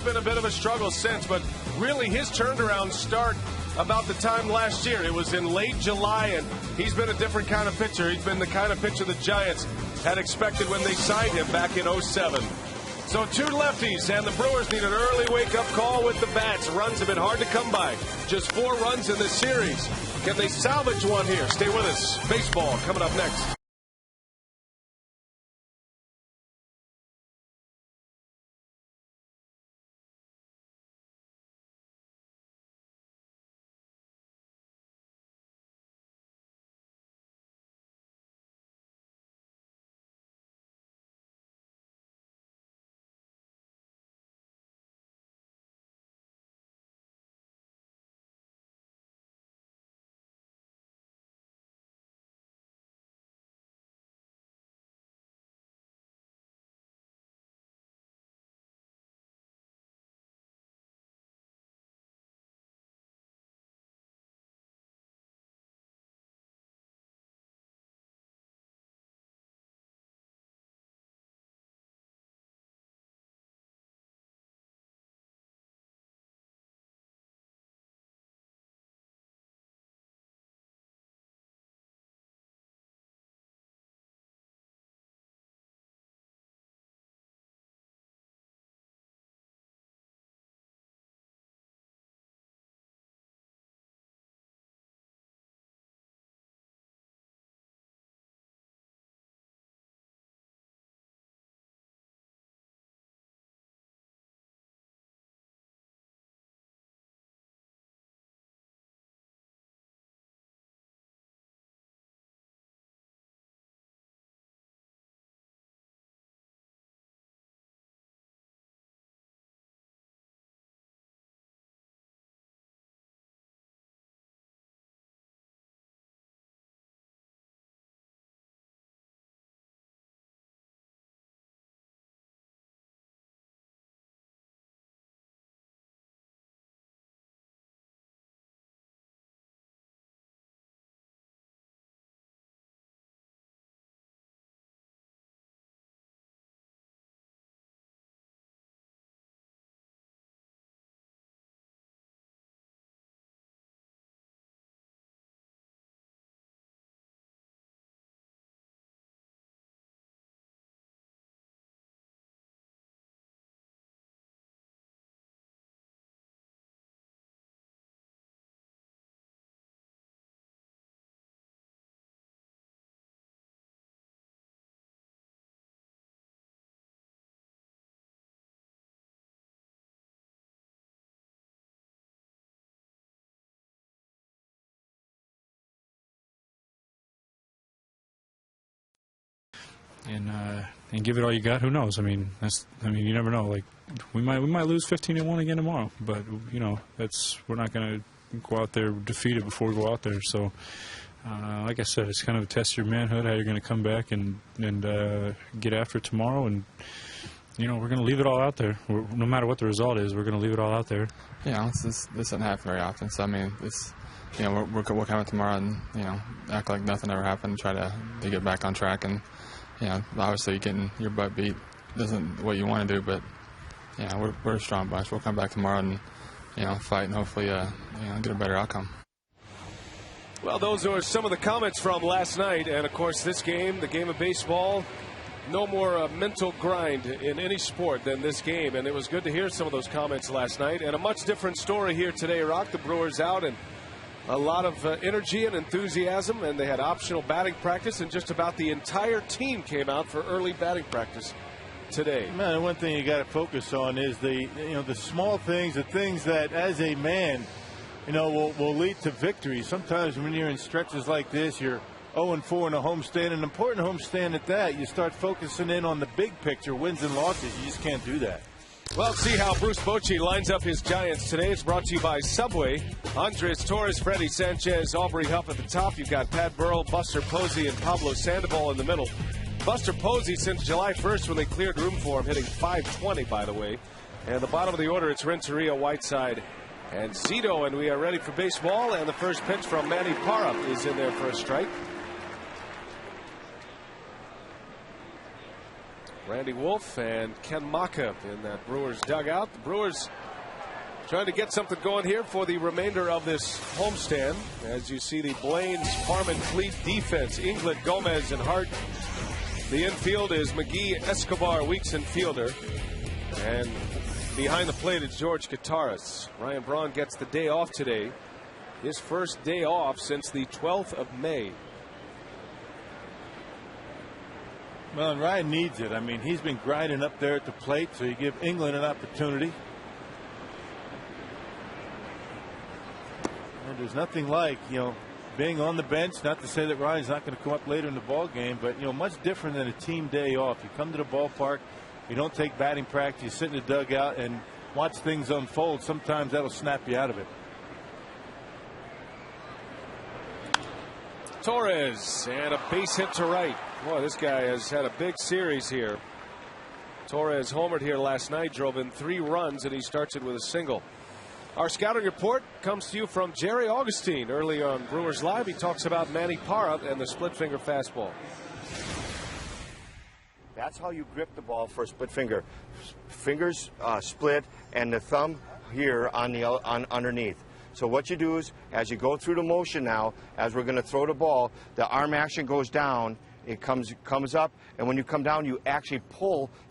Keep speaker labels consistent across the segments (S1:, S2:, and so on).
S1: Been a bit of a struggle since, but really his turnaround start about the time last year. It was in late July, and he's been a different kind of pitcher. He's been the kind of pitcher the Giants had expected when they signed him back in 07. So 2 lefties, and the Brewers need an early wake-up call with the bats. Runs have been hard to come by. Just 4 runs in this series. Can they salvage one here? Stay with us. Baseball coming up next.
S2: And give it all you got. Who knows? I mean, you never know. Like we might lose 15-1 again tomorrow, but we're not going to go out there defeated before we go out there. So, like I said, it's kind of a test of your manhood, how you're going to come back and get after it tomorrow. And we're going to leave it all out there. No matter what the result is, we're going to leave it all out there.
S3: This doesn't happen very often. So I mean, we'll come out tomorrow and act like nothing ever happened, try to get back on track. And obviously getting your butt beat isn't what you want to do, but we're a strong bunch. We'll come back tomorrow and fight and hopefully get a better outcome.
S1: Well, those are some of the comments from last night, and of course this game, the game of baseball, no more mental grind in any sport than this game, and it was good to hear some of those comments last night. And a much different story here today, Rock. The Brewers out and a lot of energy and enthusiasm, and they had optional batting practice, and just about the entire team came out for early batting practice today.
S4: Man, one thing you got to focus on is the small things, the things that as a man, will lead to victory. Sometimes when you're in stretches like this, you're 0-4 in a homestand, an important homestand at that. You start focusing in on the big picture, wins and losses. You just can't do that.
S1: Well, let's see how Bruce Bochy lines up his Giants today. It's brought to you by Subway. Andres Torres, Freddie Sanchez, Aubrey Huff at the top. You've got Pat Burrell, Buster Posey, and Pablo Sandoval in the middle. Buster Posey since July 1st when they cleared room for him, hitting .520, by the way. And the bottom of the order, it's Renteria, Whiteside, and Zito. And we are ready for baseball. And the first pitch from Manny Parra is in there for a strike. Randy Wolf and Ken Maka in that Brewers dugout. The Brewers trying to get something going here for the remainder of this homestand. As you see the Blaine's Farm and Fleet defense, Inglet, Gomez, and Hart. The infield is McGee, Escobar, Weeks, and Fielder. And behind the plate is George Torres. Ryan Braun gets the day off today. His first day off since the 12th of May.
S4: Well, and Ryan needs it. I mean, he's been grinding up there at the plate, so you give England an opportunity. And there's nothing like, being on the bench. Not to say that Ryan's not going to come up later in the ball game, but much different than a team day off. You come to the ballpark, you don't take batting practice, you sit in the dugout and watch things unfold. Sometimes that'll snap you out of it.
S1: Torres and a base hit to right. Boy, this guy has had a big series here. Torres homered here last night, drove in 3 runs, and he starts it with a single. Our scouting report comes to you from Jerry Augustine. Early on Brewers Live, he talks about Manny Parra and the split finger fastball.
S5: That's how you grip the ball for a split finger. Fingers split, and the thumb here on the underneath. So what you do is, as you go through the motion now, as we're going to throw the ball, the arm action goes down. It comes up, and when you come down, you actually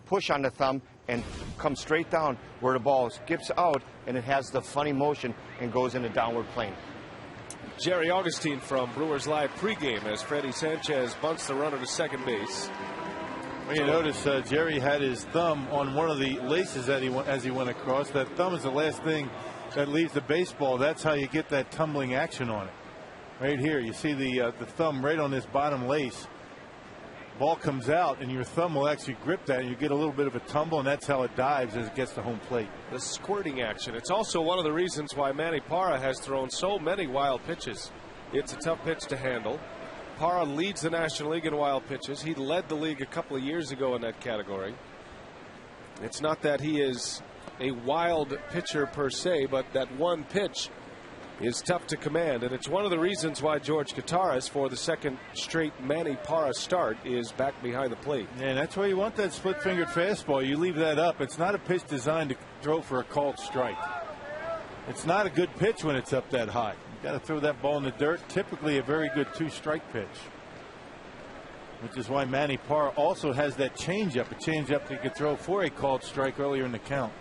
S5: push on the thumb and come straight down where the ball skips out, and it has the funny motion and goes in a downward plane.
S1: Jerry Augustine from Brewers Live pregame as Freddie Sanchez bunts the runner to second base.
S4: Well, you notice Jerry had his thumb on one of the laces as he went across. That thumb is the last thing that leaves the baseball. That's how you get that tumbling action on it. Right here, you see the thumb right on this bottom lace. Ball comes out, and your thumb will actually grip that, and you get a little bit of a tumble, and that's how it dives as it gets to home plate.
S1: The squirting action. It's also one of the reasons why Manny Parra has thrown so many wild pitches. It's a tough pitch to handle. Parra leads the National League in wild pitches. He led the league a couple of years ago in that category. It's not that he is a wild pitcher per se, but that one pitch is tough to command, and it's one of the reasons why George Torres, for the second straight Manny Parra start, is back behind the plate.
S4: Yeah, that's why you want that split-fingered fastball. You leave that up. It's not a pitch designed to throw for a called strike. It's not a good pitch when it's up that high. You got to throw that ball in the dirt. Typically a very good 2-strike pitch, which is why Manny Parra also has that changeup, a changeup that he could throw for a called strike earlier in the count.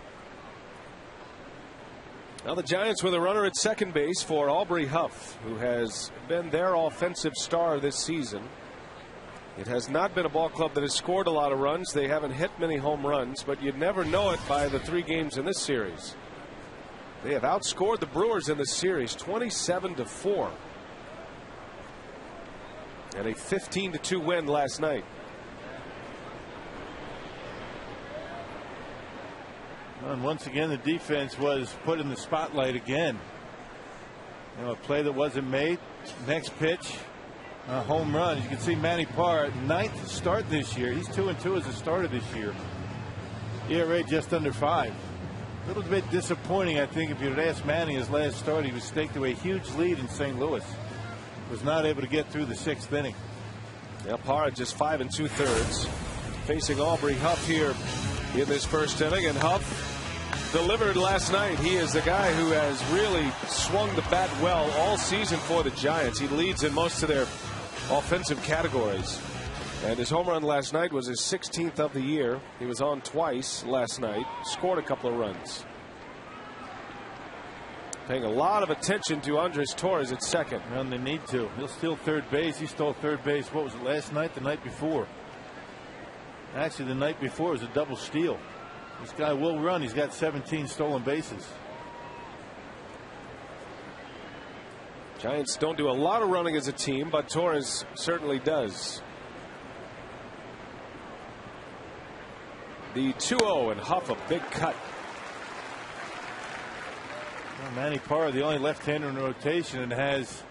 S1: Now the Giants with a runner at second base for Aubrey Huff, who has been their offensive star this season. It has not been a ball club that has scored a lot of runs. They haven't hit many home runs, but you'd never know it by the 3 games in this series. They have outscored the Brewers in this series 27-4. And a 15-2 win last night.
S4: And once again, the defense was put in the spotlight again. A play that wasn't made. Next pitch, a home run. As you can see, Manny Parra, 9th start this year. He's 2-2 as a starter this year. ERA just under 5. A little bit disappointing, I think. If you'd asked Manny his last start, he was staked to a huge lead in St. Louis. Was not able to get through the 6th inning.
S1: Yeah, Parra just 5 2/3, facing Aubrey Huff here in this first inning, and Huff delivered last night. He is the guy who has really swung the bat well all season for the Giants. He leads in most of their offensive categories, and his home run last night was his 16th of the year. He was on twice last night, scored a couple of runs. Paying a lot of attention to Andres Torres at second.
S4: And they need to. He'll steal third base. He stole third base. What was it, last night? The night before? Actually, the night before was a double steal. This guy will run. He's got 17 stolen bases.
S1: Giants don't do a lot of running as a team, but Torres certainly does. The 2-0, and Huff a big cut.
S4: Well, Manny Parra, the only left-hander in the rotation, and has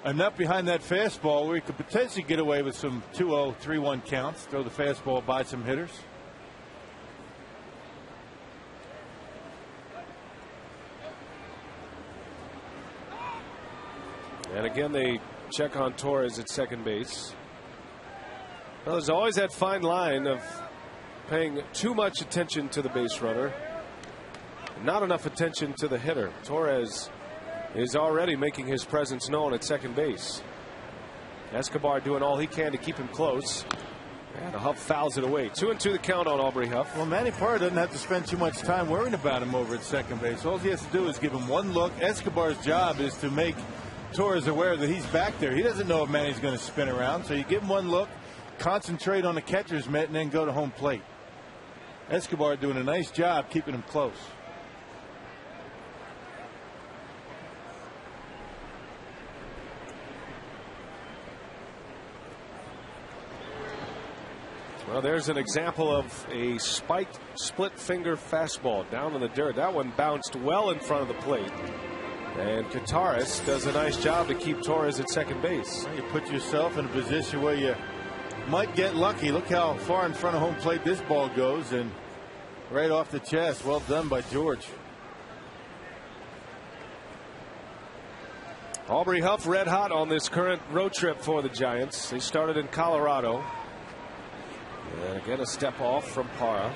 S4: enough behind that fastball where he could potentially get away with some 2-0, 3-1 counts. Throw the fastball by some hitters.
S1: And again, they check on Torres at second base. Well, there's always that fine line of paying too much attention to the base runner, not enough attention to the hitter. Torres is already making his presence known at second base. Escobar doing all he can to keep him close. And Huff fouls it away. 2-2 the count on Aubrey Huff.
S4: Well, Manny Parra doesn't have to spend too much time worrying about him over at second base. All he has to do is give him one look. Escobar's job is to make Torres aware that he's back there. He doesn't know if Manny's going to spin around. So you give him one look, concentrate on the catcher's mitt, and then go to home plate. Escobar doing a nice job keeping him close.
S1: Well, there's an example of a spiked split finger fastball down in the dirt. That one bounced well in front of the plate. And Torres does a nice job to keep Torres at second base.
S4: You put yourself in a position where you might get lucky. Look how far in front of home plate this ball goes, and right off the chest. Well done by George.
S1: Aubrey Huff red hot on this current road trip for the Giants. They started in Colorado. And again, a step off from Parra.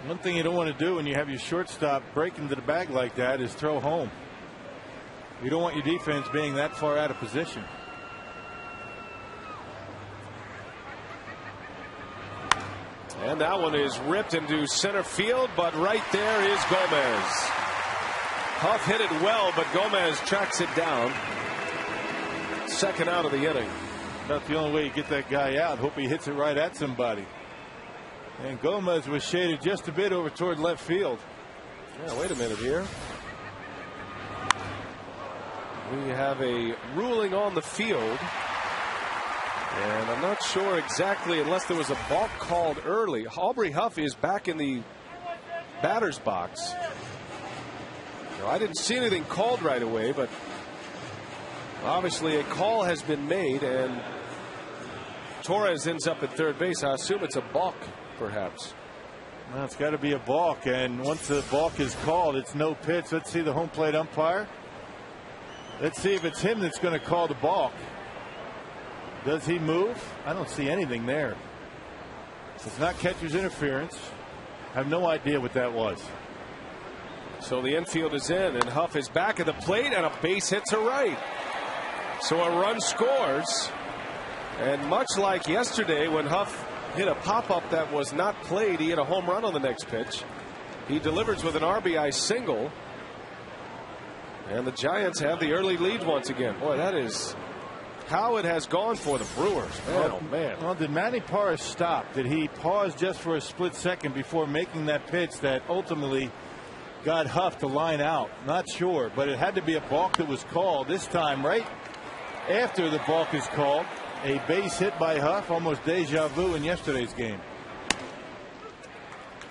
S4: One thing you don't want to do when you have your shortstop break into the bag like that is throw home. You don't want your defense being that far out of position.
S1: And that one is ripped into center field, but right there is Gomez. Huff hit it well, but Gomez tracks it down. Second out of the inning.
S4: That's the only way you get that guy out. Hope he hits it right at somebody. And Gomez was shaded just a bit over toward left field.
S1: Yeah, wait a minute here. We have a ruling on the field. And I'm not sure exactly, unless there was a balk called early. Aubrey Huff is back in the batter's box. Now, I didn't see anything called right away, but obviously a call has been made, and Torres ends up at third base. I assume it's a balk, perhaps.
S4: Well, it's got to be a balk, and once the balk is called, it's no pitch. Let's see the home plate umpire. Let's see if it's him that's going to call the balk. Does he move? I don't see anything there. It's not catcher's interference. I have no idea what that was.
S1: So the infield is in, and Huff is back at the plate, and a base hit to right. So a run scores. And much like yesterday when Huff hit a pop-up that was not played, he hit a home run on the next pitch. He delivers with an RBI single. And the Giants have the early lead once again. Boy, that is how it has gone for the Brewers. Man, oh man.
S4: Well, did Manny Parra stop? Did he pause just for a split second before making that pitch that ultimately got Huff to line out? Not sure, but it had to be a balk that was called this time right after the balk is called. A base hit by Huff, almost deja vu in yesterday's game.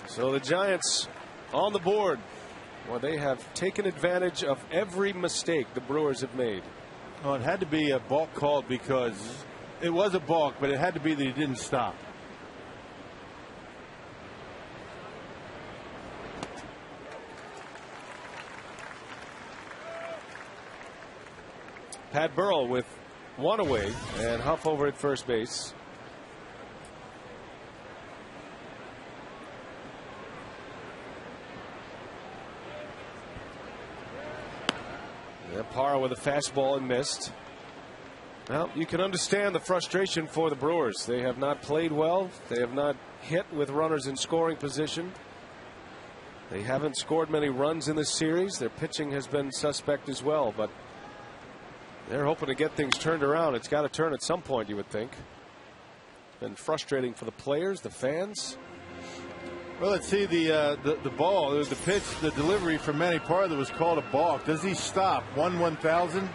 S1: So the Giants on the board. Well, they have taken advantage of every mistake the Brewers have made.
S4: Well, it had to be a balk called because it was a balk, but it had to be that he didn't stop.
S1: Pat Burrell with one away, and Huff over at first base. Yeah, Parra with a fastball and missed. Well, you can understand the frustration for the Brewers. They have not played well. They have not hit with runners in scoring position. They haven't scored many runs in this series. Their pitching has been suspect as well, but they're hoping to get things turned around. It's got to turn at some point, you would think. It's been frustrating for the players, the fans.
S4: Well, let's see the ball, the pitch, the delivery from Manny Parra that was called a balk. Does he stop? 1/1000?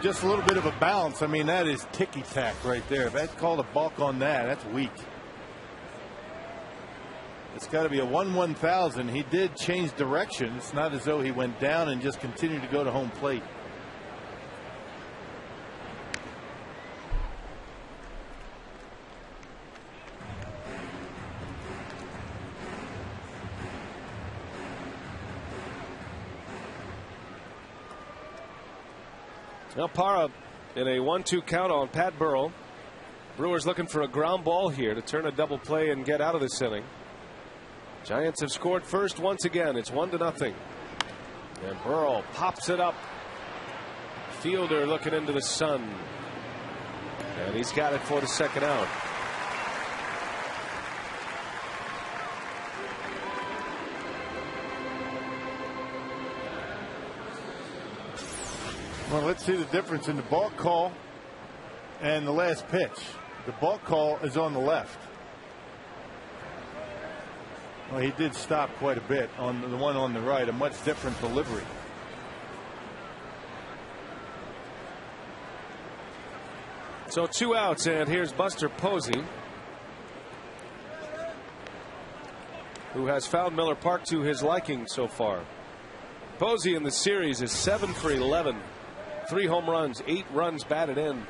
S4: Just a little bit of a bounce. I mean, that is ticky-tack right there. If that's called a balk on that, that's weak. It's got to be a 1/1000. He did change direction. It's not as though he went down and just continued to go to home plate.
S1: Now Parra in a 1-2 count on Pat Burrell. Brewers looking for a ground ball here to turn a double play and get out of this inning. Giants have scored first once again. It's 1-0. And Burrell pops it up. Fielder looking into the sun. And he's got it for the second out.
S4: Well, let's see the difference in the ball call and the last pitch. The ball call is on the left. Well, he did stop quite a bit on the one on the right. A much different delivery.
S1: So 2 outs, and here's Buster Posey, who has found Miller Park to his liking so far. Posey in the series is 7 for 11. 3 home runs, 8 runs batted in.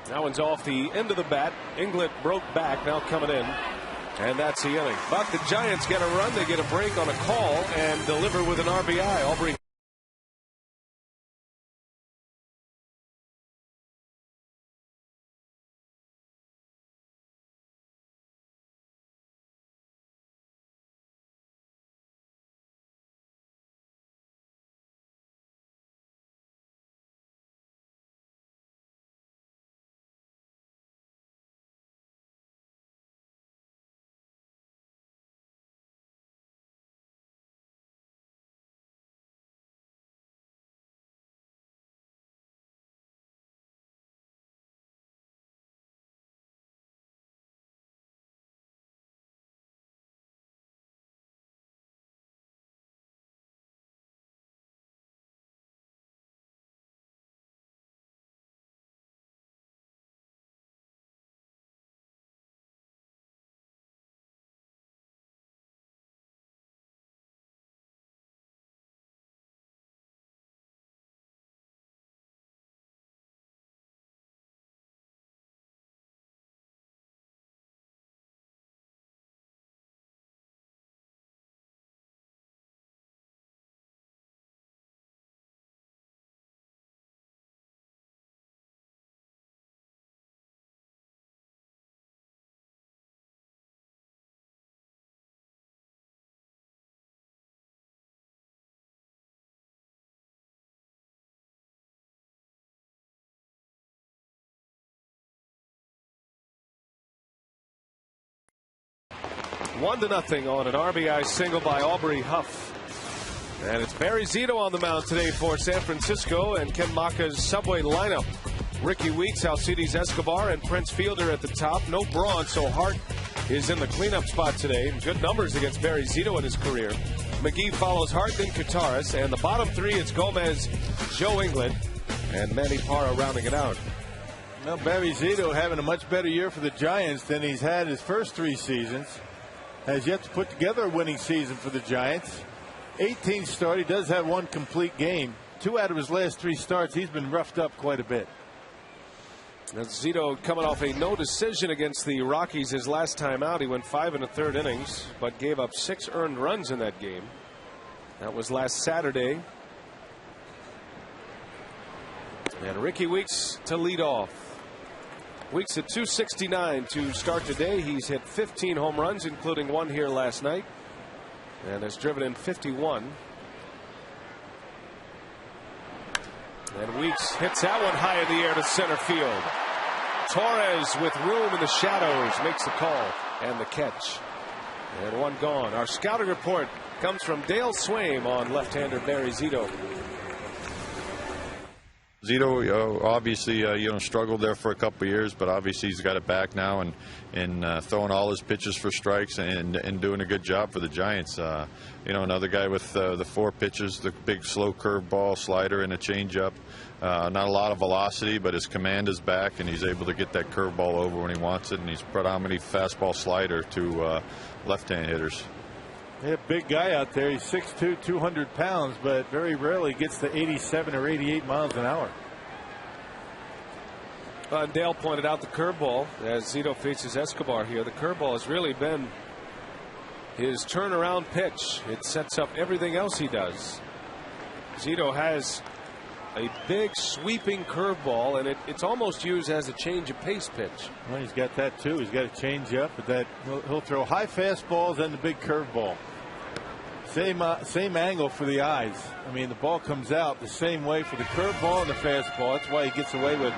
S1: That one's off the end of the bat. Inglet broke back, now coming in. And that's the inning. But the Giants get a run. They get a break on a call and deliver with an RBI. Aubrey. One to nothing on an RBI single by Aubrey Huff. And it's Barry Zito on the mound today for San Francisco and Ken Macha's Subway lineup. Ricky Weeks, Alcides Escobar, and Prince Fielder at the top. No Braun, so Hart is in the cleanup spot today. Good numbers against Barry Zito in his career. McGee follows Hart, then Torres, and the bottom 3 it's Gomez, Joe Inglet, and Manny Parra rounding it out.
S4: Well, Barry Zito having a much better year for the Giants than he's had his first 3 seasons. Has yet to put together a winning season for the Giants. 18 start. He does have 1 complete game. 2 out of his last 3 starts, he's been roughed up quite a bit.
S1: That's Zito coming off a no decision against the Rockies his last time out. He went 5 1/3 innings, but gave up 6 earned runs in that game. That was last Saturday. And Ricky Weeks to lead off. Weeks at .269 to start today. He's hit 15 home runs, including 1 here last night, and has driven in 51. And Weeks hits that one high in the air to center field. Torres with room in the shadows makes the call and the catch. And 1 gone. Our scouting report comes from Dale Swaim on left-hander Barry Zito.
S6: Zito obviously struggled there for a couple of years, but obviously he's got it back now and throwing all his pitches for strikes and doing a good job for the Giants. Another guy with the 4 pitches, the big slow curveball, slider, and a changeup. Not a lot of velocity, but his command is back, and he's able to get that curveball over when he wants it, and he's predominantly fastball slider to left-hand hitters.
S4: Yeah, big guy out there. He's 6'2", 200 pounds, but very rarely gets to 87 or 88 miles an hour.
S1: Dale pointed out the curveball as Zito faces Escobar here. The curveball has really been his turnaround pitch. It sets up everything else he does. Zito has a big sweeping curveball, and it's almost used as a change of pace pitch.
S4: Well, he's got that too. He's got a change up, but that he'll throw high fastballs and the big curveball. Same angle for the eyes. I mean, the ball comes out the same way for the curveball and the fastball. That's why he gets away with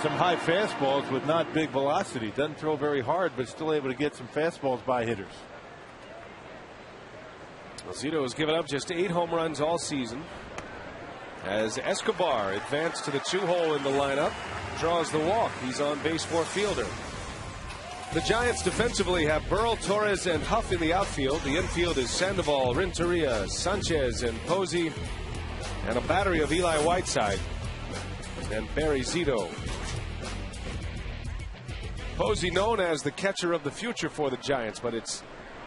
S4: some high fastballs with not big velocity. Doesn't throw very hard, but still able to get some fastballs by hitters.
S1: Well, Zito has given up just 8 home runs all season. As Escobar advanced to the 2-hole in the lineup, draws the walk. He's on base for Fielder. The Giants defensively have Burrell, Torres, and Huff in the outfield. The infield is Sandoval, Renteria, Sanchez, and Posey, and a battery of Eli Whiteside and Barry Zito. Posey known as the catcher of the future for the Giants, but it's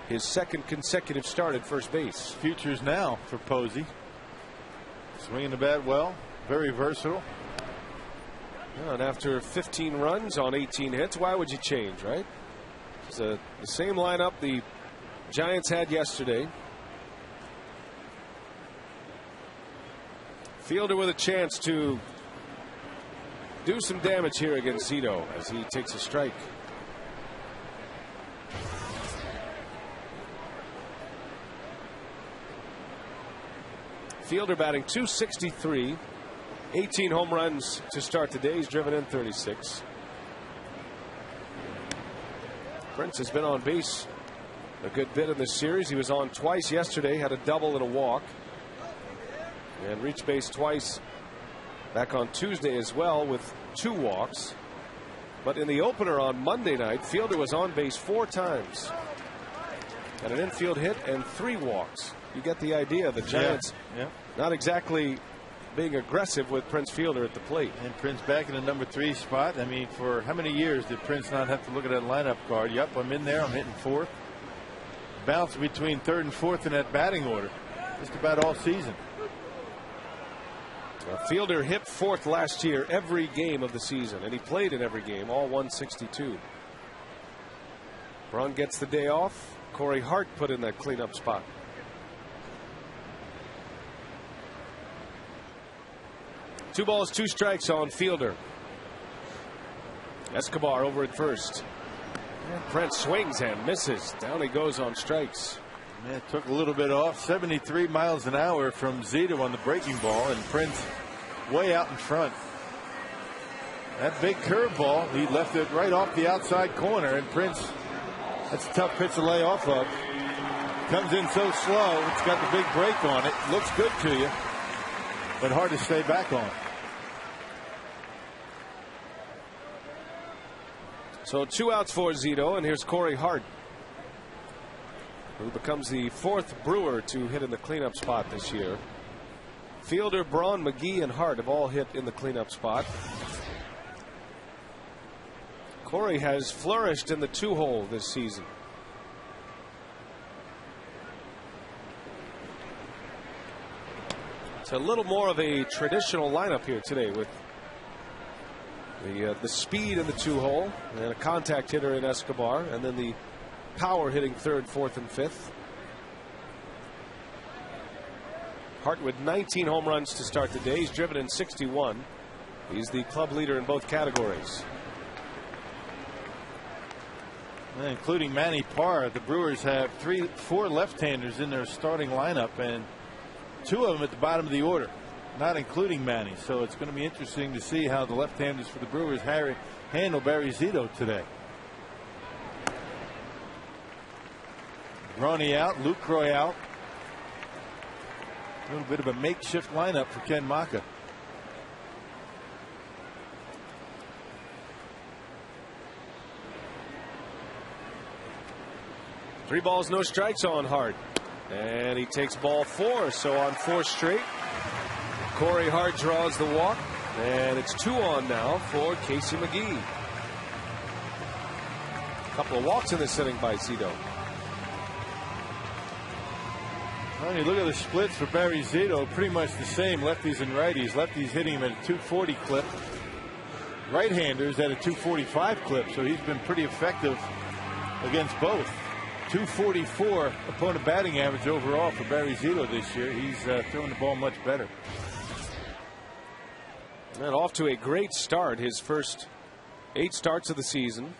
S1: his second consecutive start at first base.
S4: Futures now for Posey. Swinging the bat well, very versatile.
S1: And after 15 runs on 18 hits, why would you change, right? It's the same lineup the Giants had yesterday. Fielder with a chance to do some damage here against Zito as he takes a strike. Fielder batting .263. 18 home runs to start the day. He's driven in 36. Prince has been on base a good bit in this series. He was on twice yesterday, had a double and a walk, and reached base twice back on Tuesday as well with 2 walks. But in the opener on Monday night, Fielder was on base 4 times, had an infield hit and 3 walks. You get the idea. The Giants not exactly being aggressive with Prince Fielder at the plate.
S4: And Prince back in the number 3 spot. I mean, for how many years did Prince not have to look at that lineup card? Yep, I'm in there. I'm hitting 4th. Bounce between 3rd and 4th in that batting order just about all season.
S1: Fielder hit 4th last year every game of the season, and he played in every game, all 162. Braun gets the day off. Corey Hart put in that cleanup spot. Two balls, 2 strikes on Fielder. Escobar over at first. And Prince swings and misses. Down he goes on strikes.
S4: Yeah, it took a little bit off. 73 miles an hour from Zito on the breaking ball, and Prince way out in front. That big curveball, he left it right off the outside corner, and Prince, that's a tough pitch to lay off of. Comes in so slow, it's got the big break on it. Looks good to you, but hard to stay back on.
S1: So 2 outs for Zito, and here's Corey Hart, who becomes the 4th Brewer to hit in the cleanup spot this year. Fielder, Braun, McGee, and Hart have all hit in the cleanup spot. Corey has flourished in the 2-hole this season. It's a little more of a traditional lineup here today with the speed in the 2-hole and a contact hitter in Escobar, and then the power hitting 3rd, 4th, and 5th. Hart with 19 home runs to start the day. He's driven in 61. He's the club leader in both categories.
S4: Including Manny Parr, the Brewers have 4 left-handers in their starting lineup, and 2 of them at the bottom of the order, not including Manny. So it's going to be interesting to see how the left-handers for the Brewers handle Barry Zito today. Ronnie out, Lucroy out. A little bit of a makeshift lineup for Ken Maka.
S1: Three balls, no strikes on Hart. And he takes ball 4. So on 4 straight, Corey Hart draws the walk. And it's 2 on now for Casey McGee. A couple of walks in this inning by Zito.
S4: Well, you look at the splits for Barry Zito, pretty much the same, lefties and righties. Lefties hitting him at a 240 clip. Right-handers at a 245 clip. So he's been pretty effective against both. 244 opponent batting average overall for Barry Zito this year. He's throwing the ball much better.
S1: And off to a great start, his first 8 starts of the season.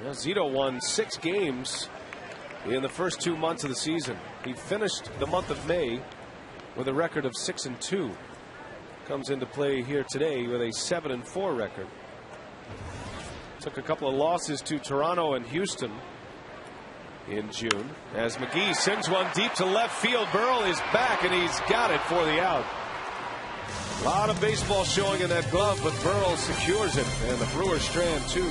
S1: Now, Zito won 6 games in the first 2 months of the season. He finished the month of May with a record of 6-2. Comes into play here today with a 7-4 record. Took a couple of losses to Toronto and Houston in June. As McGee sends one deep to left field. Burrell is back, and he's got it for the out. A lot of baseball showing in that glove, but Burrell secures it, and the Brewers strand 2.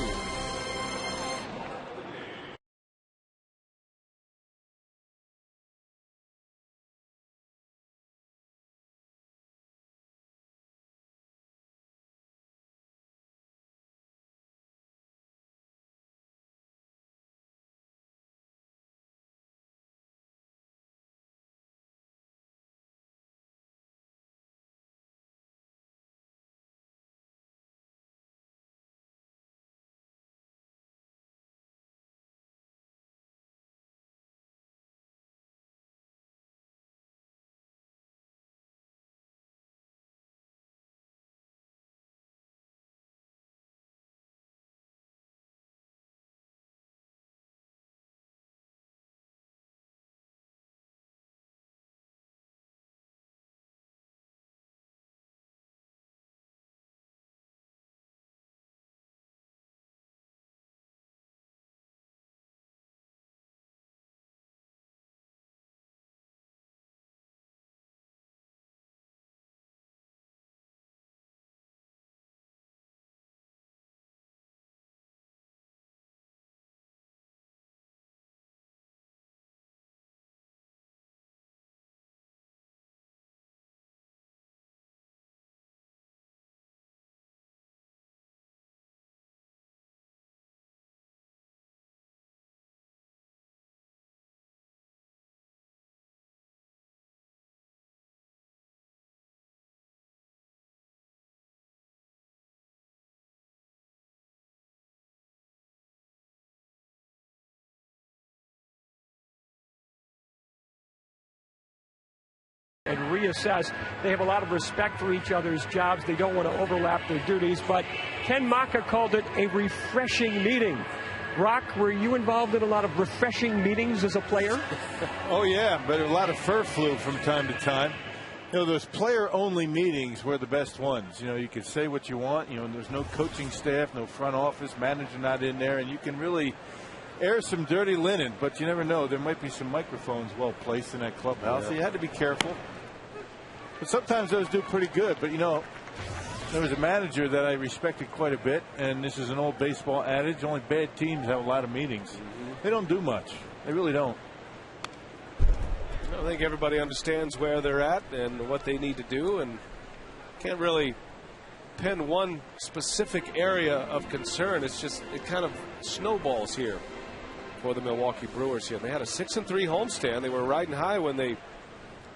S7: And reassess. They have a lot of respect for each other's jobs. They don't want to overlap their duties. But Ken Maka called it a refreshing meeting. Rock, were you involved in a lot of refreshing meetings as a player?
S4: Oh, yeah, but a lot of fur flew from time to time. You know, those player-only meetings were the best ones. You know, you could say what you want. You know, there's no coaching staff, no front office, manager not in there, and you can really air some dirty linen. But you never know. There might be some microphones well placed in that clubhouse, so you had to be careful. But sometimes those do pretty good. But, you know, there was a manager that I respected quite a bit, and this is an old baseball adage. Only bad teams have a lot of meetings. They don't do much. They really don't.
S1: I think everybody understands where they're at and what they need to do, and can't really pin one specific area of concern. It's just it kind of snowballs here for the Milwaukee Brewers here. They had a 6-3 homestand. They were riding high when they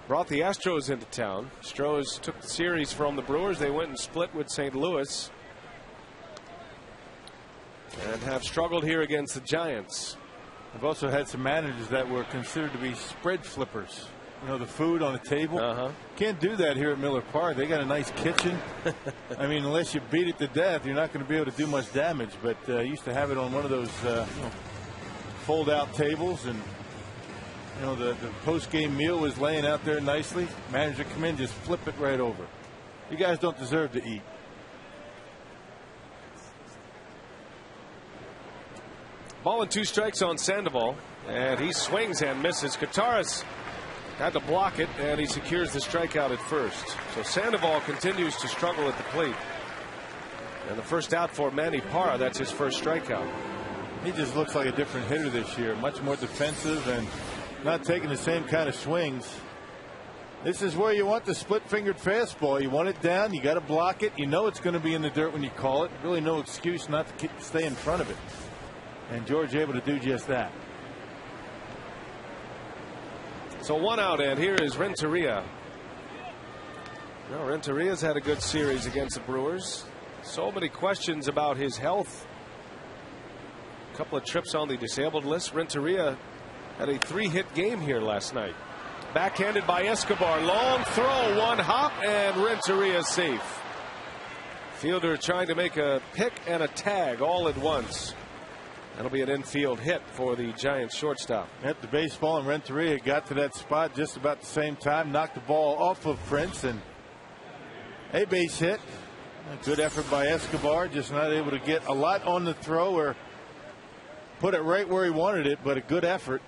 S1: brought the Astros into town. Astros took the series from the Brewers. They went and split with St. Louis and have struggled here against the Giants.
S4: I've also had some managers that were considered to be spread flippers. You know, the food on the table. Can't do that here at Miller Park. They got a nice kitchen. I mean, unless you beat it to death, you're not going to be able to do much damage. But used to have it on one of those fold-out tables, and you know, the post-game meal was laying out there nicely. Manager come in, just flip it right over. You guys don't deserve to eat.
S1: Ball and 2 strikes on Sandoval, and he swings and misses. Torres had to block it, and he secures the strikeout at first. So Sandoval continues to struggle at the plate. And the first out for Manny Parra, that's his first strikeout.
S4: He just looks like a different hitter this year, much more defensive and not taking the same kind of swings. This is where you want the split-fingered fastball. You want it down, you got to block it. You know it's going to be in the dirt when you call it. Really no excuse not to stay in front of it. And George able to do just that.
S1: So 1 out, and here is Renteria. Well, Renteria's had a good series against the Brewers. So many questions about his health. A couple of trips on the disabled list. Renteria had a 3-hit game here last night. Backhanded by Escobar. Long throw, one hop, and Renteria safe. Fielder trying to make a pick and a tag all at once. That'll be an infield hit for the Giants shortstop.
S4: At the baseball, and Renteria got to that spot just about the same time, knocked the ball off of Prince, and a base hit. A good effort by Escobar, just not able to get a lot on the throw or put it right where he wanted it, but a good effort.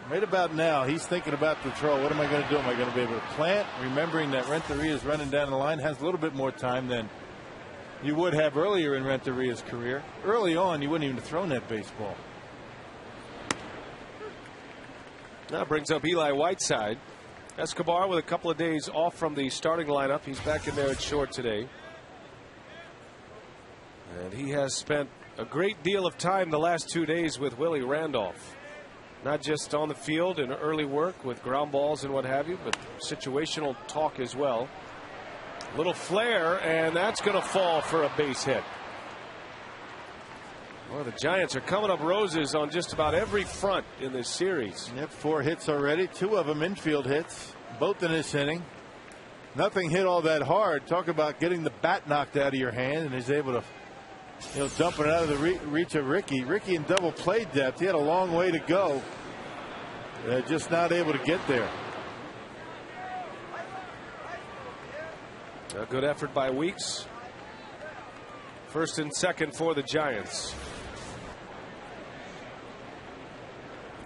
S4: Right about now, he's thinking about the throw. What am I going to do? Am I going to be able to plant? Remembering that Renteria is running down the line, has a little bit more time than you would have earlier in Renteria's career. Early on, you wouldn't even have thrown that baseball.
S1: That brings up Eli Whiteside. Escobar with a couple of days off from the starting lineup. He's back in there at short today. And he has spent a great deal of time the last 2 days with Willie Randolph. Not just on the field and early work with ground balls and what have you, but situational talk as well. Little flare, and that's going to fall for a base hit. Well, the Giants are coming up roses on just about every front in this series.
S4: Yep, 4 hits already, 2 of them infield hits, both in this inning. Nothing hit all that hard. Talk about getting the bat knocked out of your hand, and he's able to, dump it out of the reach of Ricky. Ricky in double play depth. He had a long way to go. Just not able to get there.
S1: A good effort by Weeks. First and second for the Giants.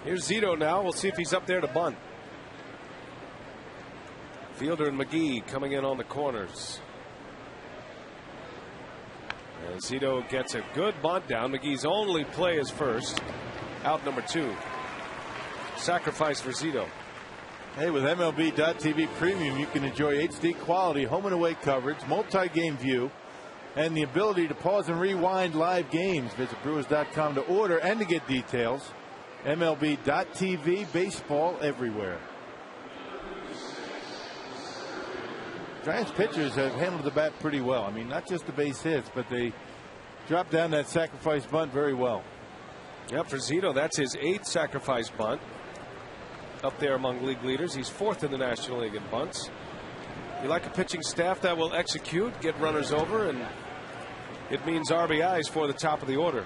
S1: Here's Zito now. We'll see if he's up there to bunt. Fielder and McGee coming in on the corners. And Zito gets a good bunt down. McGee's only play is first. Out number 2. Sacrifice for Zito.
S4: Hey, with MLB.TV Premium, you can enjoy HD quality home and away coverage, multi-game view, and the ability to pause and rewind live games. Visit Brewers.com to order and to get details. MLB.TV, baseball everywhere. Giants pitchers have handled the bat pretty well. I mean, not just the base hits, but they dropped down that sacrifice bunt very well.
S1: Yep, for Zito, that's his 8th sacrifice bunt. Up there among league leaders. He's 4th in the National League in bunts. You like a pitching staff that will execute, get runners over, and it means RBIs for the top of the order.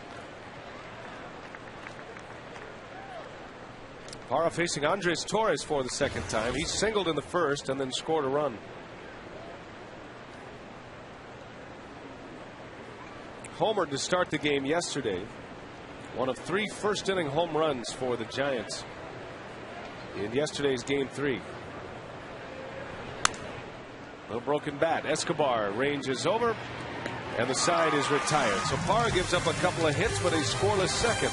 S1: Parra facing Andres Torres for the second time. He singled in the first and then scored a run. Homered to start the game yesterday. One of 3 first inning home runs for the Giants in yesterday's game 3. No broken bat. Escobar ranges over, and the side is retired. So Parra gives up a couple of hits, but a scoreless second.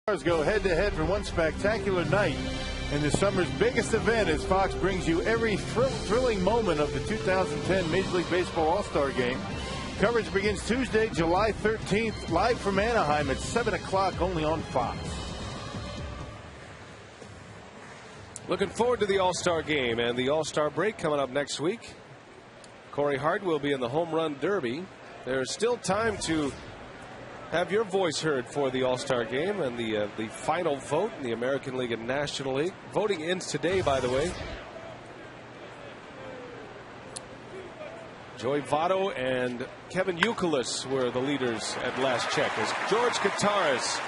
S4: Go head-to-head for one spectacular night in the summer's biggest event as Fox brings you every thrilling moment of the 2010 Major League Baseball All-Star Game. Coverage begins Tuesday, July 13th, live from Anaheim at 7 o'clock only on Fox.
S1: Looking forward to the All-Star Game and the All-Star break coming up next week. Corey Hart will be in the Home Run Derby. There's still time to have your voice heard for the All-Star Game and the final vote in the American League and National League. Voting ends today, by the way. Joey Votto and Kevin Youkilis were the leaders at last check as George Torres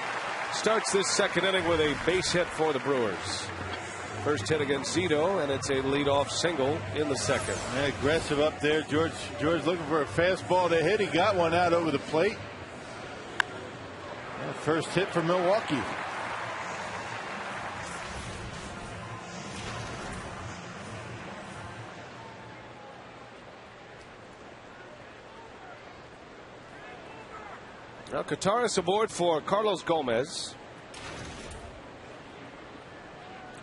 S1: starts this second inning with a base hit for the Brewers. First hit against Zito, and it's a leadoff single in the second.
S4: Aggressive up there. George looking for a fastball to hit. He got one out over the plate. First hit for Milwaukee.
S1: Now Torres aboard for Carlos Gomez.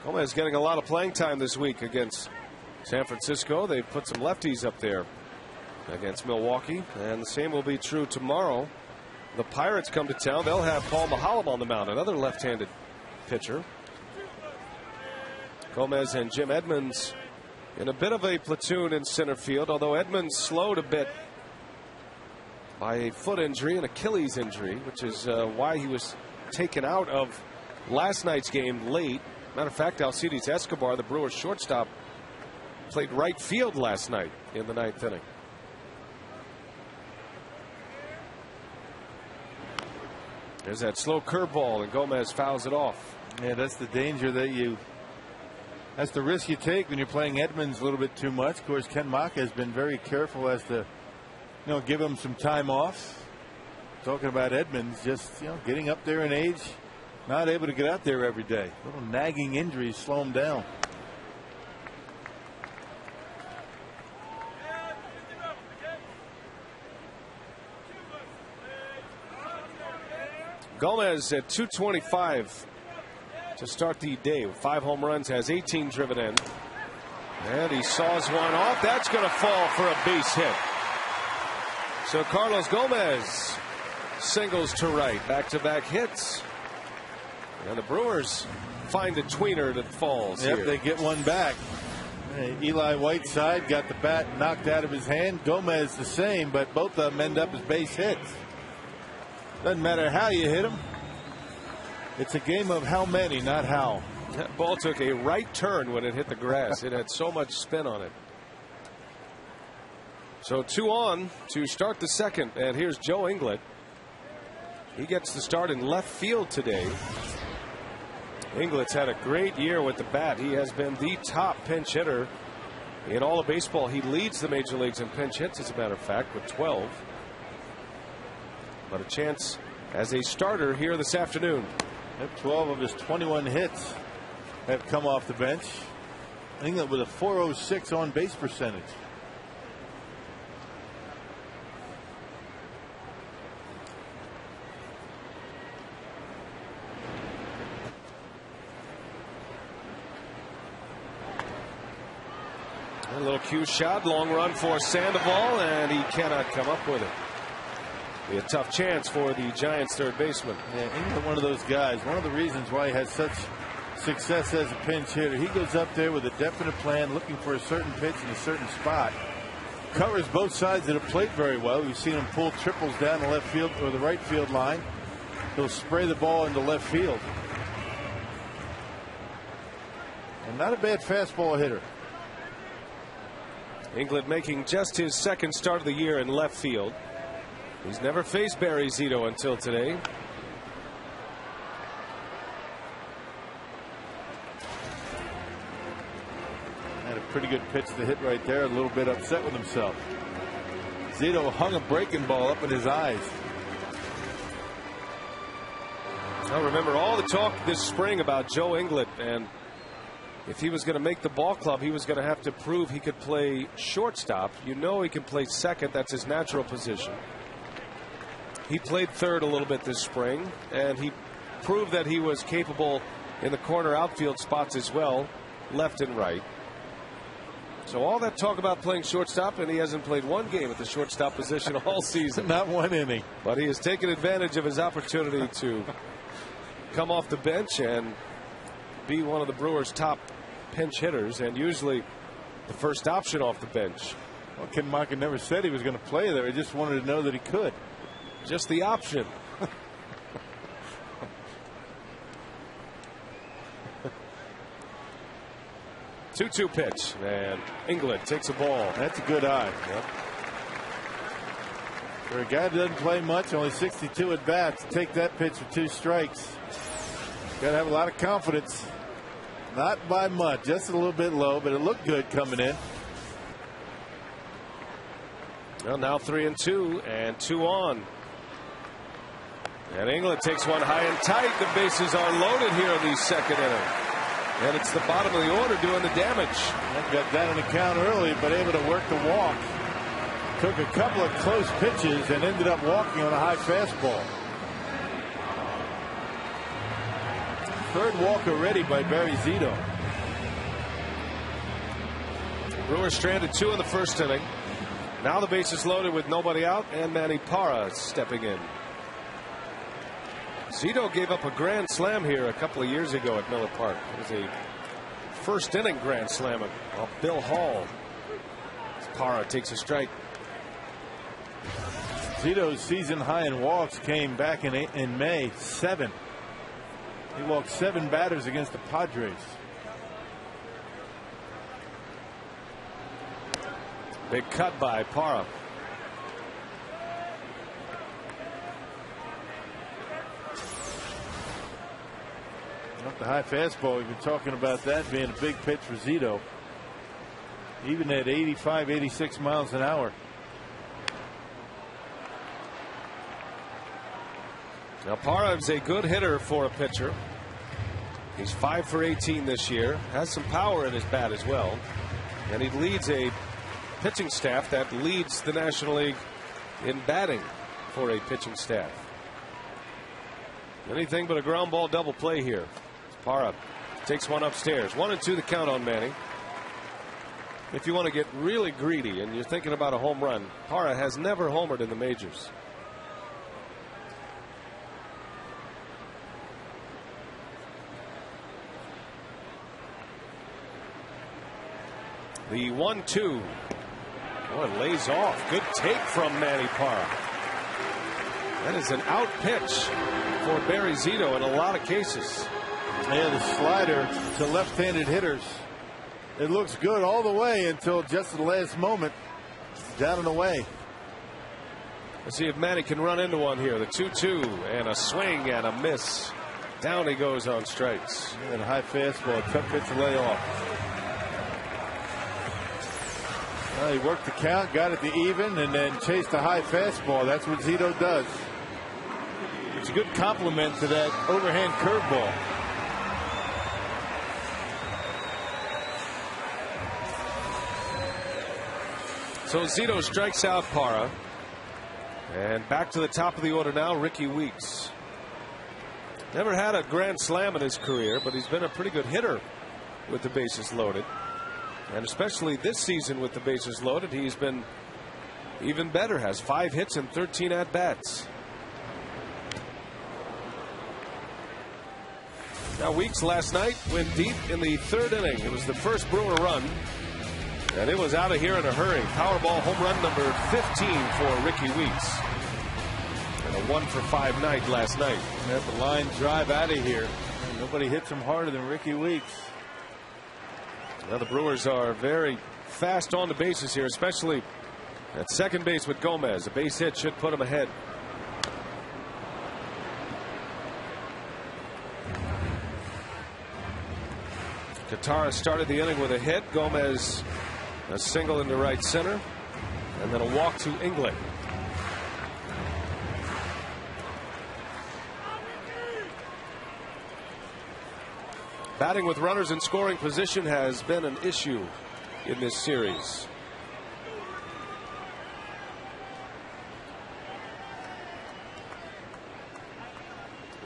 S1: Gomez getting a lot of playing time this week against San Francisco. They put some lefties up there against Milwaukee, and the same will be true tomorrow. The Pirates come to town. They'll have Paul Mahalam on the mound, another left-handed pitcher. Gomez and Jim Edmonds in a bit of a platoon in center field, although Edmonds slowed a bit by a foot injury, an Achilles injury, which is why he was taken out of last night's game late. Matter of fact, Alcides Escobar, the Brewers shortstop, played right field last night in the ninth inning. There's that slow curveball, and Gomez fouls it off.
S4: Yeah, that's the danger that's the risk you take when you're playing Edmonds a little bit too much. Of course, Ken Maka has been very careful as to, give him some time off. Talking about Edmonds, just, getting up there in age, not able to get out there every day. Little nagging injuries slow him down.
S1: Gomez at 225 to start the day with 5 home runs, has 18 driven in. And he saws one off. That's going to fall for a base hit. So Carlos Gomez singles to right. Back-to-back hits. And the Brewers find a tweener that falls.
S4: Yep,
S1: here.
S4: they get one back. Eli Whiteside got the bat knocked out of his hand. Gomez the same, but both of them end up as base hits. Doesn't matter how you hit them. It's a game of how many, not how.
S1: That ball took a right turn when it hit the grass. It had so much spin on it. So 2 on to start the second. And here's Joe Inglet. He gets the start in left field today. Inglet's had a great year with the bat. He has been the top pinch hitter in all of baseball. He leads the major leagues in pinch hits, as a matter of fact, with 12. But a chance as a starter here this afternoon.
S4: 12 of his 21 hits have come off the bench. Inglet with a .406 on base percentage.
S1: A little cue shot, long run for Sandoval, and he cannot come up with it. Be a tough chance for the Giants' third baseman.
S4: Yeah, Inglet, one of those guys. One of the reasons why he has such success as a pinch hitter. He goes up there with a definite plan, looking for a certain pitch in a certain spot. Covers both sides of the plate very well. We've seen him pull triples down the left field or the right field line. He'll spray the ball into left field. And not a bad fastball hitter.
S1: Inglet making just his second start of the year in left field. He's never faced Barry Zito until today.
S4: Had a pretty good pitch to hit right there. A little bit upset with himself. Zito hung a breaking ball up in his eyes.
S1: I remember all the talk this spring about Joe Inglet, and if he was going to make the ball club, he was going to have to prove he could play shortstop. You know he can play second. That's his natural position. He played third a little bit this spring, and he proved that he was capable in the corner outfield spots as well, left and right. So all that talk about playing shortstop, and he hasn't played one game at the shortstop position all season.
S4: Not one inning.
S1: But he has taken advantage of his opportunity to come off the bench and be one of the Brewers' top pinch hitters, and usually the first option off the bench.
S4: Well, Ken Maka never said he was going to play there. He just wanted to know that he could.
S1: Just the option. 2-2 pitch, and England takes a ball.
S4: That's a good eye.
S1: Yep.
S4: For a guy that doesn't play much, only 62 at bats, take that pitch for 2 strikes. Got to have a lot of confidence. Not by much, just a little bit low, but it looked good coming in.
S1: Well, now 3-2 and 2 on. And England takes one high and tight. The bases are loaded here in the second inning. And it's the bottom of the order doing the damage.
S4: Got that on the count early, but able to work the walk. Took a couple of close pitches and ended up walking on a high fastball. Third walk already by Barry Zito.
S1: Brewers stranded 2 in the first inning. Now the bases loaded with nobody out, and Manny Parra stepping in. Zito gave up a grand slam here a couple of years ago at Miller Park. It was a first inning grand slam of Bill Hall. Parra takes a strike.
S4: Zito's season high in walks came back in May, 7. He walked 7 batters against the Padres.
S1: Big cut by Parra.
S4: Up the high fastball, we've been talking about that being a big pitch for Zito. Even at 85, 86 miles an hour.
S1: Now Parra is a good hitter for a pitcher. He's 5 for 18 this year. Has some power in his bat as well. And he leads a pitching staff that leads the National League in batting for a pitching staff. Anything but a ground ball double play here. Parra takes one upstairs. 1-2 the count on Manny. If you want to get really greedy and you're thinking about a home run, Parra has never homered in the majors. The 1-2. Oh, it lays off. Good take from Manny Parra. That is an out pitch for Barry Zito in a lot of cases.
S4: Yeah, the slider to left-handed hitters. It looks good all the way until just the last moment. Down and away.
S1: Let's see if Manny can run into one here. The 2-2 and a swing and a miss. Down he goes on strikes.
S4: And a high fastball, tough pitch to lay off. Well, he worked the count, got it to even, and then chased a high fastball. That's what Zito does. It's a good compliment to that overhand curveball.
S1: So Zito strikes out Parra. And back to the top of the order now, Ricky Weeks. Never had a grand slam in his career, but he's been a pretty good hitter with the bases loaded. And especially this season with the bases loaded, he's been even better. Has 5 hits and 13 at-bats. Now Weeks last night went deep in the 3rd inning. It was the first Brewer run. And it was out of here in a hurry. Powerball home run number 15 for Ricky Weeks. And a 1-for-5 night last night.
S4: Let the line drive out of here. Nobody hits him harder than Ricky Weeks.
S1: Well, the Brewers are very fast on the bases here, especially at second base with Gomez. A base hit should put him ahead. Torres started the inning with a hit. Gomez a single into right center, and then a walk to England. Batting with runners in scoring position has been an issue in this series.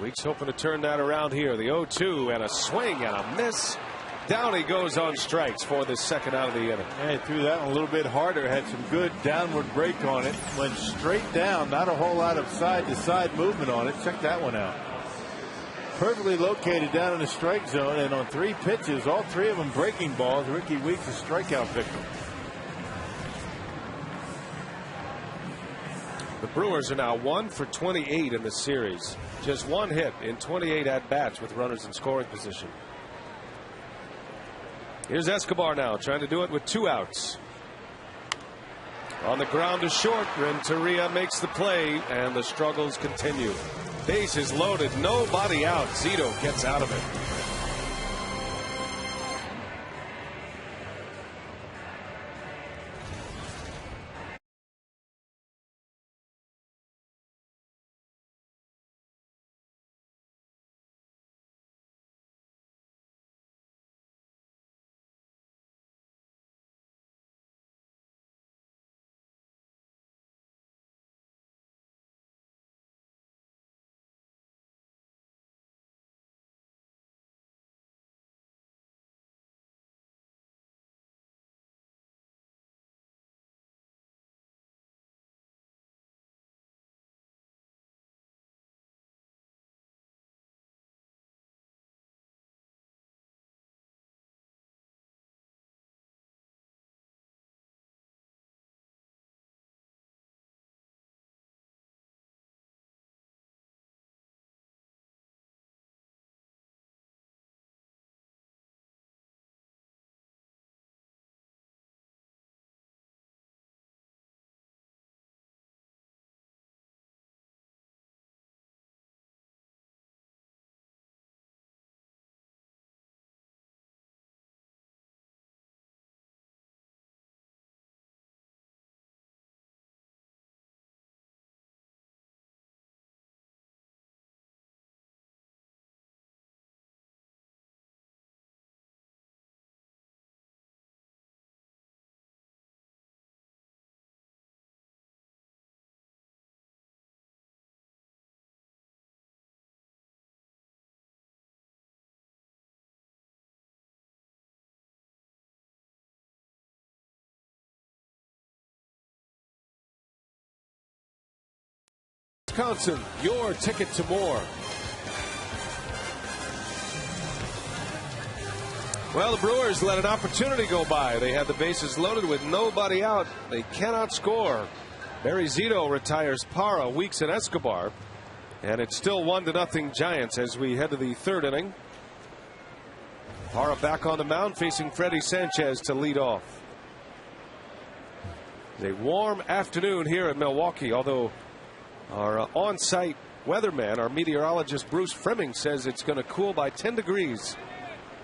S1: Weeks hoping to turn that around here. The 0-2 and a swing and a miss. Down he goes on strikes for the second out of the inning.
S4: Yeah, he threw that one a little bit harder. Had some good downward break on it. Went straight down. Not a whole lot of side to side movement on it. Check that one out. Perfectly located down in the strike zone, and on 3 pitches, all 3 of them breaking balls. Ricky Weeks a strikeout victim.
S1: The Brewers are now 1 for 28 in the series. Just 1 hit in 28 at-bats with runners in scoring position. Here's Escobar now trying to do it with 2 outs. On the ground to short, Renteria makes the play, and the struggles continue. Bases loaded, nobody out. Zito gets out of it. Wisconsin, your ticket to more. Well, the Brewers let an opportunity go by. They had the bases loaded with nobody out. They cannot score. Barry Zito retires Parra, Weeks, and Escobar. And it's still 1-0 Giants as we head to the 3rd inning. Parra back on the mound facing Freddie Sanchez to lead off. It's a warm afternoon here in Milwaukee, although our on-site weatherman, our meteorologist Bruce Fremming, says it's going to cool by 10 degrees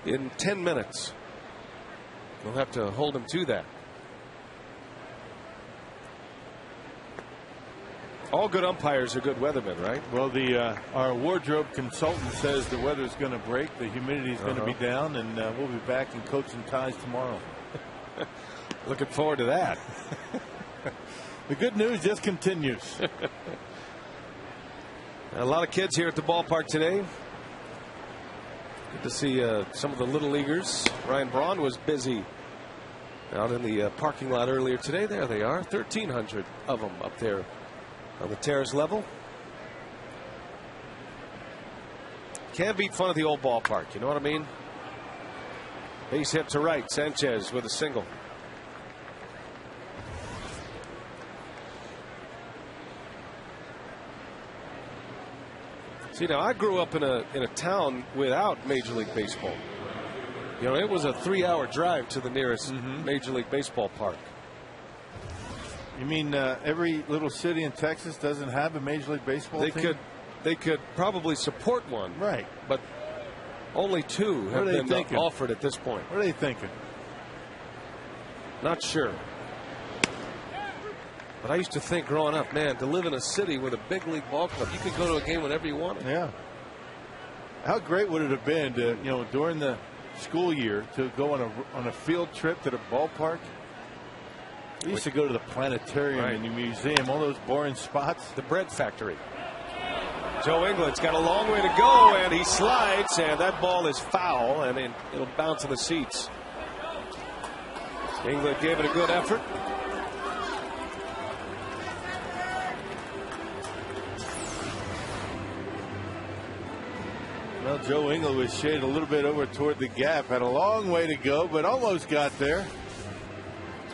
S1: in 10 minutes. We'll have to hold him to that. All good umpires are good weathermen, right?
S4: Well, our wardrobe consultant says the weather's going to break, the humidity is going to be down, and we'll be back in coats and ties tomorrow.
S1: Looking forward to that.
S4: The good news just continues.
S1: A lot of kids here at the ballpark today. Good to see some of the little leaguers. Ryan Braun was busy out in the parking lot earlier today. There they are, 1,300 of them up there on the terrace level. Can't beat fun at the old ballpark, you know what I mean? Base hit to right, Sanchez with a single. See, now I grew up in a town without Major League Baseball. You know, it was a 3-hour drive to the nearest Major League Baseball park.
S4: You mean every little city in Texas doesn't have a Major League Baseball team?
S1: They could probably support one,
S4: right?
S1: But only 2 have been offered at this point.
S4: What are they thinking?
S1: Not sure. But I used to think growing up, man, to live in a city with a big league ball club, you could go to a game whenever you wanted.
S4: Yeah. How great would it have been to, you know, during the school year to go on a field trip to the ballpark? We used to go to the planetarium and the museum, all those boring spots.
S1: The bread factory. Joe Inglett's got a long way to go, and he slides, and that ball is foul, and it'll bounce in the seats. Inglett gave it a good effort.
S4: Well, Joe Inglett was shaded a little bit over toward the gap. Had a long way to go, but almost got there.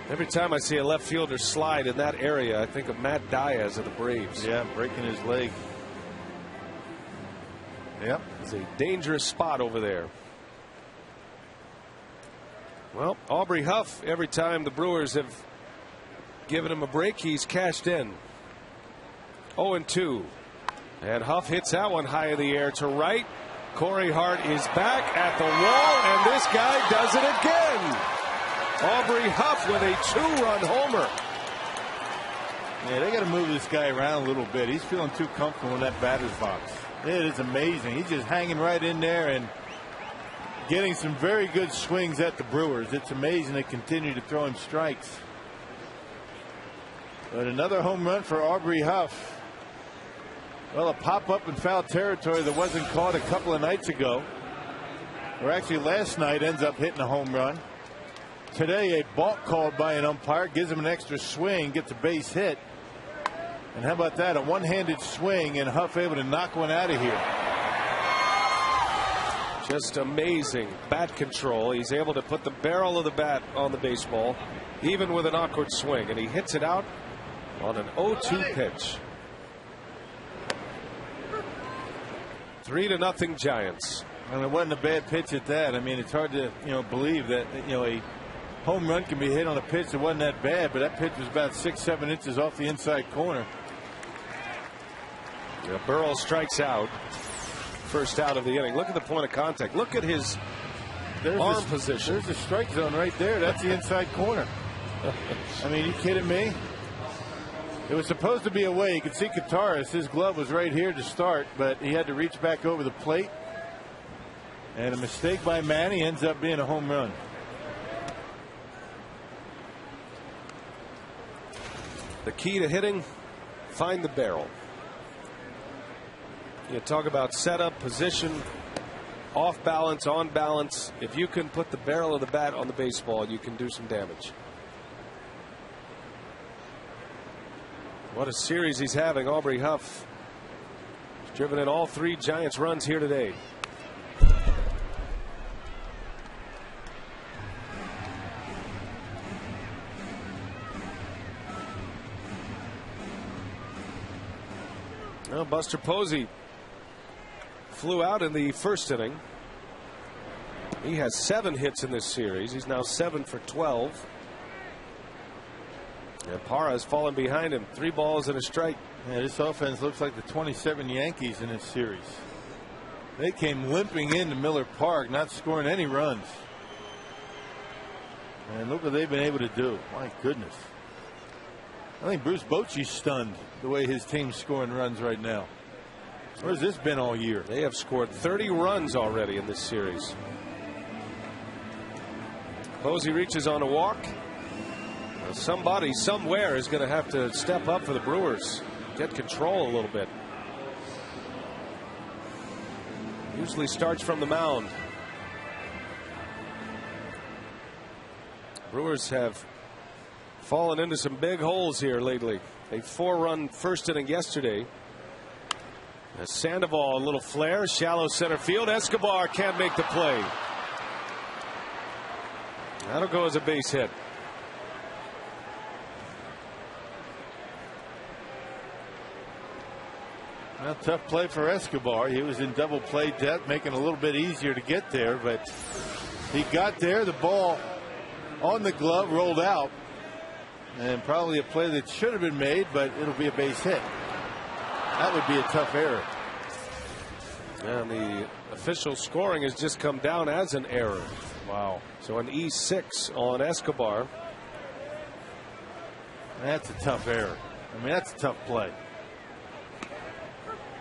S1: Every time I see a left fielder slide in that area, I think of Matt Diaz of the Braves.
S4: Yeah, breaking his leg. Yep.
S1: It's a dangerous spot over there. Well, Aubrey Huff, every time the Brewers have given him a break, he's cashed in. 0-2. And Huff hits that one high in the air to right. Corey Hart is back at the wall, and this guy does it again. Aubrey Huff with a 2-run homer.
S4: Yeah, they got to move this guy around a little bit. He's feeling too comfortable in that batter's box. It is amazing. He's just hanging right in there and getting some very good swings at the Brewers. It's amazing they continue to throw him strikes. But another home run for Aubrey Huff. Well, a pop up in foul territory that wasn't caught a couple of nights ago, or actually last night, ends up hitting a home run. Today, a balk called by an umpire gives him an extra swing, gets a base hit. And how about that? A one-handed swing, and Huff able to knock one out of here.
S1: Just amazing bat control. He's able to put the barrel of the bat on the baseball, even with an awkward swing, and he hits it out on an 0-2 pitch. 3-0 Giants.
S4: And it wasn't a bad pitch at that. I mean, it's hard to believe that a home run can be hit on a pitch that wasn't that bad, but that pitch was about 6-7 inches off the inside corner.
S1: Yeah, Burrell strikes out. First out of the inning. Look at the point of contact. Look at his arm position.
S4: There's the strike zone right there. That's the inside corner. I mean, you kidding me? It was supposed to be away. You could see Torres. His glove was right here to start, but he had to reach back over the plate. And a mistake by Manny ends up being a home run.
S1: The key to hitting, find the barrel. You talk about setup, position, off balance, on balance. If you can put the barrel of the bat on the baseball, you can do some damage. What a series he's having. Aubrey Huff has driven in all 3 Giants runs here today. Well, Buster Posey flew out in the first inning. He has 7 hits in this series. He's now 7 for 12. And Parra has fallen behind him. 3 balls and a strike.
S4: Yeah, this offense looks like the 27 Yankees in this series. They came limping into Miller Park, not scoring any runs. And look what they've been able to do. My goodness. I think Bruce Bochy's stunned the way his team's scoring runs right now. Where's this been all year?
S1: They have scored 30 runs already in this series. Posey reaches on a walk. Somebody somewhere is going to have to step up for the Brewers, get control a little bit. Usually starts from the mound. Brewers have fallen into some big holes here lately. A 4-run first inning yesterday. As Sandoval, a little flare, shallow center field. Escobar can't make the play. That'll go as a base hit.
S4: Well, tough play for Escobar. He was in double play depth, making it a little bit easier to get there, but he got there. The ball on the glove rolled out, and probably a play that should have been made, but it'll be a base hit. That would be a tough error.
S1: And the official scoring has just come down as an error.
S4: Wow.
S1: So an E6 on Escobar.
S4: That's a tough error. I mean, that's a tough play.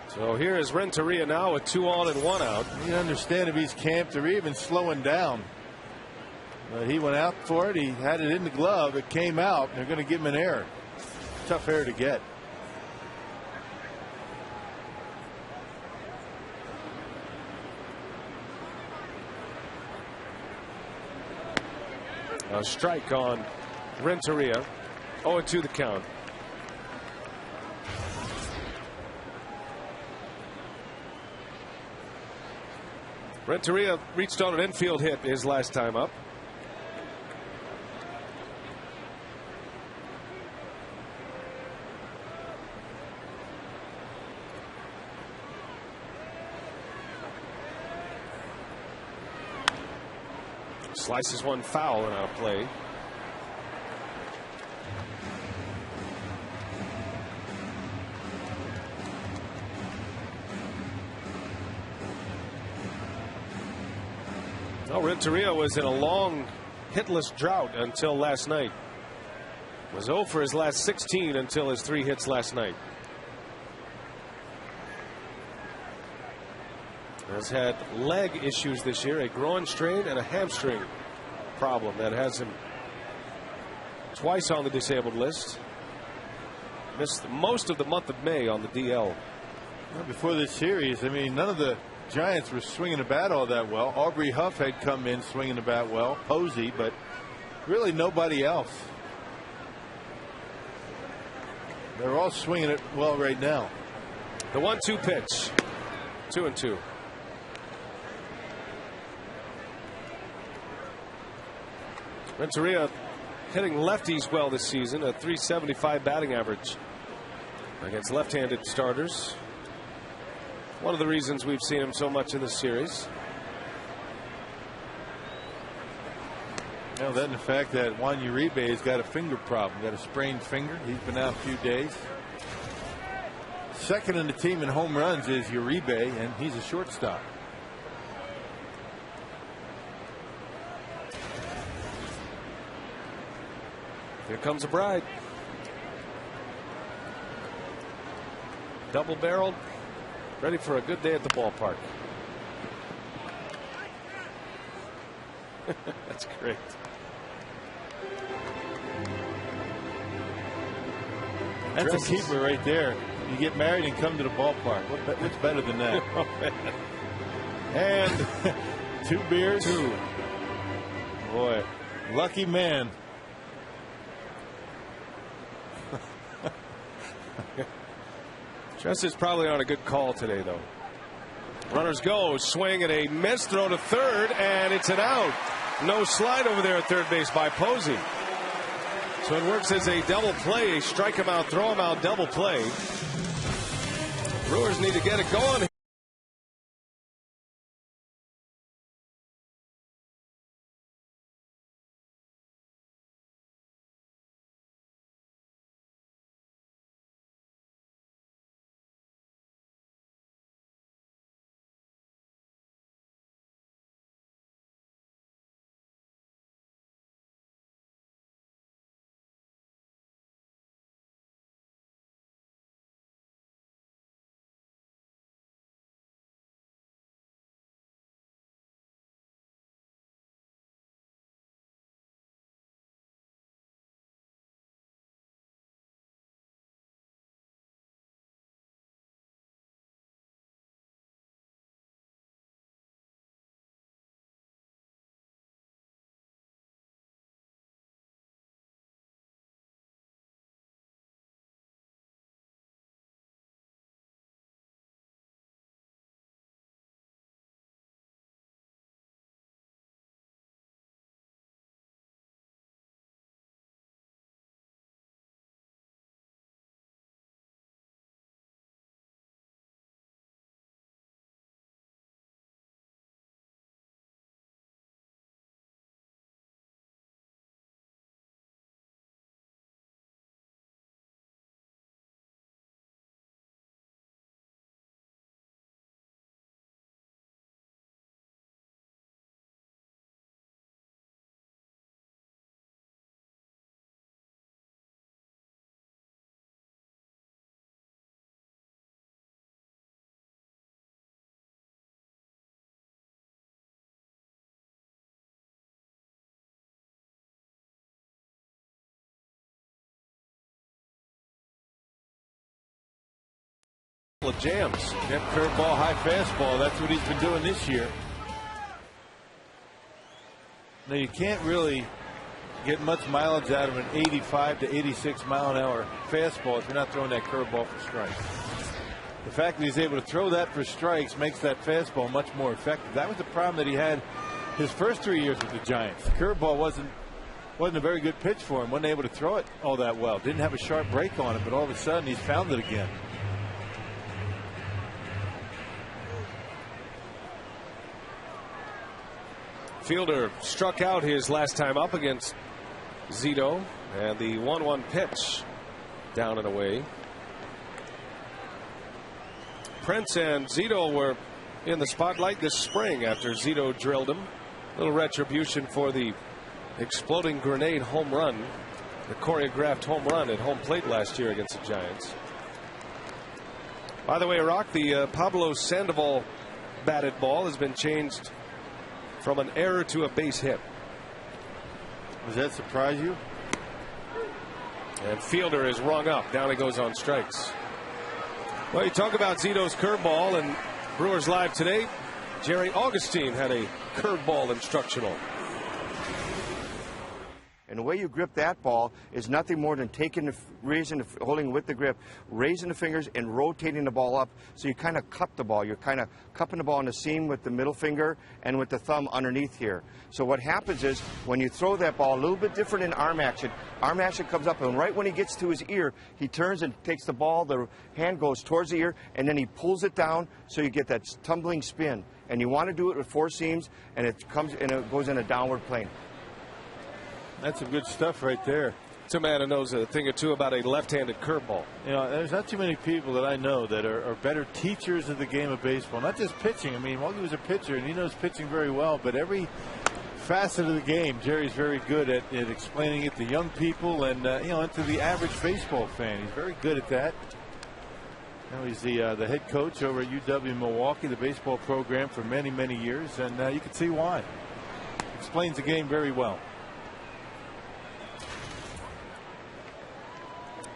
S1: So here is Renteria now with 2 on and 1 out.
S4: You understand if he's camped or even slowing down. But he went out for it. He had it in the glove. It came out. They're going to give him an error. Tough error to get.
S1: A strike on Renteria. 0-2 the count. Renteria reached on an infield hit his last time up. Slices one foul and out of play. Well, Renteria was in a long hitless drought until last night. Was 0 for his last 16 until his 3 hits last night. Has had leg issues this year, a groin strain and a hamstring problem that has him twice on the disabled list. Missed most of the month of May on the DL.
S4: Well, before this series, I mean, none of the Giants were swinging the bat all that well. Aubrey Huff had come in swinging the bat well, Posey, but really nobody else. They're all swinging it well right now.
S1: The 1-2 pitch. 2-2. Renteria hitting lefties well this season, a .375 batting average against left-handed starters. One of the reasons we've seen him so much in this series.
S4: Well, that and the fact that Juan Uribe has got a finger problem, got a sprained finger. He's been out a few days. Second in the team in home runs is Uribe, and he's a shortstop.
S1: Here comes a bride. Double barreled. Ready for a good day at the ballpark. That's great.
S4: That's a keeper right there. You get married and come to the ballpark. What's better than that? And 2 beers.
S1: 2.
S4: Boy, lucky man.
S1: Tress is probably on a good call today, though. Runners go, swing and a miss, throw to third, and it's an out. No slide over there at third base by Posey. So it works as a double play, a strike him out, throw him out, double play. Brewers need to get it going. Jams.
S4: Yep, curveball, high fastball. That's what he's been doing this year. Now you can't really get much mileage out of an 85 to 86 mile an hour fastball if you're not throwing that curveball for strikes. The fact that he's able to throw that for strikes makes that fastball much more effective. That was the problem that he had his first 3 years with the Giants. The curveball wasn't a very good pitch for him. Wasn't able to throw it all that well. Didn't have a sharp break on it, but all of a sudden he's found it again.
S1: Fielder struck out his last time up against Zito, and the 1-1 pitch down and away. Prince and Zito were in the spotlight this spring after Zito drilled him. A little retribution for the exploding grenade home run, the choreographed home run at home plate last year against the Giants. By the way, Rock, the Pablo Sandoval batted ball has been changed from an error to a base hit.
S4: Does that surprise you?
S1: And Fielder is rung up. Down he goes on strikes. Well, you talk about Zito's curveball, and Brewers Live today, Jerry Augustine had a curveball instructional.
S5: And the way you grip that ball is nothing more than taking holding with the grip, raising the fingers and rotating the ball up, so you kind of cup the ball. You're kind of cupping the ball in the seam with the middle finger and with the thumb underneath here. So what happens is when you throw that ball, a little bit different in arm action comes up, and right when he gets to his ear, he turns and takes the ball, the hand goes towards the ear, and then he pulls it down so you get that tumbling spin. And you want to do it with four seams, and it goes in a downward plane.
S4: That's some good stuff right there.
S1: It's a man who knows a thing or two about a left-handed curveball.
S4: You know, there's not too many people that I know that are better teachers of the game of baseball. Not just pitching. I mean, Wally was a pitcher, and he knows pitching very well. But every facet of the game, Jerry's very good at explaining it to young people and and to the average baseball fan. He's very good at that. You know, he's the head coach over at UW Milwaukee, the baseball program, for many, many years, and you can see why. Explains the game very well.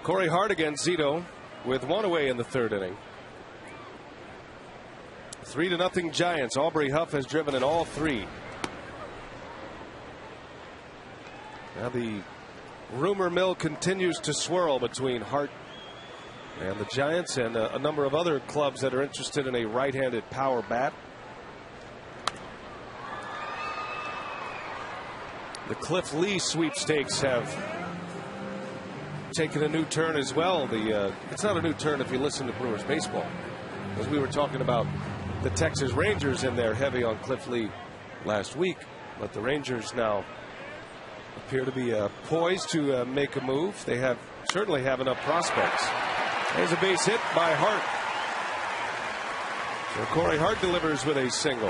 S1: Corey Hart against Zito with one away in the third inning. 3-0 Giants. Aubrey Huff has driven in all three. Now the rumor mill continues to swirl between Hart and the Giants and a number of other clubs that are interested in a right-handed power bat. The Cliff Lee sweepstakes have taken a new turn as well. It's not a new turn if you listen to Brewers baseball, as we were talking about the Texas Rangers in there heavy on Cliff Lee last week, but the Rangers now appear to be poised to make a move. They certainly have enough prospects. There's a base hit by Hart. So Corey Hart delivers with a single.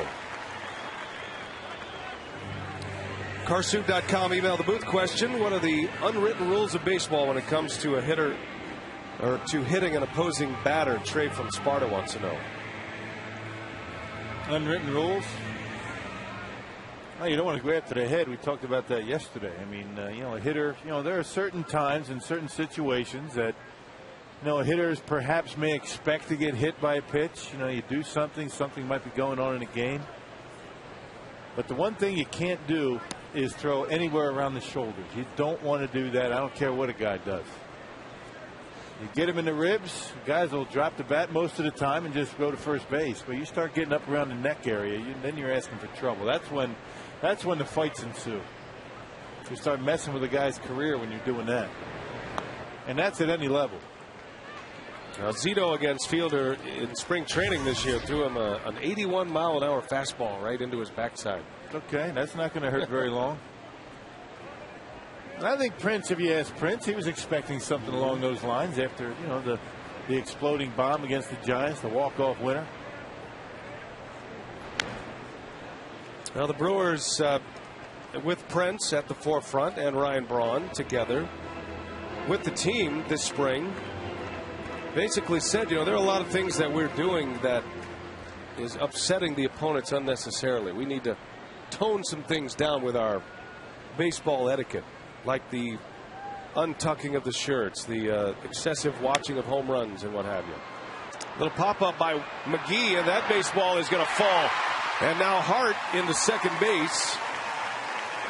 S1: Carsoup.com email the booth question: what are the unwritten rules of baseball when it comes to a hitter or to hitting an opposing batter? Trey from Sparta wants to know.
S4: Unwritten rules? Well, you don't want to go after the head. We talked about that yesterday. I mean, a hitter, there are certain times in certain situations that, hitters perhaps may expect to get hit by a pitch. You do something might be going on in a game. But the one thing you can't do is throw anywhere around the shoulders. You don't want to do that. I don't care what a guy does. You get him in the ribs, guys will drop the bat most of the time and just go to first base. But you start getting up around the neck area, then you're asking for trouble. That's when the fights ensue. You start messing with a guy's career when you're doing that. And that's at any level.
S1: Now, Zito against Fielder in spring training this year threw him an 81-mile-an-hour fastball right into his backside.
S4: Okay, that's not going to hurt very long. And I think Prince, if you ask Prince, he was expecting something along those lines after the exploding bomb against the Giants, the walk-off winner.
S1: Now the Brewers with Prince at the forefront and Ryan Braun together with the team this spring basically said, there are a lot of things that we're doing that is upsetting the opponents unnecessarily. We need to tone some things down with our baseball etiquette, like the untucking of the shirts, the excessive watching of home runs and what have you. Little pop-up by McGee, and that baseball is going to fall. And now Hart into second base.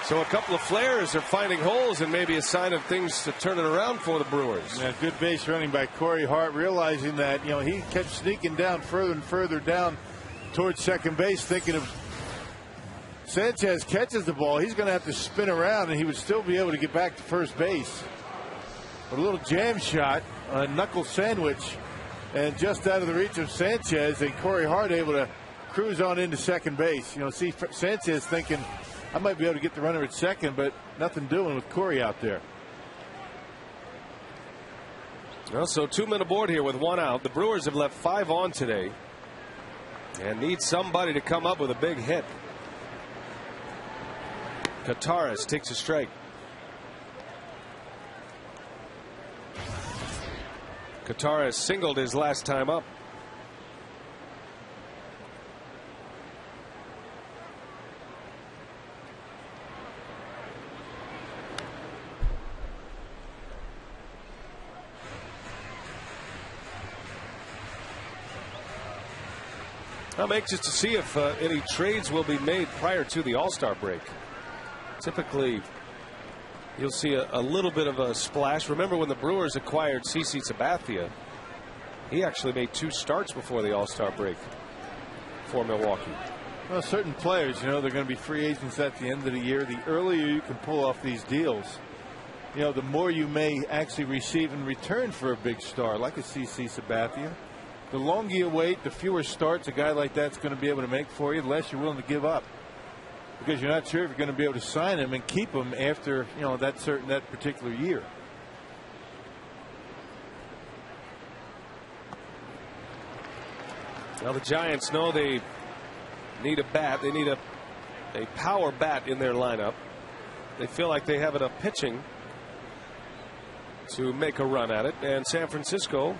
S1: So a couple of flares are finding holes, and maybe a sign of things to turn it around for the Brewers.
S4: Yeah, good base running by Corey Hart, realizing that he kept sneaking down further and further down towards second base, thinking if Sanchez catches the ball, he's going to have to spin around, and he would still be able to get back to first base. But a little jam shot, a knuckle sandwich, and just out of the reach of Sanchez, and Corey Hart able to cruise on into second base. See Sanchez thinking, I might be able to get the runner at second, but nothing doing with Corey out there.
S1: Well, so 2 men aboard here with 1 out. The Brewers have left 5 on today and need somebody to come up with a big hit. Torres takes a strike. Torres singled his last time up. I'm anxious to see if any trades will be made prior to the All-Star break. Typically, you'll see a little bit of a splash. Remember when the Brewers acquired CC Sabathia, he actually made 2 starts before the All-Star break for Milwaukee.
S4: Well, certain players, they're going to be free agents at the end of the year. The earlier you can pull off these deals, the more you may actually receive in return for a big star like a CC Sabathia. The longer you wait, the fewer starts a guy like that's going to be able to make for you, the less you're willing to give up, because you're not sure if you're going to be able to sign him and keep him after that particular year.
S1: Now the Giants know they need a bat. They need a power bat in their lineup. They feel like they have enough pitching to make a run at it, and San Francisco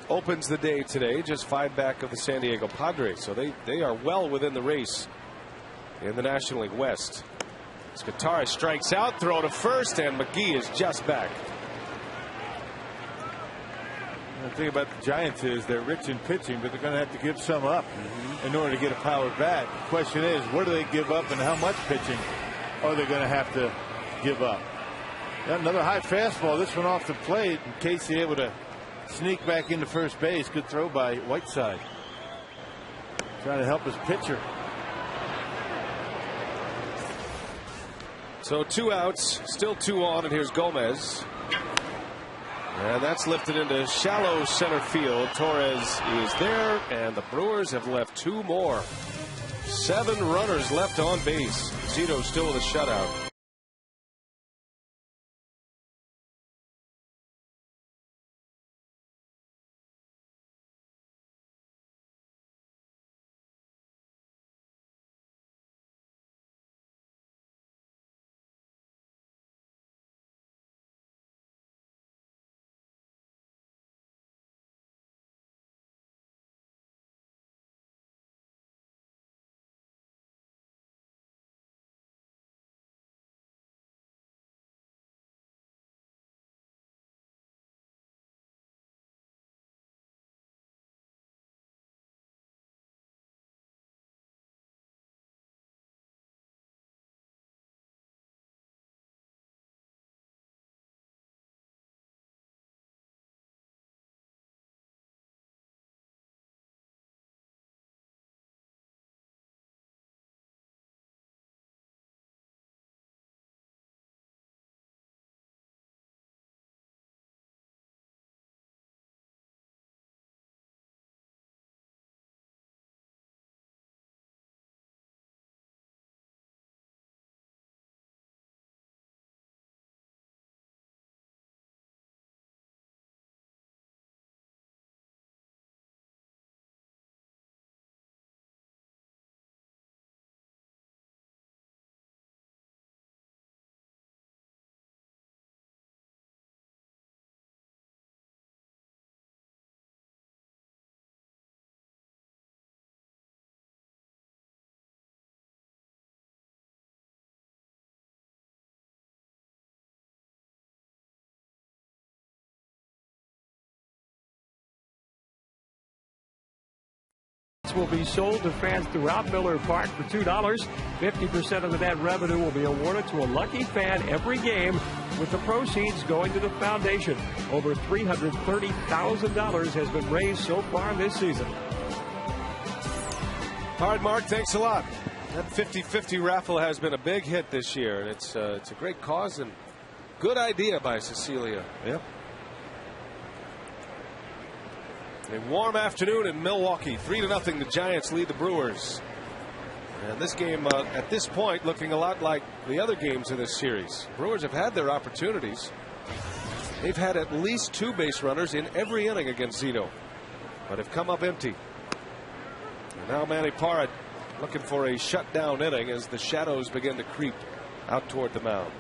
S1: opens the day today just 5 back of the San Diego Padres, so they are well within the race in the National League West. Torres strikes out, throw to first, and McGee is just back.
S4: The thing about the Giants is they're rich in pitching, but they're going to have to give some up in order to get a power bat. The question is, what do they give up, and how much pitching are they going to have to give up? Another high fastball, this one off the plate, and Casey able to sneak back into first base. Good throw by Whiteside, trying to help his pitcher.
S1: So 2 outs, still 2 on, and here's Gomez. And that's lifted into shallow center field. Torres is there, and the Brewers have left 2 more. 7 runners left on base. Zito still with a shutout.
S7: will be sold to fans throughout Miller Park for $2. 50% of the net revenue will be awarded to a lucky fan every game, with the proceeds going to the foundation. Over $330,000 has been raised so far this season.
S1: All right, Mark, thanks a lot. That 50-50 raffle has been a big hit this year, and it's a great cause and good idea by Cecilia.
S4: Yep.
S1: A warm afternoon in Milwaukee. 3-0. The Giants lead the Brewers. And this game, at this point, looking a lot like the other games in this series. Brewers have had their opportunities. They've had at least 2 base runners in every inning against Zito, but have come up empty. And now Manny Parra looking for a shutdown inning as the shadows begin to creep out toward the mound.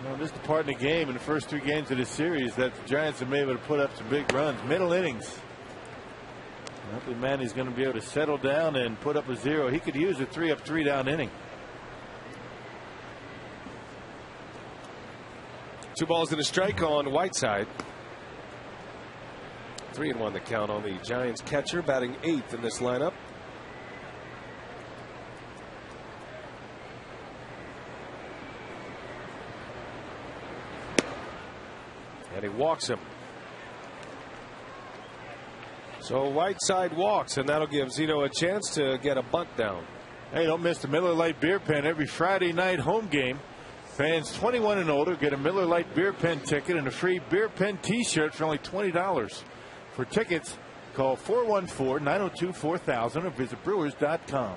S4: Well, this is the part in the game in the first 3 games of this series that the Giants have been able to put up some big runs, middle innings. Hopefully Manny's going to be able to settle down and put up a 0. He could use a 3-up, 3-down inning.
S1: 2 balls and a strike on Whiteside. 3-1 the count on the Giants catcher, batting 8th in this lineup. And he walks him. So Whiteside walks, and that'll give Zito a chance to get a bunt down.
S4: Hey, don't miss the Miller Lite Beer Pen every Friday night home game. Fans 21 and older get a Miller Lite Beer Pen ticket and a free Beer Pen T-shirt for only $20. For tickets, call 414-902-4000 or visit Brewers.com.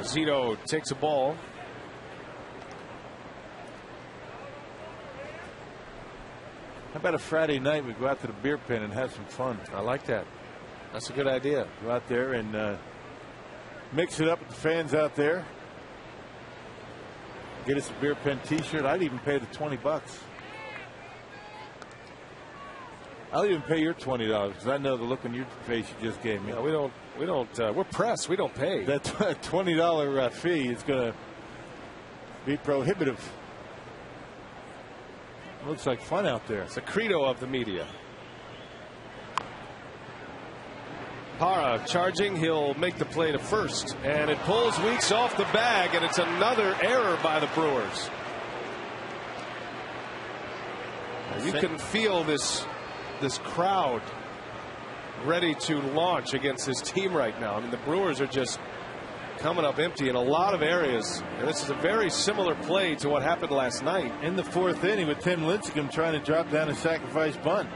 S1: Zito takes a ball.
S4: How about a Friday night we go out to the beer pen and have some fun?
S1: I like that. That's a good idea.
S4: Go out there and mix it up with the fans out there. Get us a Beer Pen T-shirt. I'd even pay the $20. I'll even pay your $20 because I know the look on your face you just gave me.
S1: No, we don't. We're press. We don't pay.
S4: That $20 fee is going to be prohibitive. Looks like fun out there.
S1: It's a credo of the media. Parra charging. He'll make the play to first, and it pulls Weeks off the bag, and it's another error by the Brewers. You can feel this crowd ready to launch against this team right now. I mean, the Brewers are just coming up empty in a lot of areas, and this is a very similar play to what happened last night
S4: in the 4th inning with Tim Lincecum trying to drop down a sacrifice bunt.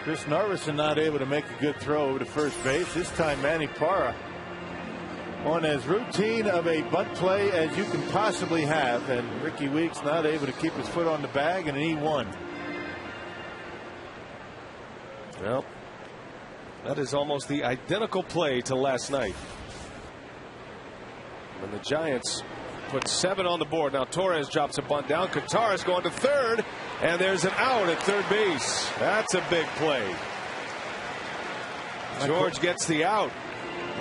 S4: Chris Narveson not able to make a good throw over to first base. This time Manny Parra on as routine of a bunt play as you can possibly have, and Ricky Weeks not able to keep his foot on the bag, and an E1.
S1: Well, that is almost the identical play to last night when the Giants put 7 on the board. Now Torres drops a bunt down. Torres going to third, and there's an out at third base. That's a big play. George gets the out.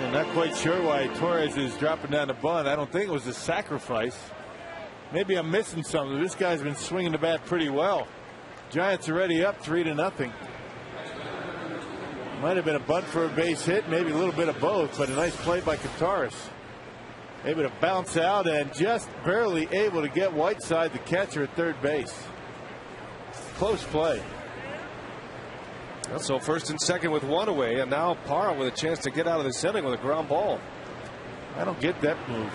S4: I'm not quite sure why Torres is dropping down the bunt. I don't think it was a sacrifice. Maybe I'm missing something. This guy's been swinging the bat pretty well. Giants already up 3-0. Might have been a bunt for a base hit, maybe a little bit of both, but a nice play by Torres. Able to bounce out and just barely able to get Whiteside, the catcher, at third base. Close play.
S1: So first and second with 1 away, and now Parra with a chance to get out of this inning with a ground ball.
S4: I don't get that move.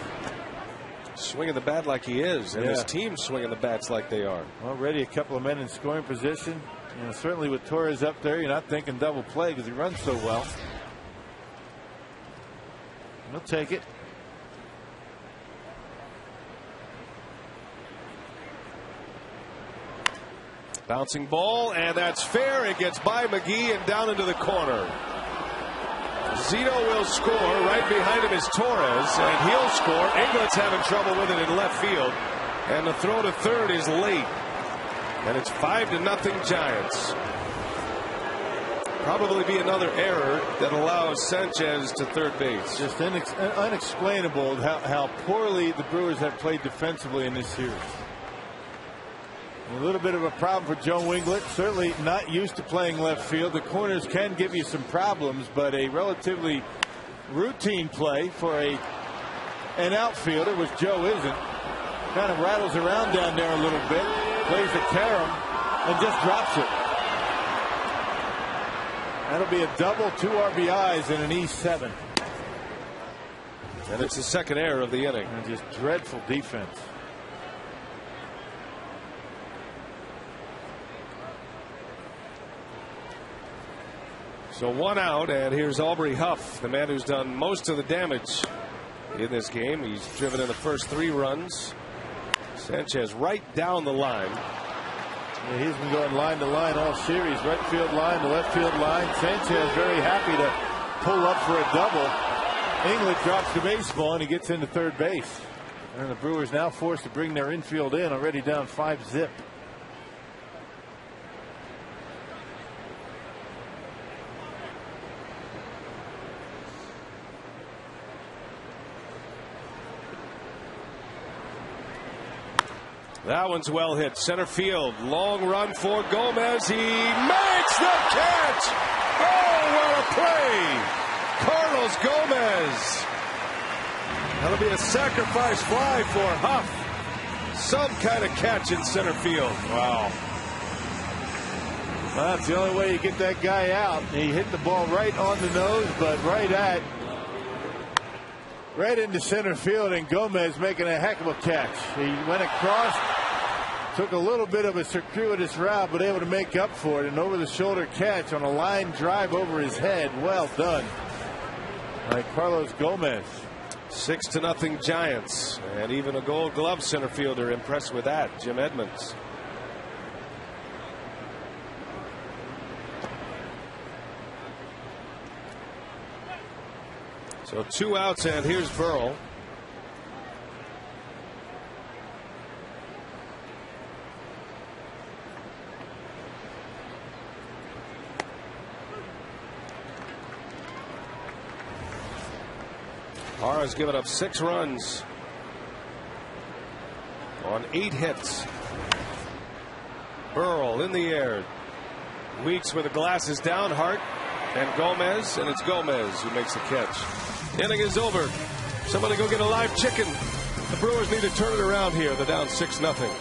S1: Swinging the bat like he is, and his team swinging the bats like they are.
S4: Already a couple of men in scoring position. You know, certainly with Torres up there, you're not thinking double play because he runs so well. He'll take it.
S1: Bouncing ball, and that's fair. It gets by McGee and down into the corner. Zito will score. Right behind him is Torres, and he'll score. England's having trouble with it in left field, and the throw to third is late. And it's 5-0 Giants. Probably be another error that allows Sanchez to third base.
S4: Just unexplainable how poorly the Brewers have played defensively in this series. A little bit of a problem for Joe Winglet. Certainly not used to playing left field. The corners can give you some problems, but a relatively routine play for an outfielder, which Joe isn't. Kind of rattles around down there a little bit, plays the carom, and just drops it. That'll be a double, 2 RBIs, and an E7.
S1: And it's the second error of the inning.
S4: And just dreadful defense.
S1: So 1 out, and here's Aubrey Huff, the man who's done most of the damage in this game. He's driven in the first 3 runs. Sanchez right down the line.
S4: Yeah, he's been going line to line all series. Right field line to left field line. Sanchez very happy to pull up for a double. England drops the baseball and he gets into third base. And the Brewers now forced to bring their infield in, already down 5-zip.
S1: That one's well hit. Center field. Long run for Gomez. He makes the catch. Oh, what a play. Carlos Gomez. That'll be a sacrifice fly for Huff. Some kind of catch in center field.
S4: Wow. Well, that's the only way you get that guy out. He hit the ball right on the nose, but right into center field, and Gomez making a heck of a catch. He went across, took a little bit of a circuitous route, but able to make up for it. An over-the-shoulder catch on a line drive over his head. Well done by Carlos Gomez.
S1: 6-0 Giants, and even a Gold Glove center fielder impressed with that, Jim Edmonds. So 2 outs, and here's Burrell. Torres given up 6 runs on 8 hits. Burrell in the air. Weeks with the glasses down. Hart and Gomez, and it's Gomez who makes the catch. Inning is over. Somebody go get a live chicken. The Brewers need to turn it around here. They're down 6-0.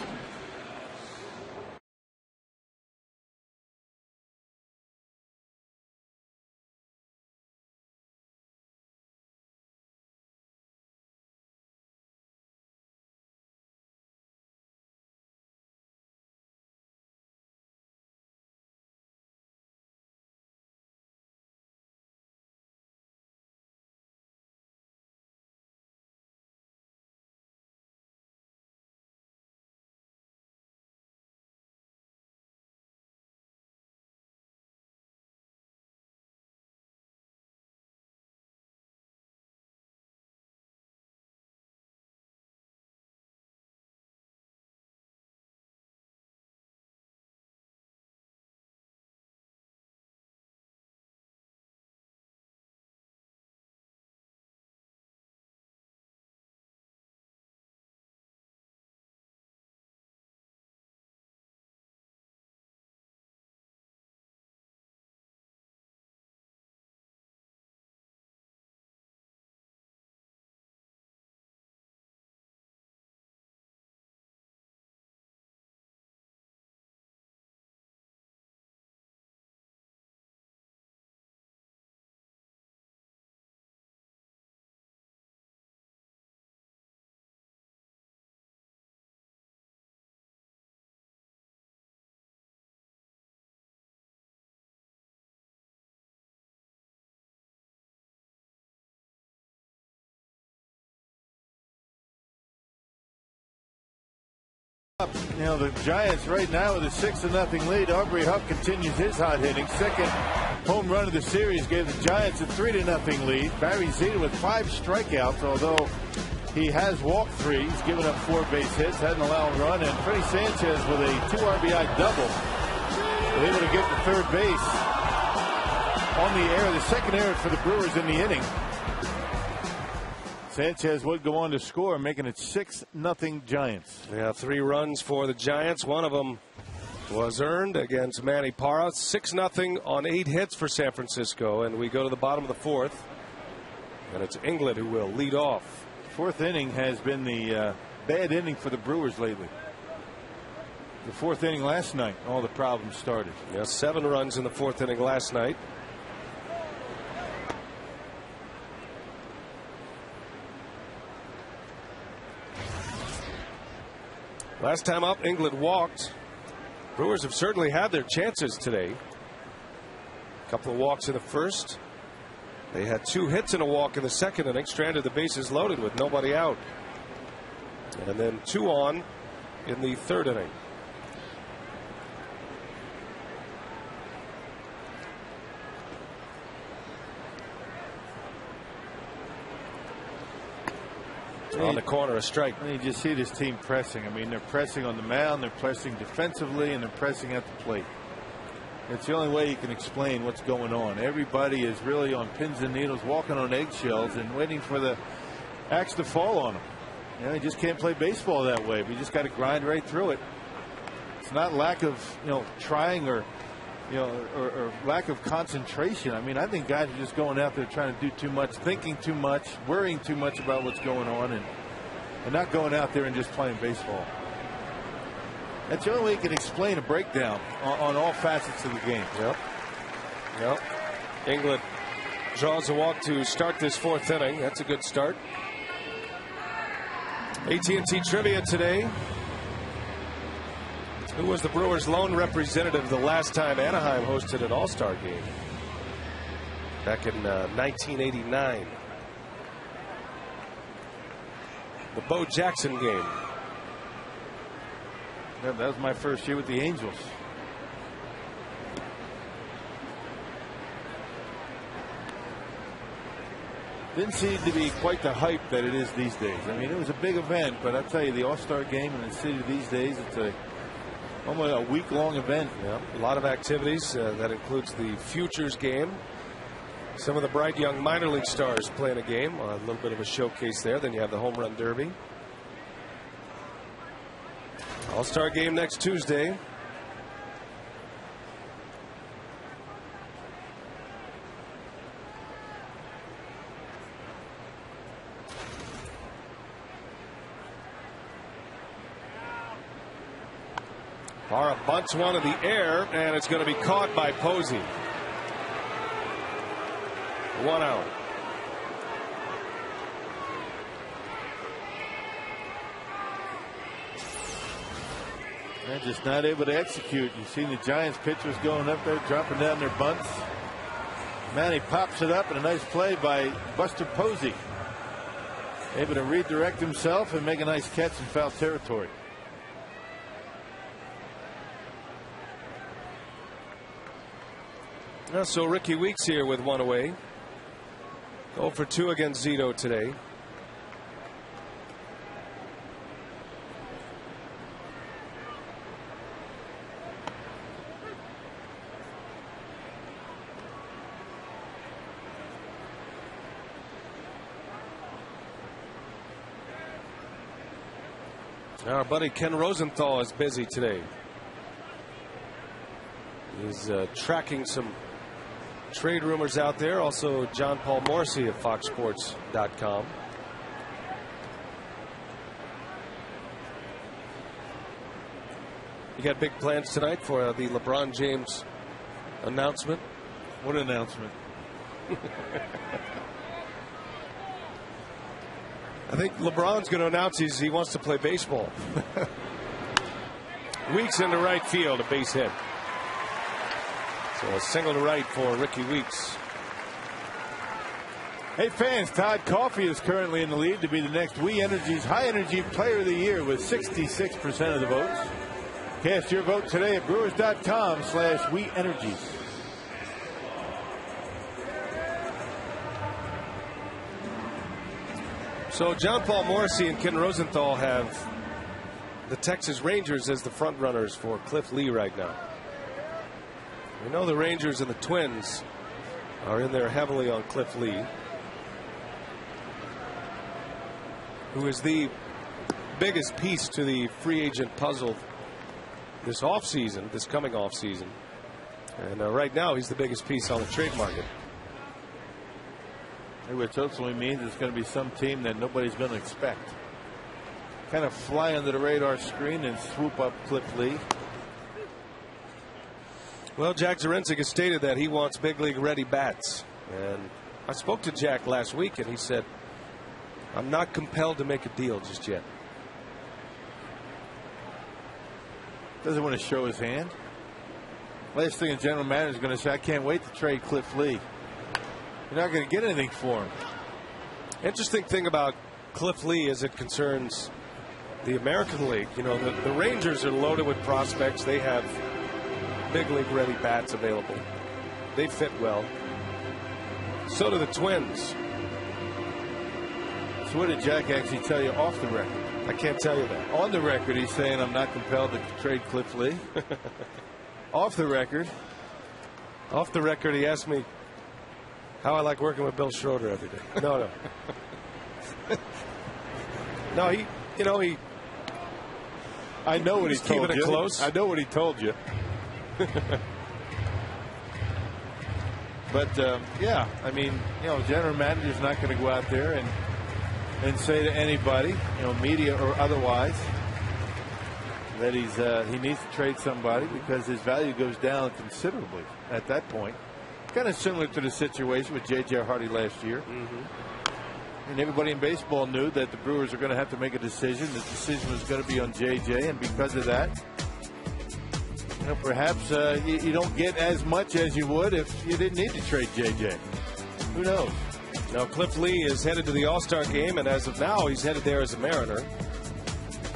S4: You know, the Giants right now with a 6-0 lead. Aubrey Huff continues his hot hitting. Second home run of the series gave the Giants a 3-0 lead. Barry Zito with 5 strikeouts, although he has walked 3. He's given up 4 base hits, hadn't allowed a run, and Freddie Sanchez with a 2 RBI double, able to get to third base. on the error, the second error for the Brewers in the inning. Sanchez would go on to score, making it 6-0 Giants.
S1: Yeah, 3 runs for the Giants. One of them was earned against Manny Parra. 6-0 on 8 hits for San Francisco. And we go to the bottom of the 4th. And it's England who will lead off.
S4: 4th inning has been the bad inning for the Brewers lately. The 4th inning last night, all the problems started.
S1: Yeah, 7 runs in the 4th inning last night. Last time up, England walked. Brewers have certainly had their chances today. A couple of walks in the first. They had 2 hits and a walk in the second inning, stranded the bases loaded with nobody out. And then 2 on in the 3rd inning. On the corner, a strike.
S4: And you just see this team pressing. I mean, they're pressing on the mound, they're pressing defensively, and they're pressing at the plate. It's the only way you can explain what's going on. Everybody is really on pins and needles, walking on eggshells, and waiting for the axe to fall on them. You know, you just can't play baseball that way. We just got to grind right through it. It's not lack of, trying or lack of concentration. I mean, I think guys are just going out there trying to do too much, thinking too much, worrying too much about what's going on, and not going out there and just playing baseball. That's the only way you can explain a breakdown on all facets of the game.
S1: Yep. England draws a walk to start this 4th inning. That's a good start. AT&T trivia today. Who was the Brewers' lone representative the last time Anaheim hosted an All-Star game? Back in 1989. The Bo Jackson game.
S4: Yeah, that was my first year with the Angels. Didn't seem to be quite the hype that it is these days. I mean, it was a big event, but I tell you, the All-Star game in the city these days, it's almost a week-long event.
S1: Yeah, a lot of activities. That includes the Futures game. Some of the bright young minor league stars playing a game. A little bit of a showcase there. Then you have the Home Run Derby. All-Star game next Tuesday. Parra bunts one in the air, and it's going to be caught by Posey. 1 out.
S4: They're just not able to execute. You've seen the Giants pitchers going up there, dropping down their bunts. Manny pops it up, and a nice play by Buster Posey. Able to redirect himself and make a nice catch in foul territory.
S1: So Ricky Weeks here with 1 away. 0 for 2 against Zito today. Our buddy Ken Rosenthal is busy today. He's tracking some trade rumors out there. Also, John Paul Morrissey of FoxSports.com. You got big plans tonight for the LeBron James announcement?
S4: What announcement?
S1: I think LeBron's going to announce he wants to play baseball. Weeks into right field, a base hit. So a single to right for Ricky Weeks.
S4: Hey fans, Todd Coffey is currently in the lead to be the next We Energy's High Energy Player of the Year with 66% of the votes. Cast your vote today at Brewers.com/We Energies.
S1: So John Paul Morrissey and Ken Rosenthal have the Texas Rangers as the front runners for Cliff Lee right now. We know the Rangers and the Twins are in there heavily on Cliff Lee, who is the biggest piece to the free agent puzzle this offseason, this coming offseason. And right now, he's the biggest piece on the trade market.
S4: Which ultimately means it's going to be some team that nobody's going to expect. Kind of fly under the radar screen and swoop up Cliff Lee.
S1: Well, Jack Zduriencik has stated that he wants big league ready bats. And I spoke to Jack last week, and he said, I'm not compelled to make a deal just yet.
S4: Doesn't want to show his hand. Last thing a general manager is going to say, I can't wait to trade Cliff Lee. You're not going to get anything for him.
S1: Interesting thing about Cliff Lee as it concerns the American League. You know, the Rangers are loaded with prospects. They have big league ready bats available. They fit well. So do the Twins.
S4: So what did Jack actually tell you off the record?
S1: I can't tell you that.
S4: On the record, he's saying I'm not compelled to trade Cliff Lee. Off the record.
S1: Off the record, he asked me how I like working with Bill Schroeder every day. No. No, he.
S4: I know what he's
S1: keeping it close.
S4: I know what he told you. But yeah, I mean, general manager's not going to go out there and say to anybody, media or otherwise, that he needs to trade somebody because his value goes down considerably at that point. Kind of similar to the situation with J.J. Hardy last year. And everybody in baseball knew that the Brewers are going to have to make a decision. The decision was going to be on J.J. And because of that, perhaps you don't get as much as you would if you didn't need to trade J.J. Who knows?
S1: Now, Cliff Lee is headed to the All-Star game, and as of now, he's headed there as a Mariner.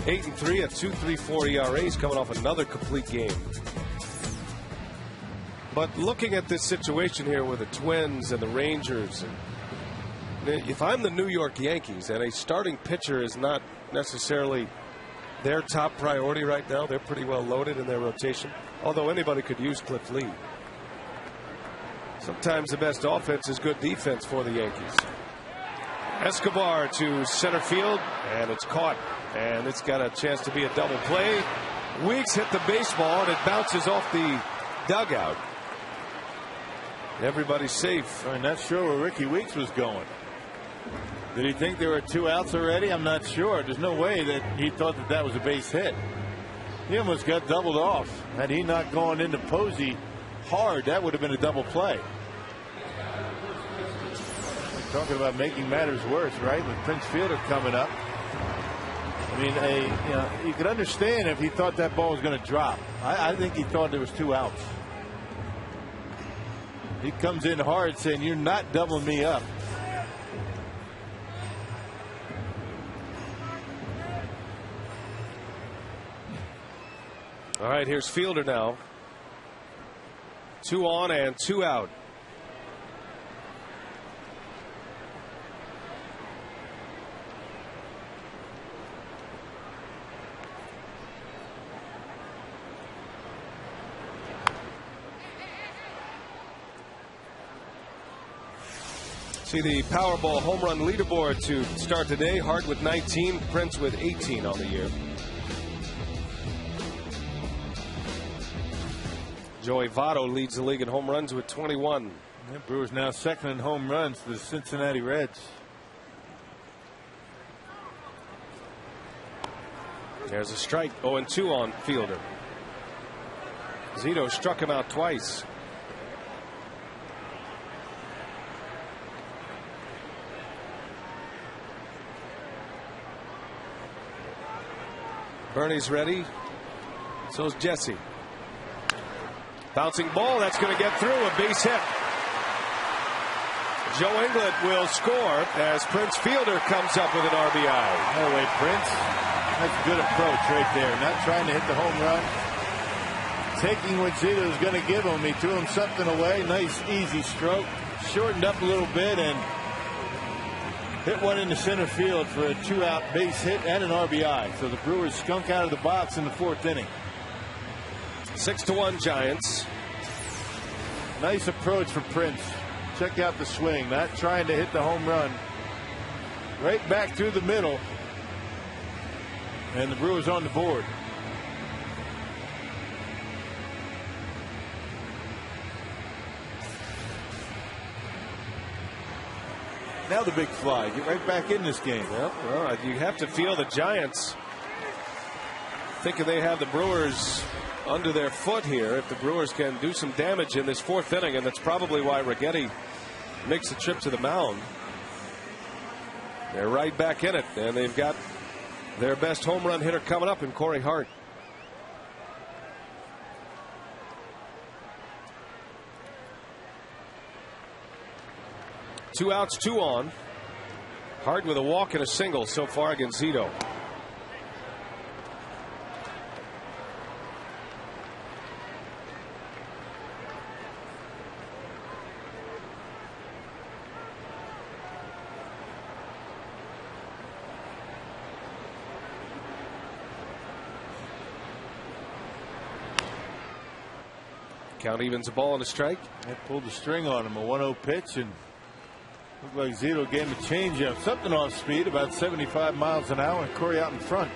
S1: 8-3 at 2.34 ERA. He's coming off another complete game. But looking at this situation here with the Twins and the Rangers, if I'm the New York Yankees and a starting pitcher is not necessarily their top priority right now, they're pretty well loaded in their rotation, although anybody could use Cliff Lee. Sometimes the best offense is good defense for the Yankees. Escobar to center field, and it's caught, and it's got a chance to be a double play. Weeks hit the baseball, and it bounces off the dugout. Everybody's safe.
S4: I'm not sure where Ricky Weeks was going. Did he think there were 2 outs already? I'm not sure. There's no way that he thought that was a base hit. He almost got doubled off. Had he not gone into Posey hard, that would have been a double play. Talking about making matters worse, right? With Prince Fielder coming up. I mean, you could understand if he thought that ball was going to drop. I think he thought there was 2 outs. He comes in hard saying, you're not doubling me up.
S1: All right, here's Fielder now. 2 on and 2 out. See the Powerball home run leaderboard to start today. Hart with 19, Prince with 18 on the year. Joey Votto leads the league in home runs with 21.
S4: Yeah, Brewers now second in home runs to the Cincinnati Reds.
S1: There's a strike. 0-2 on Fielder. Zito struck him out twice. Bernie's ready. So's Jesse. Bouncing ball, that's going to get through. A base hit. Joe Inglet will score as Prince Fielder comes up with an RBI.
S4: No way, Prince. That's a good approach right there. Not trying to hit the home run. Taking what Zito was going to give him. He threw him something away. Nice, easy stroke. Shortened up a little bit and hit one into center field for a 2-out base hit and an RBI. So the Brewers skunk out of the box in the 4th inning.
S1: 6-1 Giants.
S4: Nice approach for Prince. Check out the swing, not trying to hit the home run. Right back through the middle. And the Brewers on the board. Now the big fly. Get right back in this game.
S1: Yep. Well, you have to feel the Giants thinking they have the Brewers under their foot here. If the Brewers can do some damage in this 4th inning, and that's probably why Righetti makes the trip to the mound. They're right back in it, and they've got their best home run hitter coming up in Corey Hart. Two outs, 2 on. Hart with a walk and a single so far against Zito. Count evens a ball and a strike.
S4: They pulled the string on him, a 1-0 pitch, and looked like Zito gave him a changeup, something off speed, about 75 miles an hour, and Corey out in front.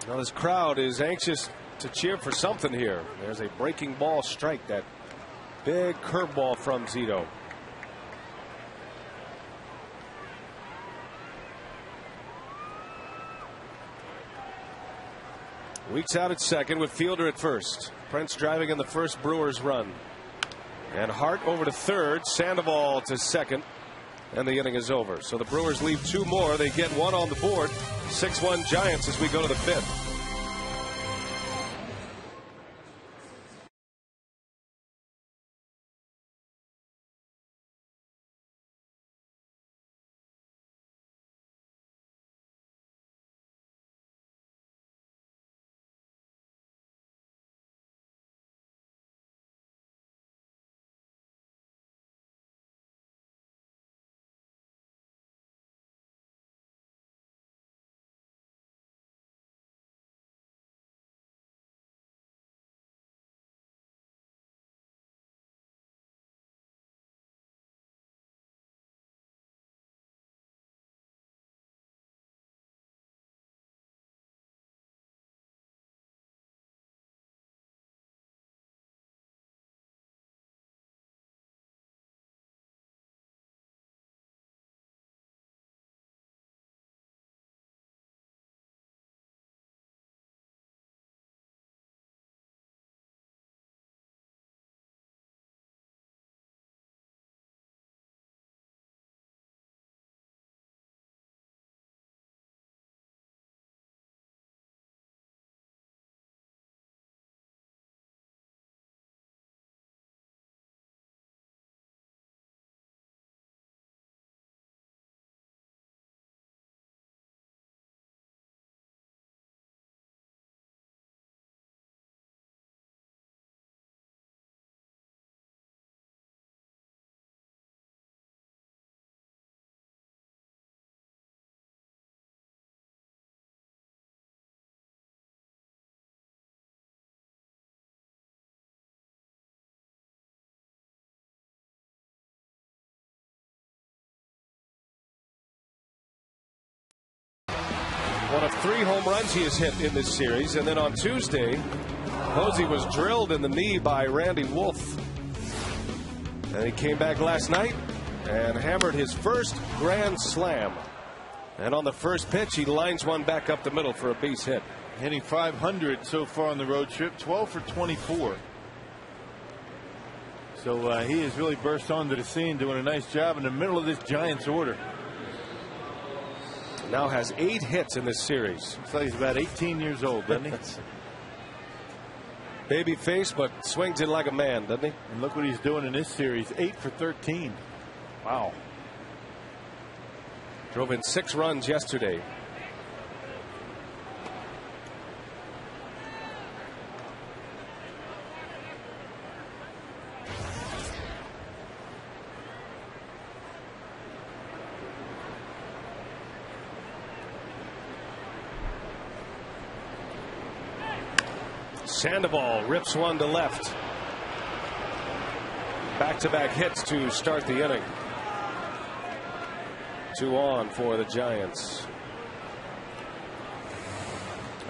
S1: Well, this crowd is anxious to cheer for something here. There's a breaking ball strike, that big curveball from Zito. Weeks out at second with Fielder at first. Prince driving in the first Brewers run. And Hart over to third. Sandoval to second. And the inning is over. So the Brewers leave 2 more. They get 1 on the board. 6-1 Giants as we go to the 5th. One of 3 home runs he has hit in this series. And then on Tuesday, Posey was drilled in the knee by Randy Wolf. And he came back last night and hammered his first grand slam. And on the first pitch, he lines one back up the middle for a base hit.
S4: Hitting .500 so far on the road trip, 12 for 24. So he has really burst onto the scene, doing a nice job in the middle of this Giants order.
S1: Now has 8 hits in this series.
S4: Looks like he's about 18 years old, doesn't he?
S1: Baby face, but swings it like a man, doesn't he?
S4: And look what he's doing in this series, 8 for 13. Wow.
S1: Drove in 6 runs yesterday. Sandoval rips one to left. Back-to-back hits to start the inning. 2 on for the Giants.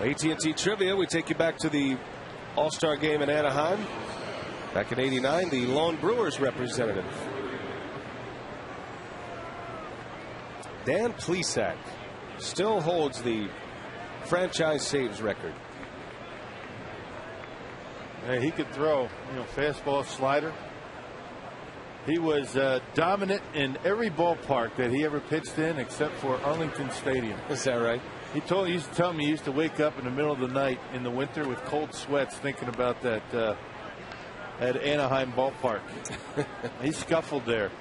S1: AT&T Trivia, we take you back to the All-Star game in Anaheim. Back in '89, the lone Brewers representative. Dan Plesac still holds the franchise saves record.
S4: Hey, he could throw, fastball, slider. He was dominant in every ballpark that he ever pitched in except for Arlington Stadium.
S1: Is that right?
S4: He used to tell me he used to wake up in the middle of the night in the winter with cold sweats thinking about that at Anaheim ballpark. He scuffled there.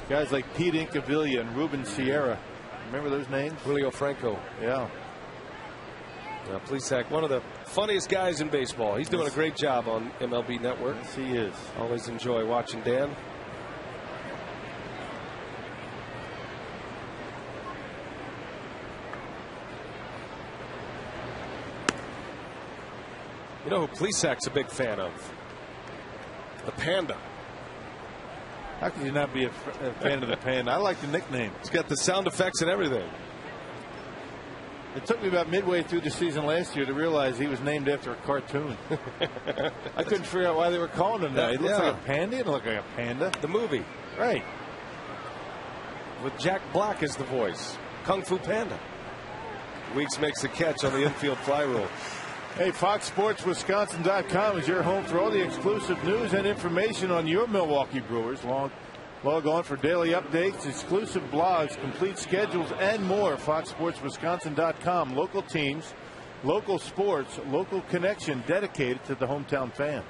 S4: Guys like Pete Incaviglia and Ruben Sierra. Remember those names?
S1: Julio Franco.
S4: Yeah.
S1: Plesac, one of the funniest guys in baseball. He's doing a great job on MLB Network.
S4: Yes, he is.
S1: Always enjoy watching Dan. You know who Plesac's a big fan of? The Panda.
S4: How could you not be a fan of the Panda? I like the nickname.
S1: It's got the sound effects and everything.
S4: It took me about midway through the season last year to realize he was named after a cartoon. I couldn't figure out why they were calling him that. He looks like a panda. He didn't look like a panda.
S1: The movie.
S4: Right.
S1: With Jack Black as the voice. Kung Fu Panda. Weeks makes the catch on the infield fly rule.
S4: Hey, FoxSportsWisconsin.com is your home for all the exclusive news and information on your Milwaukee Brewers. Log on for daily updates, exclusive blogs, complete schedules, and more. FoxSportsWisconsin.com. Local teams, local sports, local connection dedicated to the hometown fan.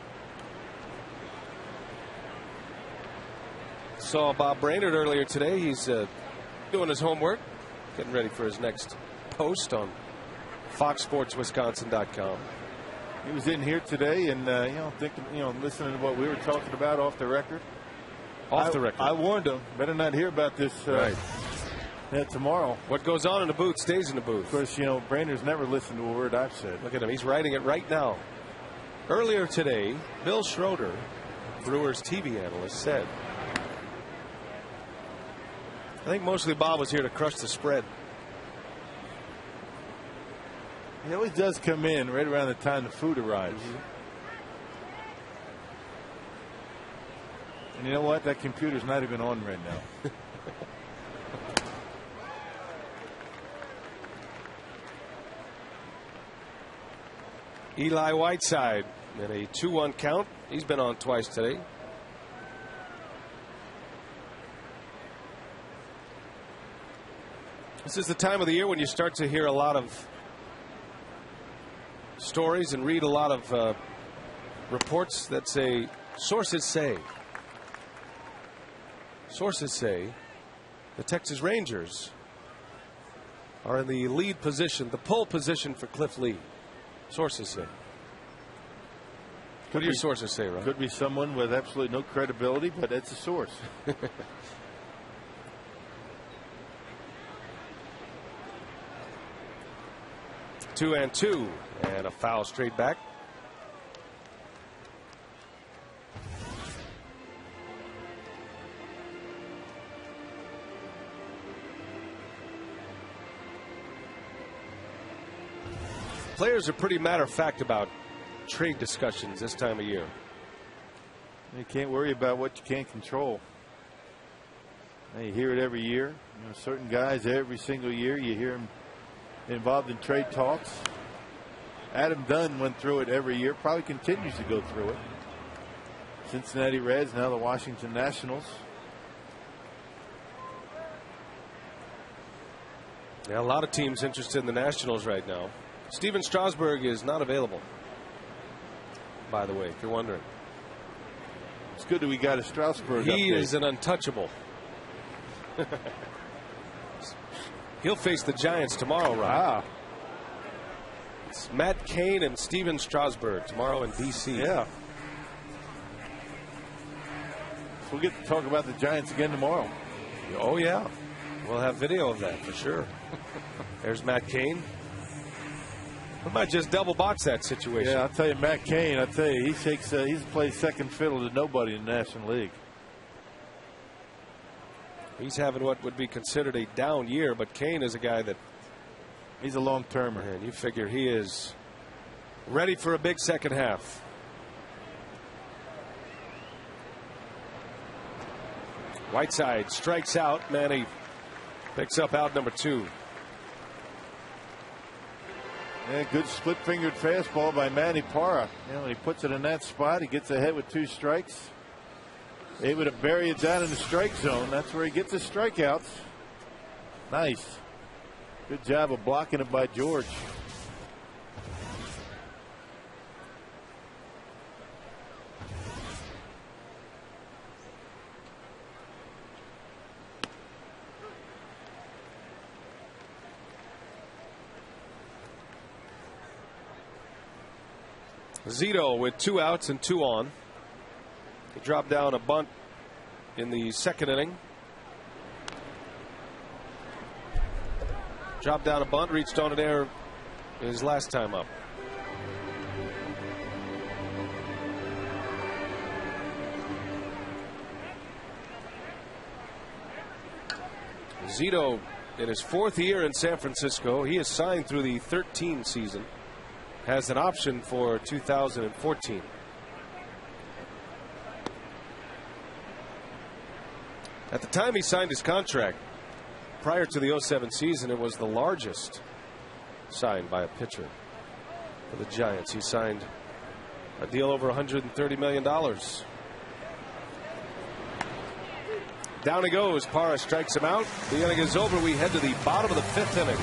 S1: Saw Bob Brainerd earlier today. He's doing his homework, getting ready for his next post on FoxSportsWisconsin.com.
S4: He was in here today and, thinking, listening to what we were talking about off the record.
S1: Off the record.
S4: I warned him. Better not hear about this tomorrow.
S1: What goes on in the booth stays in the booth.
S4: Of course, Brainerd's never listened to a word I've said.
S1: Look at him. He's writing it right now. Earlier today, Bill Schroeder, Brewers TV analyst, said, I think mostly Bob was here to crush the spread.
S4: He always does come in right around the time the food arrives. And you know what? That computer's not even on right now.
S1: Eli Whiteside at a 2-1 count. He's been on twice today. This is the time of the year when you start to hear a lot of stories and read a lot of reports that say, sources say the Texas Rangers are in the lead position, the pole position for Cliff Lee. Sources say. What do your sources say, Ron?
S4: Could be someone with absolutely no credibility, but it's a source.
S1: 2-2 and a foul straight back. Players are pretty matter of fact about trade discussions this time of year.
S4: You can't worry about what you can't control. You hear it every year. Certain guys every single year you hear them involved in trade talks. Adam Dunn went through it every year, probably continues to go through it. Cincinnati Reds, now the Washington Nationals.
S1: Yeah, a lot of teams interested in the Nationals right now. Steven Strasburg is not available, by the way, if you're wondering.
S4: It's good that we got a Strasburg
S1: He
S4: update.
S1: is an untouchable. He'll face the Giants tomorrow, Ron. It's Matt Cain and Steven Strasburg tomorrow in D.C.
S4: Yeah. We'll get to talk about the Giants again tomorrow.
S1: Oh, yeah. We'll have video of that for sure. There's Matt Cain. We might just double box that situation.
S4: Yeah, I'll tell you, Matt Cain, I'll tell you, he's played second fiddle to nobody in the National League.
S1: He's having what would be considered a down year, but Cain is a guy that
S4: he's a long-termer.
S1: And you figure he is ready for a big second half. Whiteside strikes out. Manny picks up out number 2.
S4: Yeah, good split-fingered fastball by Manny Parra. You know, he puts it in that spot. He gets ahead with 2 strikes. Able to bury it down in the strike zone. That's where he gets his strikeouts. Nice. Good job of blocking it by George.
S1: Zito with 2 outs and 2 on. He dropped down a bunt in the second inning. Dropped down a bunt, reached on an error his last time up. Zito in his 4th year in San Francisco. He is signed through the 13 season. Has an option for 2014. At the time he signed his contract, prior to the 07 season, it was the largest signed by a pitcher for the Giants. He signed a deal over $130 million. Down he goes. Parra strikes him out. The inning is over. We head to the bottom of the 5th inning.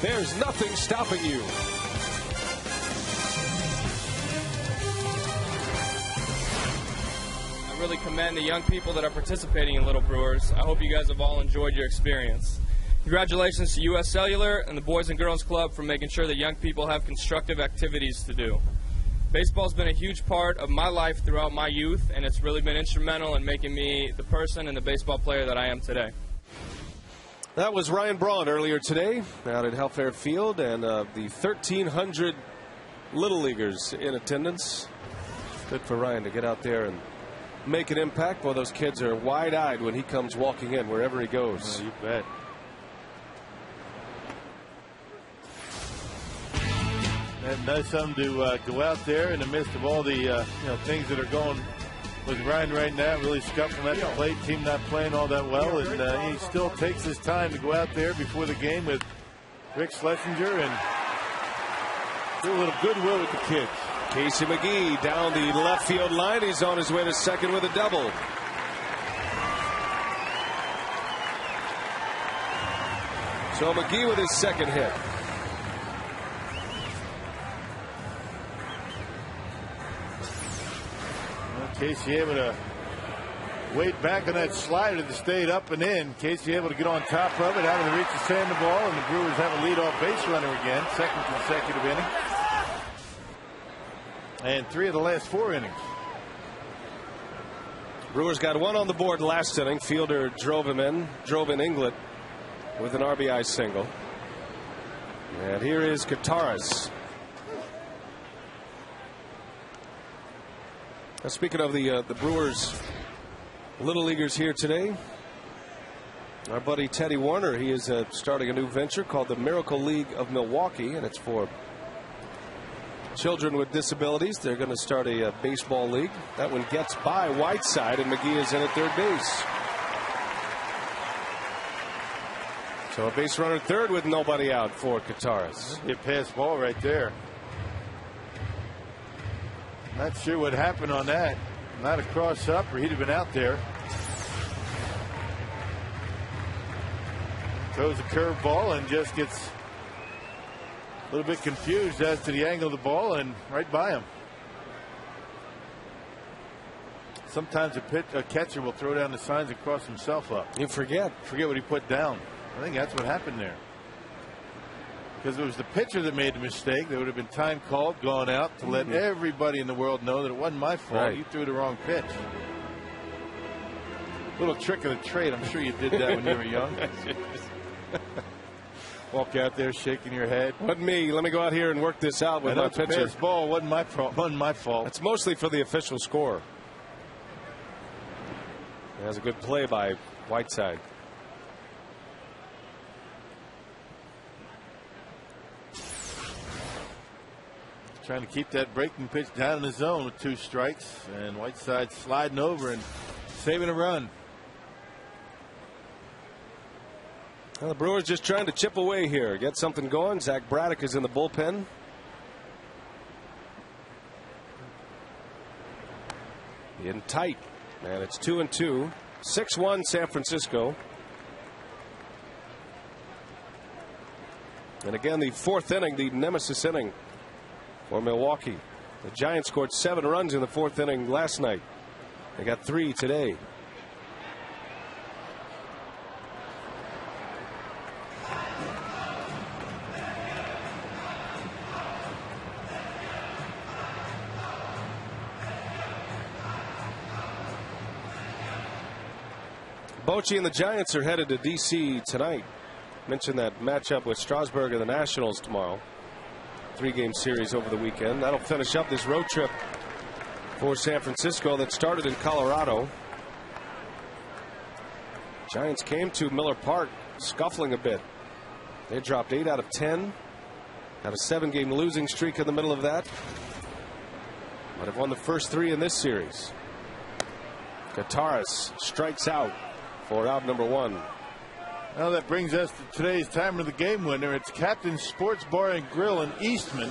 S1: There's nothing stopping you.
S8: I really commend the young people that are participating in Little Brewers. I hope you guys have all enjoyed your experience. Congratulations to U.S. Cellular and the Boys and Girls Club for making sure that young people have constructive activities to do. Baseball's been a huge part of my life throughout my youth, and it's really been instrumental in making me the person and the baseball player that I am today.
S1: That was Ryan Braun earlier today out at Huff Field, and the 1,300 Little Leaguers in attendance. Good for Ryan to get out there and make an impact. Well, those kids are wide-eyed when he comes walking in wherever he goes.
S4: Oh, you bet. And that's something to go out there in the midst of all the things that are going with Ryan right now, really scuffling at the plate, team not playing all that well, and he still takes his time to go out there before the game with Rick Schlesinger and do a little goodwill with the kids.
S1: Casey McGee down the left field line. He's on his way to second with a double. So McGee with his second hit.
S4: Well, Casey able to wait back on that slider that stayed up and in. Casey able to get on top of it, out of the reach of Sandoval, and the Brewers have a leadoff base runner again. Second consecutive inning. And 3 of the last 4 innings.
S1: Brewers got 1 on the board last inning. Fielder drove in Inglet with an RBI single. And here is Torres. Now, speaking of the Brewers Little Leaguers here today, our buddy Teddy Warner, he is starting a new venture called the Miracle League of Milwaukee, and it's for children with disabilities. They're going to start a baseball league. That one gets by Whiteside, and McGee is in at third base. So a base runner third with nobody out for Torres.
S4: Get past ball right there. Not sure what happened on that. Not a cross up, or he'd have been out there. Throws a curve ball and just gets a little bit confused as to the angle of the ball, and right by him. Sometimes a catcher will throw down the signs and cross himself up.
S1: You forget
S4: what he put down. I think that's what happened there. Because it was the pitcher that made the mistake. There would have been time called, gone out to let everybody in the world know that it wasn't my fault.
S1: Right.
S4: You threw the wrong pitch. Little trick of the trade. I'm sure you did that when you were young. Walk out there shaking your head.
S1: Wasn't me. Let me go out here and work this out with my pitcher.
S4: Pass ball wasn't my fault.
S1: It's mostly for the official score. It has a good play by Whiteside.
S4: Trying to keep that breaking pitch down in the zone with 2 strikes, and Whiteside sliding over and saving a run.
S1: Well, the Brewers just trying to chip away here, get something going. Zach Braddock is in the bullpen. In tight, and it's 2-2. 6-1 San Francisco. And again, the 4th inning, the nemesis inning for Milwaukee. The Giants scored 7 runs in the 4th inning last night. They got 3 today. Bochy and the Giants are headed to D.C. tonight. Mentioned that matchup with Strasburg and the Nationals tomorrow. 3-game series over the weekend. That'll finish up this road trip for San Francisco that started in Colorado. Giants came to Miller Park scuffling a bit. They dropped 8 out of 10. Had a 7-game losing streak in the middle of that. But have won the first 3 in this series. Torres strikes out for out number 1.
S4: Well, that brings us to today's time of the game winner. It's Captain Sports Bar and Grill in Eastman.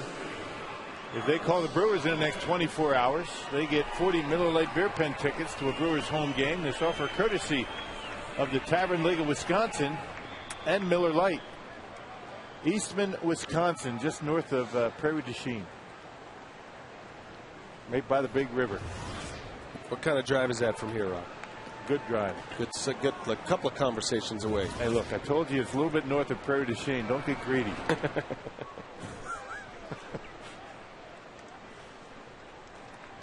S4: If they call the Brewers in the next 24 hours, they get 40 Miller Lite beer pen tickets to a Brewers home game. This offer courtesy of the Tavern League of Wisconsin and Miller Lite. Eastman, Wisconsin, just north of Prairie du Chien. Right by the Big River.
S1: What kind of drive is that from here, Rob?
S4: Good drive.
S1: It's a good couple of conversations away.
S4: Hey, look, I told you it's a little bit north of Prairie du Chien. Don't get greedy.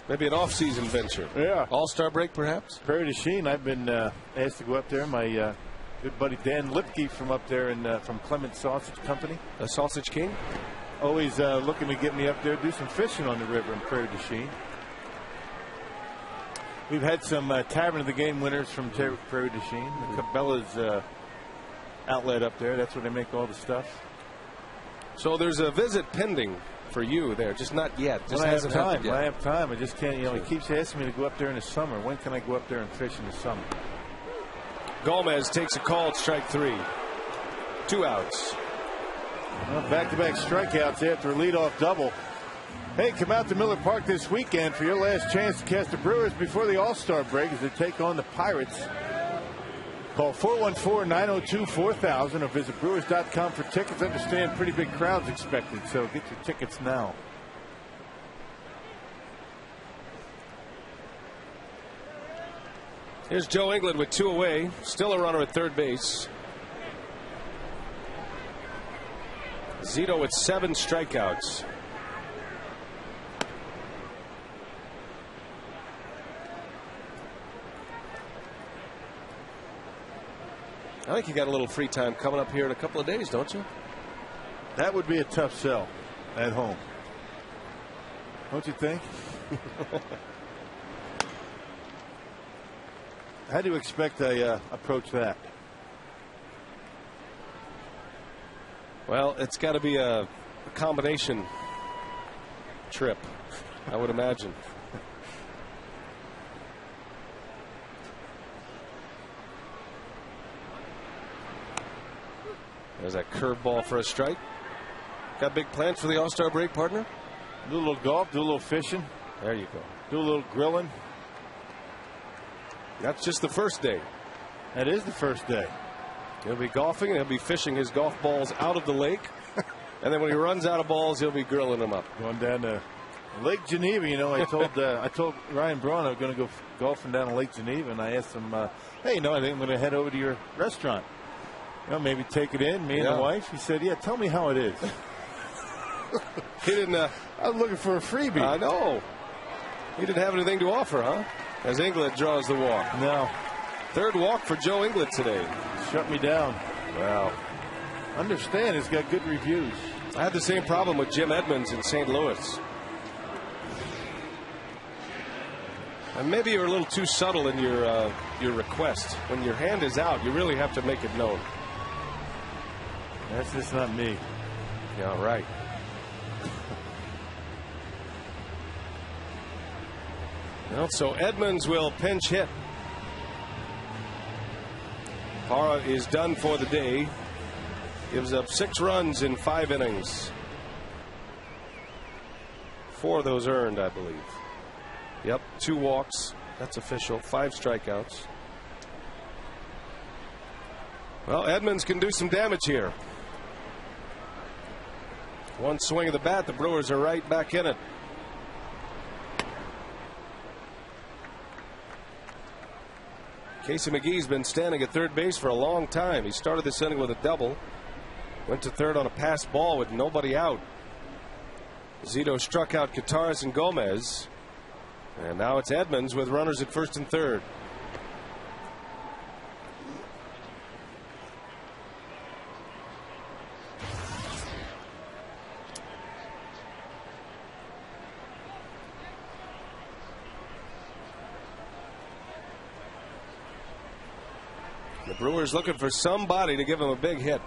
S1: Maybe an off-season venture.
S4: Yeah.
S1: All-Star break, perhaps?
S4: Prairie du Chien, I've been asked to go up there. My good buddy Dan Lipke from up there from Clement Sausage Company.
S1: A Sausage King?
S4: Always looking to get me up there, do some fishing on the river in Prairie du Chien. We've had some Tavern of the Game winners from Prairie du Chien. The Cabela's outlet up there. That's where they make all the stuff.
S1: So there's a visit pending for you there, just not yet. Just
S4: when I have
S1: hasn't
S4: time.
S1: happened yet.
S4: When I have time. I just can't. He keeps asking me to go up there in the summer. When can I go up there and fish in the summer?
S1: Gomez takes a call at strike 3. 2 outs.
S4: Well, back-to-back strikeouts after a leadoff double. Hey, come out to Miller Park this weekend for your last chance to catch the Brewers before the All-Star break as they take on the Pirates. Call 414-902-4000 or visit Brewers.com for tickets. Understand pretty big crowds expected, so get your tickets now.
S1: Here's Joe England with 2 away. Still a runner at third base. Zito with 7 strikeouts. I think you got a little free time coming up here in a couple of days, don't you?
S4: That would be a tough sell at home. Don't you think? How do you expect I approach that?
S1: Well, it's got to be a combination trip, I would imagine. There's that curveball for a strike. Got big plans for the All-Star break, partner?
S4: Do a little golf, do a little fishing.
S1: There you go.
S4: Do a little grilling.
S1: That's just the first day.
S4: That is the first day.
S1: He'll be golfing and he'll be fishing his golf balls out of the lake. And then when he runs out of balls, he'll be grilling them up.
S4: Going down to Lake Geneva. You know, I told Ryan Braun I was going to go golfing down to Lake Geneva, and I asked him, hey, I think I'm going to head over to your restaurant. You know, maybe take it in, me and the wife. He said, yeah, tell me how it is.
S1: He didn't.
S4: I was looking for a freebie.
S1: I know. He didn't have anything to offer, huh? As England draws the walk.
S4: No.
S1: Third walk for Joe England today.
S4: Shut me down.
S1: Wow.
S4: Understand, it's got good reviews.
S1: I had the same problem with Jim Edmonds in St. Louis. And maybe you're a little too subtle in your request. When your hand is out, you really have to make it known.
S4: That's just not me.
S1: Yeah, right. Well, so Edmonds will pinch hit. Parra is done for the day. Gives up 6 runs in 5 innings. 4 of those earned, I believe. Yep, 2 walks. That's official. 5 strikeouts. Well, Edmonds can do some damage here. One swing of the bat, the Brewers are right back in it. Casey McGee's been standing at third base for a long time. He started this inning with a double. Went to third on a pass ball with nobody out. Zito struck out Torres and Gomez. And now it's Edmonds with runners at first and third. The Brewers looking for somebody to give him a big hit.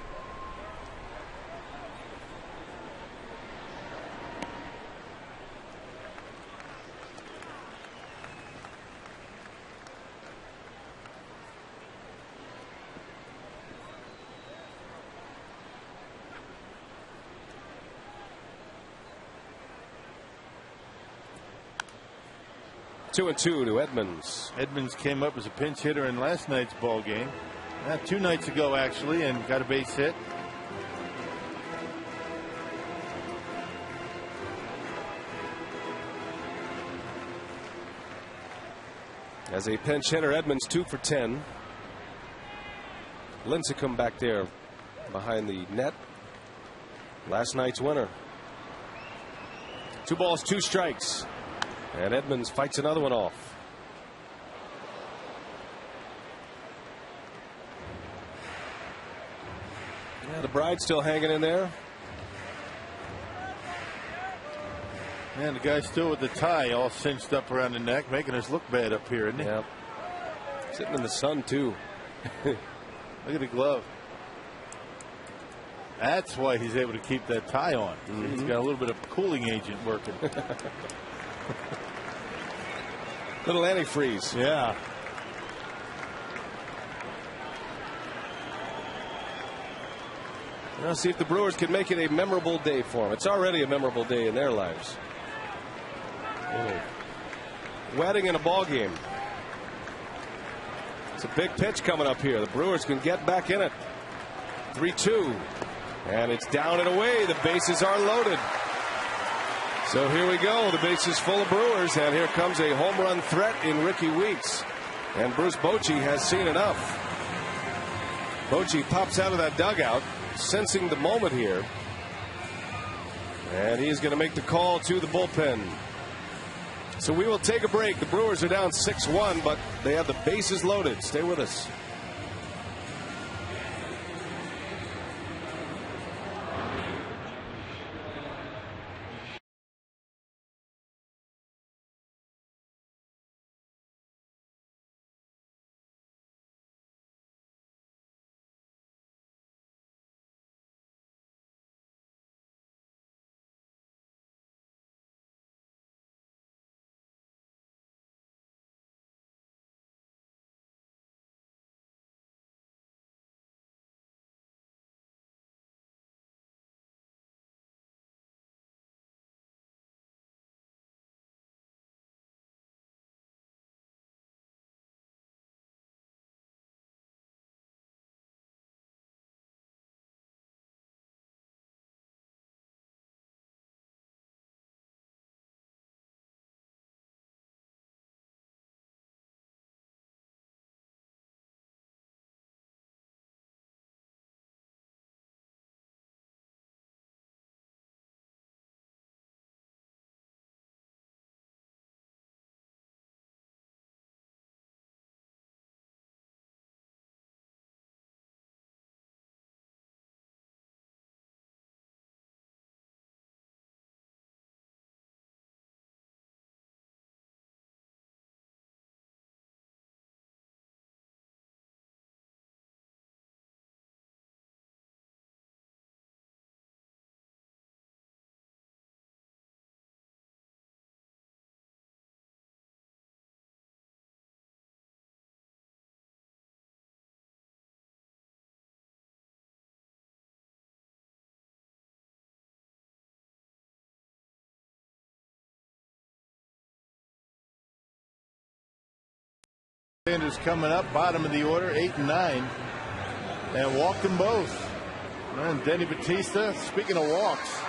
S1: Two and two to Edmonds.
S4: Edmonds came up as a pinch hitter in last night's ball game. 2 nights ago, actually, and got a base hit.
S1: As a pinch hitter, Edmonds 2 for 10. Lincecum back there behind the net. Last night's winner. 2 balls, 2 strikes. And Edmonds fights another one off. Yeah, the Bride's still hanging in there.
S4: Man, the guy's still with the tie all cinched up around the neck, making us look bad up here, isn't he?
S1: Yep. Sitting in the sun, too.
S4: Look at the glove. That's why he's able to keep that tie on. Mm-hmm. He's got a little bit of cooling agent working.
S1: Little antifreeze.
S4: Yeah.
S1: Let's see if the Brewers can make it a memorable day for them. It's already a memorable day in their lives. Wedding in a ball game. It's a big pitch coming up here. The Brewers can get back in it. 3-2. And it's down and away. The bases are loaded. So here we go. The bases full of Brewers. And here comes a home run threat in Ricky Weeks. And Bruce Bochy has seen enough. Bochy pops out of that dugout, sensing the moment here. And he's going to make the call to the bullpen. So we will take a break. The Brewers are down 6-1, but they have the bases loaded. Stay with us.
S4: Sanders coming up, bottom of the order, 8 and 9, and walked them both. And Denny Batista, speaking of walks,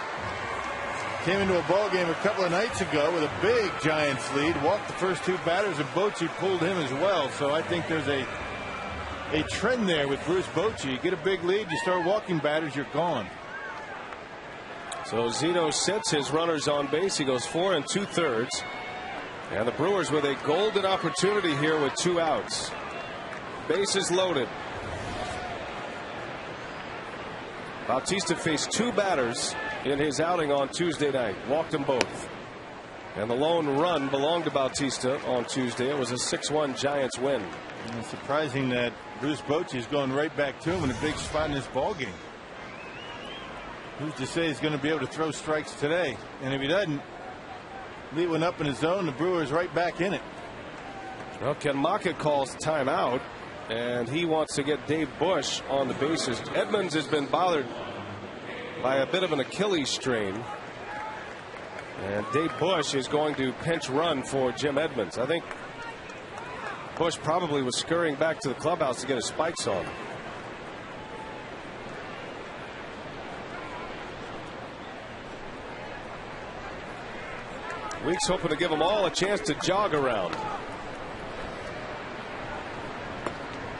S4: came into a ball game a couple of nights ago with a big Giants lead, walked the first two batters, and Bochy pulled him as well. So I think there's a trend there with Bruce Bochy. You get a big lead, you start walking batters, you're gone.
S1: So Zito sets his runners on base. He goes 4 2/3. And the Brewers with a golden opportunity here with 2 outs. Bases loaded. Bautista faced 2 batters in his outing on Tuesday night. Walked them both. And the lone run belonged to Bautista on Tuesday. It was a 6-1 Giants win.
S4: And it's surprising that Bruce Bochy is going right back to him in a big spot in this ball game. Who's to say he's going to be able to throw strikes today? And if he doesn't, lead one up in his zone, the Brewers right back in it.
S1: Well, Ken Maka calls timeout, and he wants to get Dave Bush on the bases. Edmonds has been bothered by a bit of an Achilles strain, and Dave Bush is going to pinch run for Jim Edmonds. I think Bush probably was scurrying back to the clubhouse to get his spikes on. Weeks hoping to give them all a chance to jog around.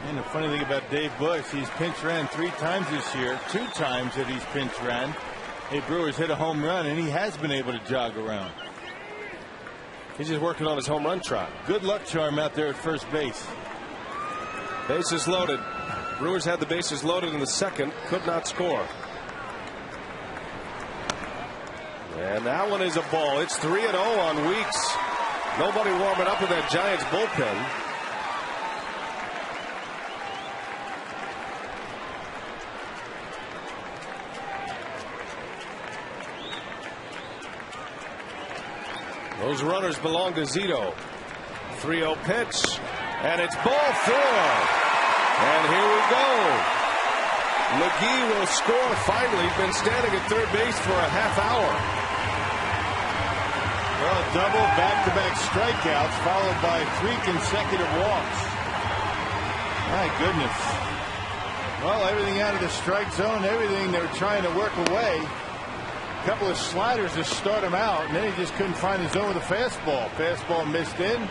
S4: And the funny thing about Dave Bush, he's pinch ran 3 times this year. 2 times that he's pinch ran, a Brewers hit a home run, and he has been able to jog around.
S1: He's just working on his home run trot.
S4: Good luck charm out there at first base.
S1: Bases loaded. Brewers had the bases loaded in the second, could not score. And that one is a ball. It's 3-0 on Weeks. Nobody warming up with that Giants bullpen. Those runners belong to Zito. 3-0 pitch, and it's ball 4. And here we go. McGee will score finally. Been standing at third base for a half hour.
S4: Well, double back-to-back strikeouts followed by 3 consecutive walks. My goodness. Well, everything out of the strike zone, everything they were trying to work away. A couple of sliders to start him out, and then he just couldn't find the zone with a fastball. Fastball missed in.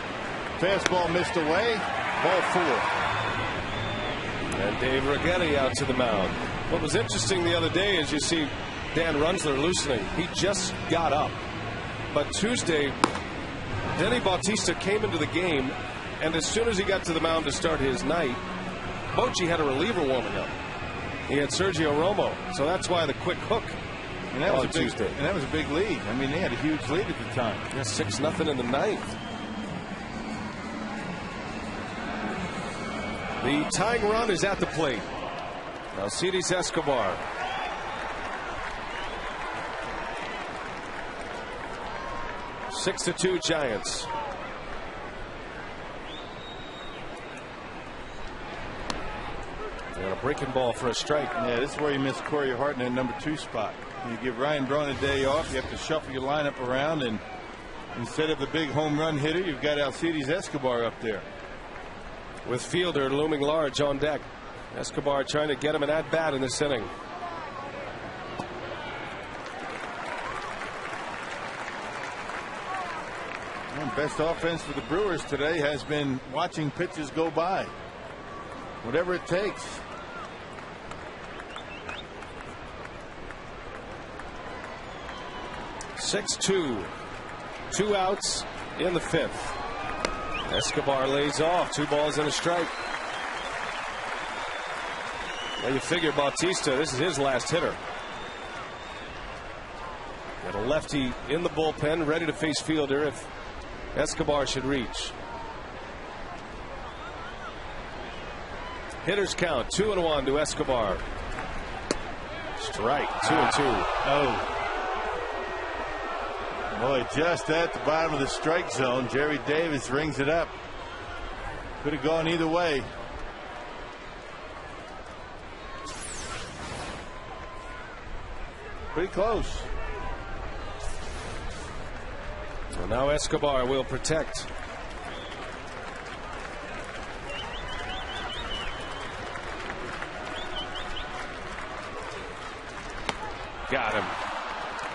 S4: Fastball missed away. Ball 4.
S1: And Dave Righetti out to the mound. What was interesting the other day is you see Dan Runzler loosening. He just got up. But Tuesday, Denny Bautista came into the game, and as soon as he got to the mound to start his night, Bochy had a reliever warming up. He had Sergio Romo, so that's why the quick hook.
S4: And that was a
S1: Tuesday.
S4: And that was a big lead. I mean, they had a huge lead at the time.
S1: Yeah, 6-0 in the ninth. The tying run is at the plate. Alcides Escobar. Six to 2 Giants. And a breaking ball for a strike.
S4: Yeah, this is where you miss Corey Hart in that number 2 spot. You give Ryan Braun a day off. You have to shuffle your lineup around, and instead of the big home run hitter, you've got Alcides Escobar up there.
S1: With Fielder looming large on deck. Escobar trying to get him an at-bat in this inning.
S4: And best offense for the Brewers today has been watching pitches go by. Whatever it takes.
S1: Six-2. 2 outs in the 5th. Escobar lays off. 2 balls and a strike. Well, you figure Bautista, this is his last hitter. Got a lefty in the bullpen, ready to face Fielder if Escobar should reach. Hitters count 2-1 to Escobar. Strike 2-2.
S4: Oh. Boy, just at the bottom of the strike zone, Jerry Davis rings it up. Could have gone either way. Pretty close.
S1: Well, now Escobar will protect. Got him.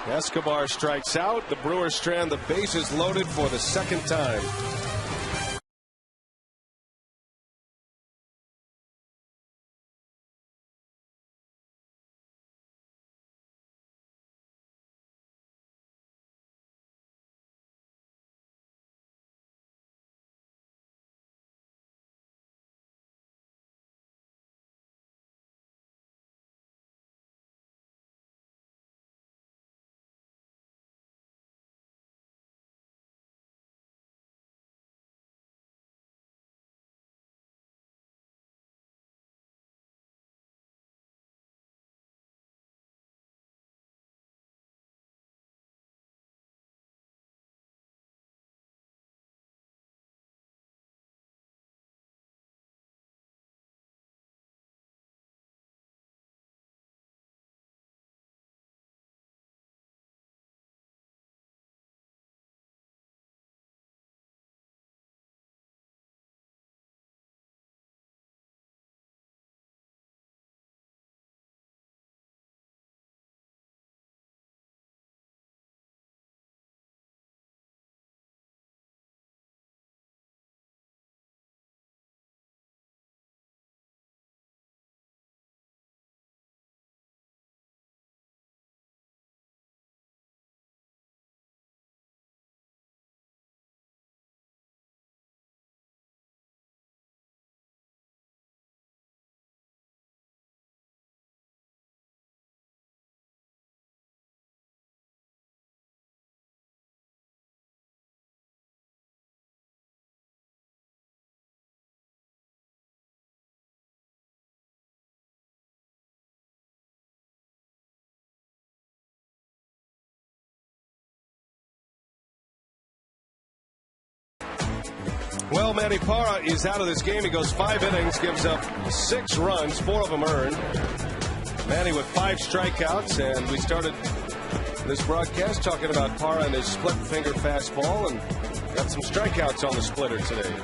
S1: Escobar strikes out. The Brewers strand the bases loaded for the 2nd time. Well, Manny Parra is out of this game. He goes 5 innings, gives up 6 runs, 4 of them earned. Manny with 5 strikeouts, and we started this broadcast, talking about Parra and his split finger fastball, and got some strikeouts on the splitter today.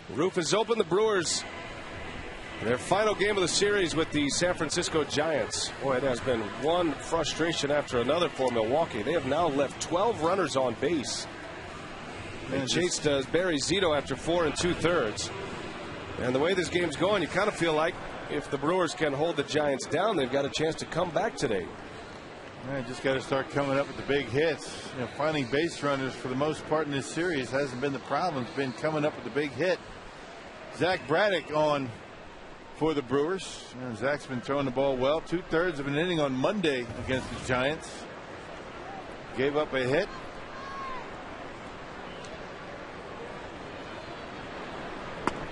S1: The roof is open. The Brewers, their final game of the series with the San Francisco Giants. Boy, it has been one frustration after another for Milwaukee. They have now left 12 runners on base. They chased Barry Zito after 4 2/3. And the way this game's going, you kind of feel like if the Brewers can hold the Giants down, they've got a chance to come back today.
S4: Just got to start coming up with the big hits. Finding base runners for the most part in this series hasn't been the problem. It's been coming up with the big hit. Zach Braddock on for the Brewers. Zach's been throwing the ball well. 2/3 of an inning on Monday against the Giants. Gave up a hit.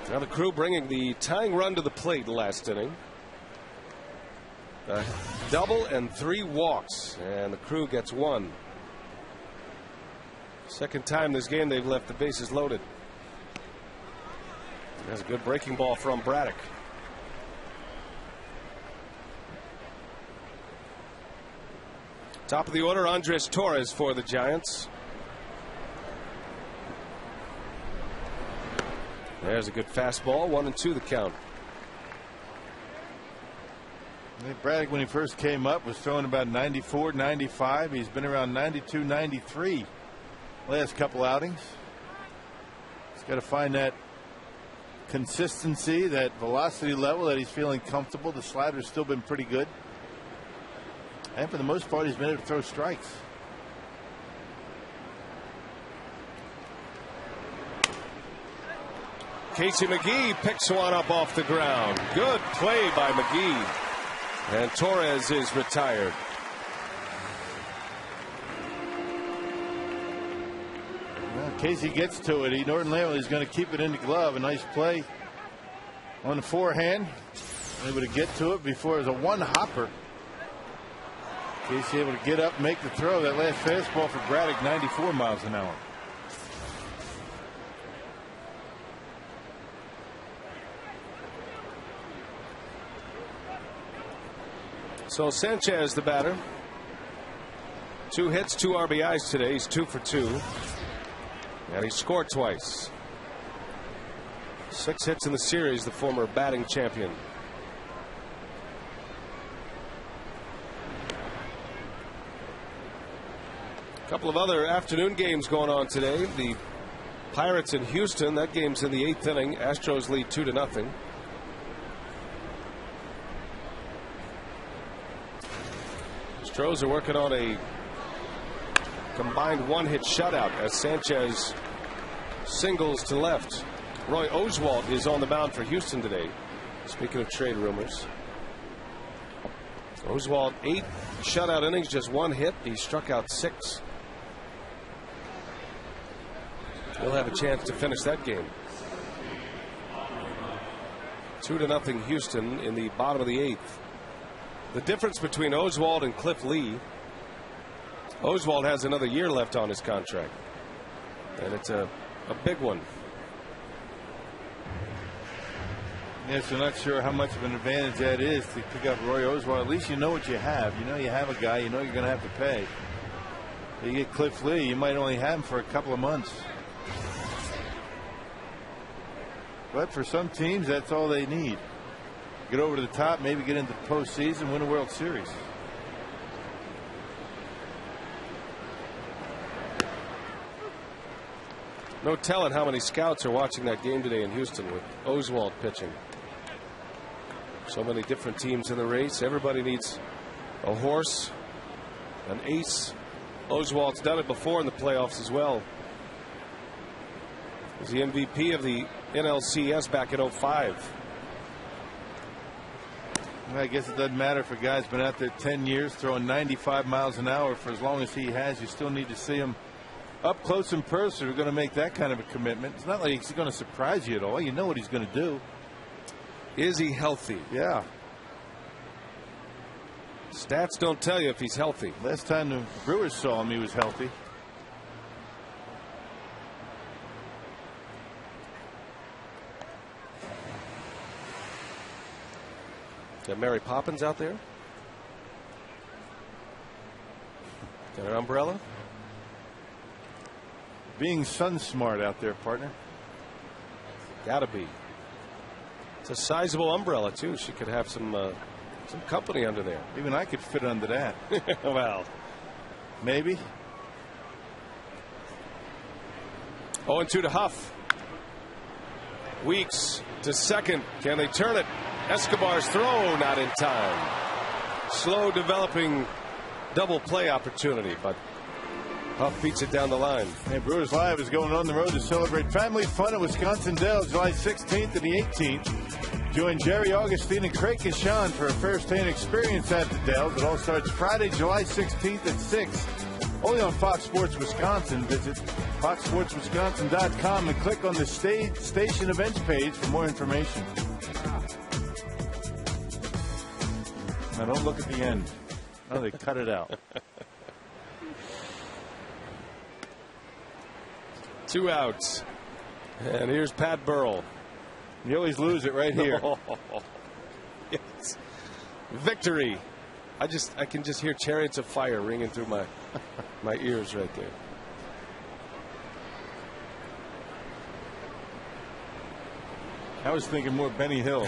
S1: Now the Crew bringing the tying run to the plate last inning. A double and 3 walks, and the Crew gets 1. Second time this game they've left the bases loaded. That's a good breaking ball from Braddock. Top of the order, Andres Torres for the Giants. There's a good fastball. 1-2 the count.
S4: Braddock, when he first came up, was throwing about 94, 95. He's been around 92, 93 last couple outings. He's got to find that consistency, that velocity level that he's feeling comfortable. The slider's still been pretty good. And for the most part, he's been able to throw strikes.
S1: Casey McGee picks one up off the ground. Good play by McGee. And Torres is retired.
S4: Well, Casey gets to it. Norton Lamley is going to keep it in the glove. A nice play on the forehand. Able to get to it before it was a one-hopper. Casey able to get up, make the throw. That last fastball for Braddock, 94 miles an hour.
S1: So Sanchez, the batter. 2 hits, 2 RBIs today. He's 2 for 2. And he scored twice. 6 hits in the series, the former batting champion. A couple of other afternoon games going on today. The Pirates in Houston. That game's in the 8th inning. Astros lead 2-0. Astros are working on a combined 1-hit shutout as Sanchez singles to left. Roy Oswalt is on the mound for Houston today. Speaking of trade rumors, Oswalt 8 shutout innings, just 1 hit. He struck out 6. He'll have a chance to finish that game. 2-0 Houston in the bottom of the 8th. The difference between Oswalt and Cliff Lee, Oswalt has another year left on his contract, and it's a big one.
S4: Yes, I'm not sure how much of an advantage that is to pick up Roy Oswalt. At least you know what you have. You know you have a guy. You know you're going to have to pay. But you get Cliff Lee, you might only have him for a couple of months. But for some teams, that's all they need. Get over to the top, maybe get into the postseason, win a World Series.
S1: No telling how many scouts are watching that game today in Houston with Oswalt pitching. So many different teams in the race. Everybody needs a horse, an ace. Oswalt's done it before in the playoffs as well. He was the MVP of the NLCS back in 2005.
S4: I guess it doesn't matter if a guy's been out there 10 years throwing 95 miles an hour for as long as he has. You still need to see him up close and personal. You're going to make that kind of a commitment. It's not like he's going to surprise you at all. You know what he's going to do.
S1: Is he healthy?
S4: Yeah.
S1: Stats don't tell you if he's healthy.
S4: Last time the Brewers saw him, he was healthy.
S1: Got Mary Poppins out there. Got an umbrella?
S4: Being sun smart out there, partner.
S1: Gotta be. It's a sizable umbrella too. She could have some company under there.
S4: Even I could fit under that.
S1: Well,
S4: maybe.
S1: 0-2 to Huff. Weeks to second. Can they turn it? Escobar's throw not in time. Slow developing double play opportunity, but Huff beats it down the line.
S4: Hey, Brewers Live is going on the road to celebrate family fun at Wisconsin Dells July 16th and the 18th. Join Jerry Augustine and Craig Kashan for a first-hand experience at the Dells. It all starts Friday, July 16th at 6. Only on Fox Sports Wisconsin. Visit foxsportswisconsin.com and click on the station events page for more information. Now don't look at the end. Oh, they cut it out.
S1: 2 outs. And here's Pat Burrell.
S4: You always lose it right here.
S1: Yes. Victory. I can just hear chariots of fire ringing through my ears right there.
S4: I was thinking more Benny Hill.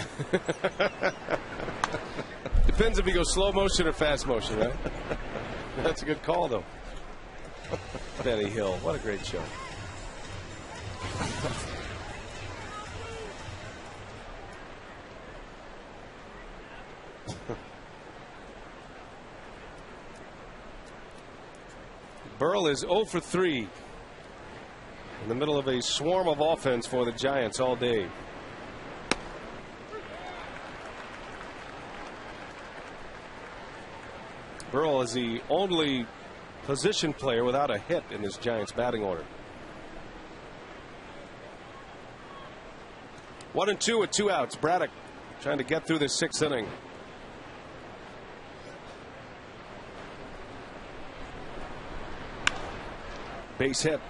S1: Depends if you go slow motion or fast motion, right? That's a good call, though. Benny Hill. What a great show. Burrell is 0 for 3 in the middle of a swarm of offense for the Giants all day. Burrell is the only position player without a hit in this Giants batting order. 1-2 with 2 outs. Braddock trying to get through this 6th inning. Base hit.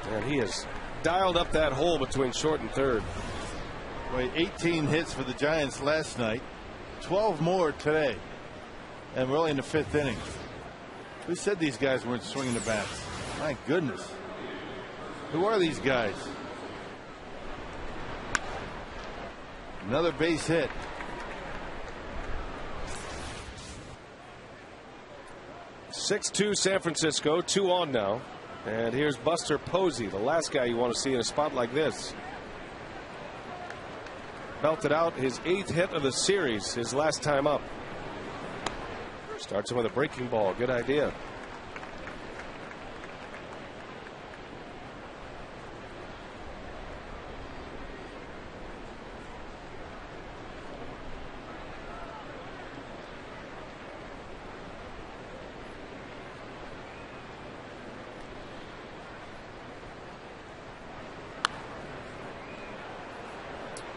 S1: And he has dialed up that hole between short and third.
S4: Boy, 18 hits for the Giants last night. 12 more today. And we're only in the 5th inning. Who said these guys weren't swinging the bats? My goodness. Who are these guys? Another base hit.
S1: (6-2) San Francisco. 2 on now. And here's Buster Posey, the last guy you want to see in a spot like this. Belted out his 8th hit of the series, his last time up. Starts him with a breaking ball. Good idea.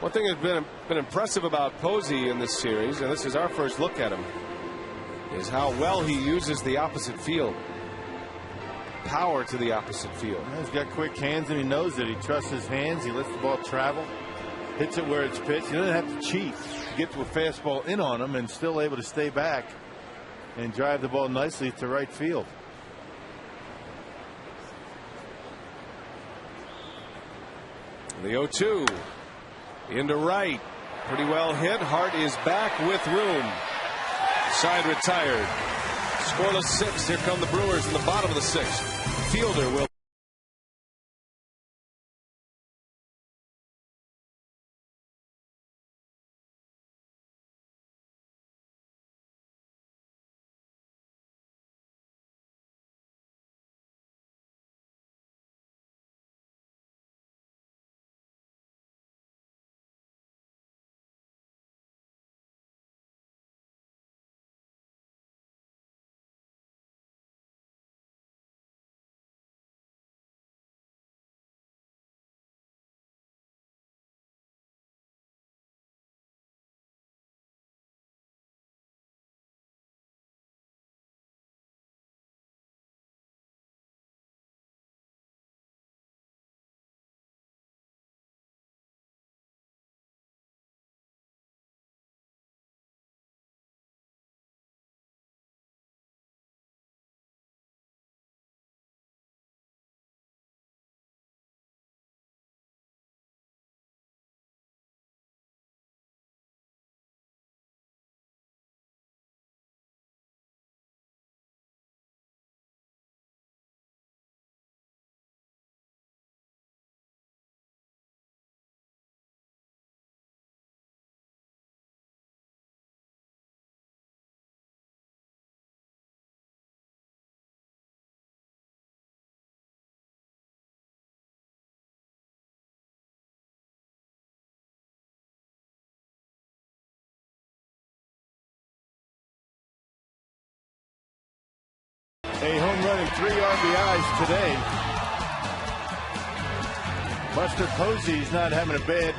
S1: One thing that's been impressive about Posey in this series, and this is our first look at him, is how well he uses the opposite field. Power to the opposite field.
S4: He's got quick hands and he knows it. He trusts his hands. He lets the ball travel. Hits it where it's pitched. He doesn't have to cheat to get to a fastball in on him and still able to stay back and drive the ball nicely to right field.
S1: The 0-2 into right. Pretty well hit. Hart is back with room. Side retired. Scoreless 6. Here come the Brewers in the bottom of the 6th. Fielder will
S4: and 3 RBIs today. Buster Posey's not having a bad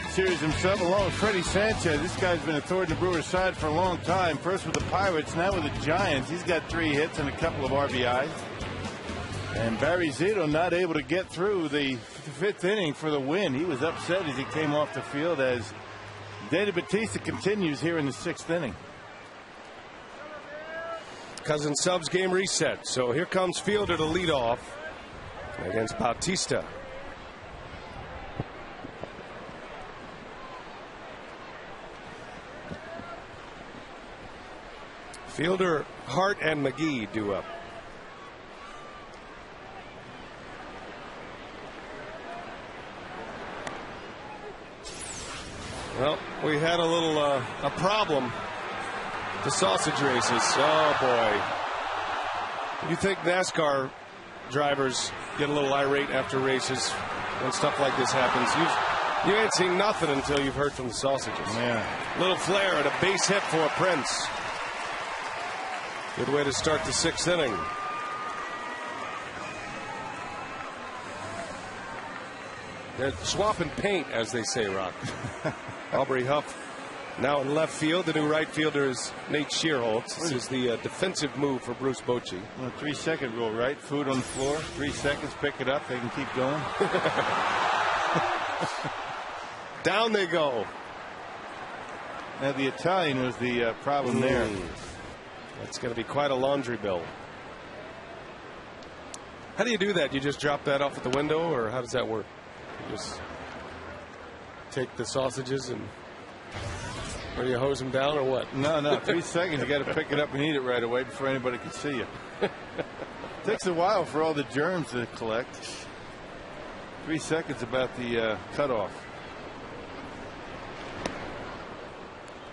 S4: series himself, along with Freddie Sanchez. This guy's been a thorn in the Brewers' side for a long time. First with the Pirates, now with the Giants. He's got 3 hits and a couple of RBIs. And Barry Zito not able to get through the 5th inning for the win. He was upset as he came off the field as Dave Bautista continues here in the 6th inning.
S1: Cousins subs, game reset. So here comes Fielder to lead off against Bautista. Fielder, Hart, and McGee due up. Well, we had a little a problem. The sausage races. Oh boy. You think NASCAR drivers get a little irate after races when stuff like this happens? You ain't seen nothing until you've heard from the sausages.
S4: Yeah.
S1: Little flare and a base hit for Prince. Good way to start the 6th inning. They're swapping paint, as they say, Rock. Aubrey Huff now in left field. The new right fielder is Nate Shearholtz. This is the defensive move for Bruce Bochy.
S4: Well, 3-second rule, right? Food on the floor. 3 seconds, pick it up. They can keep going.
S1: Down they go.
S4: Now the Italian was the problem there.
S1: That's going to be quite a laundry bill. How do you do that? You just drop that off at the window, or how does that work? You just take the sausages and, or you hose them down, or what?
S4: No. 3 seconds. You got to pick it up and eat it right away before anybody can see you. Takes a while for all the germs to collect. 3 seconds about the cutoff.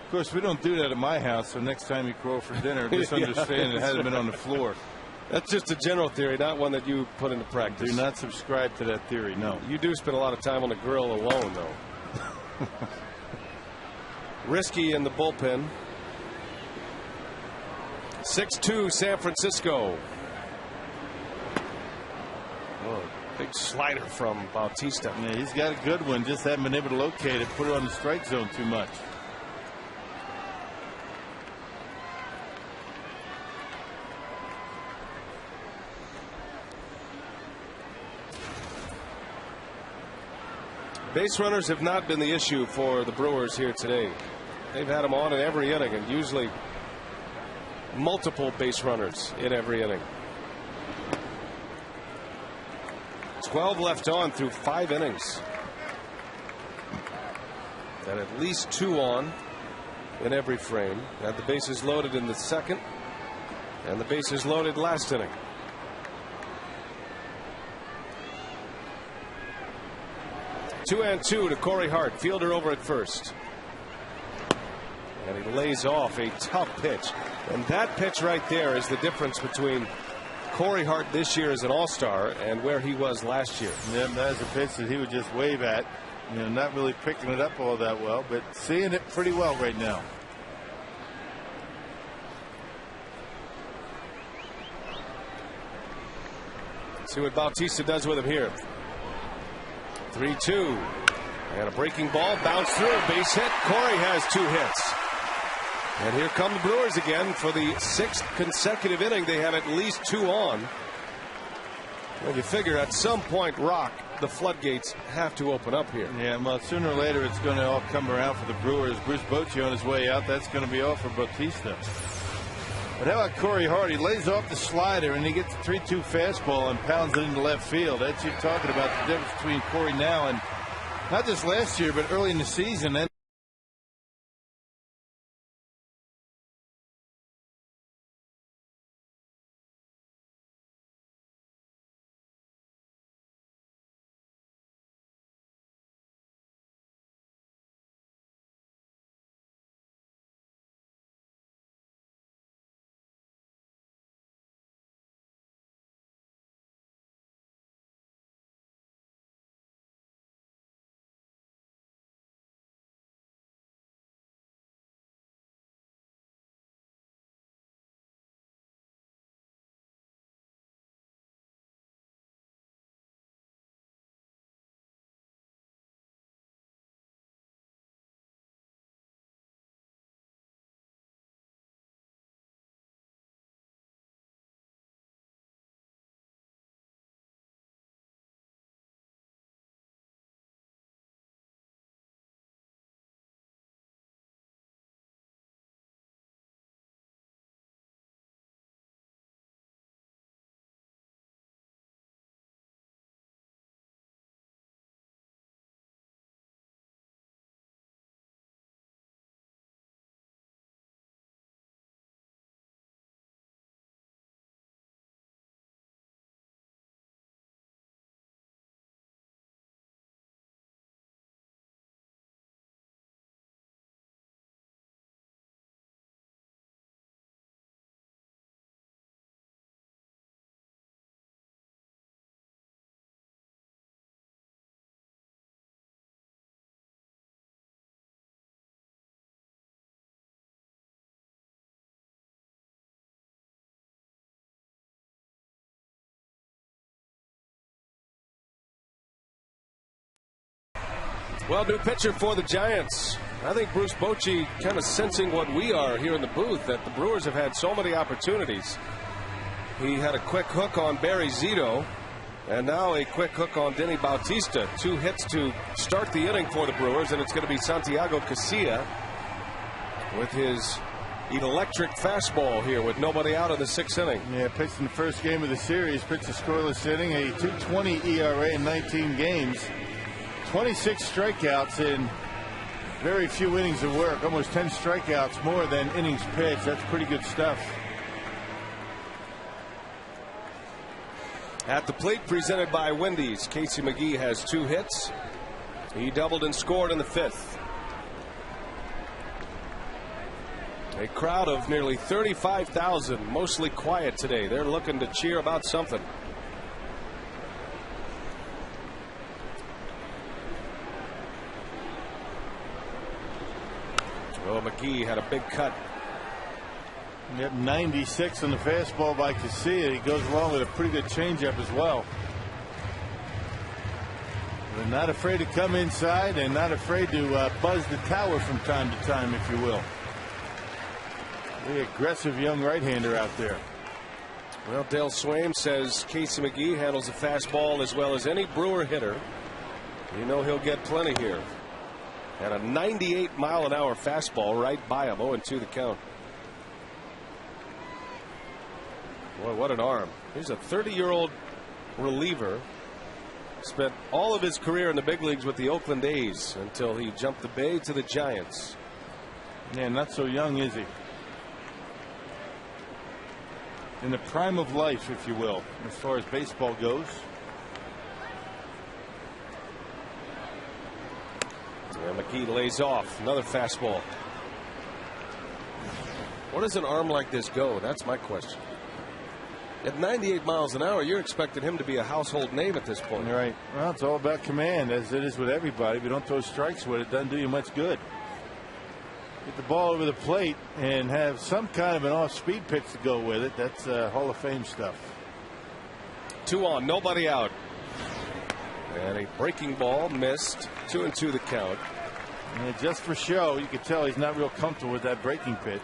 S4: Of course, we don't do that at my house, so next time you crow for dinner, just understand it hasn't been on the floor.
S1: That's just a general theory, not one that you put into practice.
S4: Do not subscribe to that theory, no.
S1: You do spend a lot of time on the grill alone, though. Risky in the bullpen. 6-2 San Francisco. Oh, big slider from Bautista.
S4: Yeah, he's got a good one, just haven't been able to locate it, put it on the strike zone too much.
S1: Base runners have not been the issue for the Brewers here today. They've had them on in every inning, and usually multiple base runners in every inning. 12 left on through 5 innings. And at least 2 on in every frame. Had the bases loaded in the 2nd, and the bases loaded last inning. Two and two to Corey Hart, fielder over at first. And he lays off a tough pitch. And that pitch right there is the difference between Corey Hart this year as an all-star and where he was last year.
S4: Yeah, that's a pitch that he would just wave at. You know, not really picking it up all that well, but seeing it pretty well right now.
S1: See what Bautista does with him here. 3-2. And a breaking ball, bounce through, base hit. Corey has 2 hits. And here come the Brewers again for the 6th consecutive inning. They have at least 2 on. Well, you figure at some point, Rock, the floodgates have to open up here.
S4: Yeah, well, sooner or later it's going to all come around for the Brewers. Bruce Bochy on his way out. That's going to be all for Bautista. But how about Corey Hart? He lays off the slider and he gets the 3-2 fastball and pounds it into left field. That's you talking about the difference between Corey now and not just last year, but early in the season.
S1: Well, new pitcher for the Giants. I think Bruce Bochy kind of sensing what we are here in the booth, that the Brewers have had so many opportunities. He had a quick hook on Barry Zito, and now a quick hook on Denny Bautista. 2 hits to start the inning for the Brewers, and it's going to be Santiago Casilla with his electric fastball here with nobody out in the 6th inning.
S4: Yeah, pitched in the first game of the series, pitched a scoreless inning, a 2.20 ERA in 19 games, 26 strikeouts in very few innings of work, almost 10 strikeouts more than innings pitched. That's pretty good stuff.
S1: At the plate, presented by Wendy's, Casey McGee has 2 hits. He doubled and scored in the 5th. A crowd of nearly 35,000, mostly quiet today. They're looking to cheer about something. Oh, McGee had a big cut.
S4: Yep, 96 on the fastball by Casilla. He goes along with a pretty good changeup as well. They're not afraid to come inside and not afraid to buzz the tower from time to time, if you will. Very aggressive young right-hander out there.
S1: Well, Dale Swaim says Casey McGee handles the fastball as well as any Brewer hitter. You know he'll get plenty here. And a 98-mile-an-hour fastball right by him. 0-2 the count. Boy, what an arm. He's a 30-year-old reliever. Spent all of his career in the big leagues with the Oakland A's until he jumped the Bay to the Giants.
S4: Yeah, not so young, is he? In the prime of life, if you will, as far as baseball goes.
S1: And McGee lays off. Another fastball. Where does an arm like this go? That's my question. At 98 miles an hour, you're expecting him to be a household name at this point.
S4: Right. Well, it's all about command, as it is with everybody. If you don't throw strikes with it, doesn't do you much good. Get the ball over the plate and have some kind of an off-speed pitch to go with it. That's Hall of Fame stuff.
S1: 2 on, nobody out. And a breaking ball missed. 2-2 the count.
S4: And just for show, you can tell he's not real comfortable with that breaking pitch.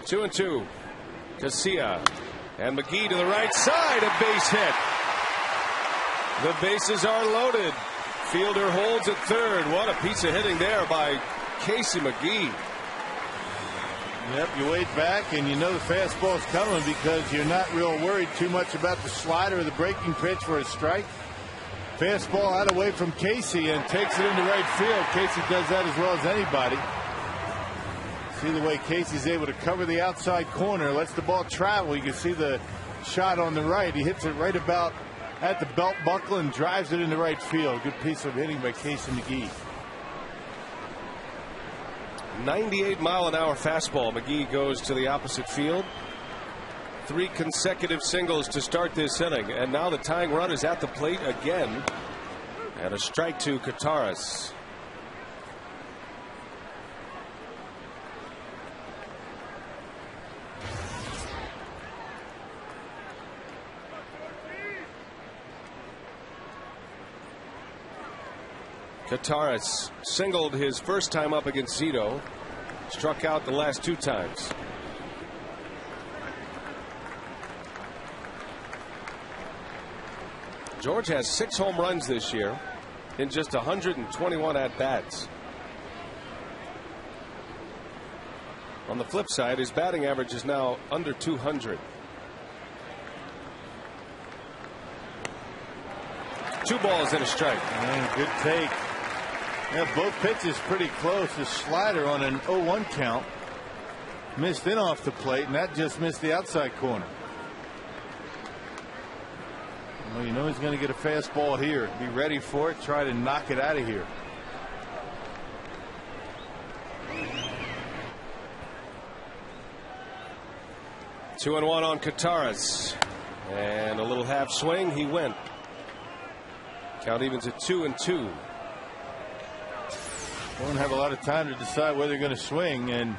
S1: Two and 2. Casilla and McGee to the right side. A base hit. The bases are loaded. Fielder holds at third. What a piece of hitting there by Casey McGee.
S4: Yep, you wait back and you know the fastball's coming because you're not real worried too much about the slider or the breaking pitch for a strike. Fastball out away from Casey and takes it into right field. Casey does that as well as anybody. See the way Casey's able to cover the outside corner, lets the ball travel. You can see the shot on the right. He hits it right about at the belt buckle and drives it into right field. Good piece of hitting by Casey McGee.
S1: 98-mile-an-hour fastball. McGee goes to the opposite field. 3 consecutive singles to start this inning, and now the tying run is at the plate again, and a strike to Torres. Torres singled his first time up against Zito, struck out the last 2 times. George has 6 home runs this year in just 121 at-bats. On the flip side, his batting average is now under 200. 2 balls and a strike.
S4: Good take. Yeah, both pitches pretty close. The slider on an 0-1 count missed in off the plate, and that just missed the outside corner. Well, you know he's going to get a fastball here. Be ready for it. Try to knock it out of here.
S1: Two and 1 on Torres, and a little half swing. He went. Count evens at 2-2.
S4: Won't have a lot of time to decide whether they're going to swing, and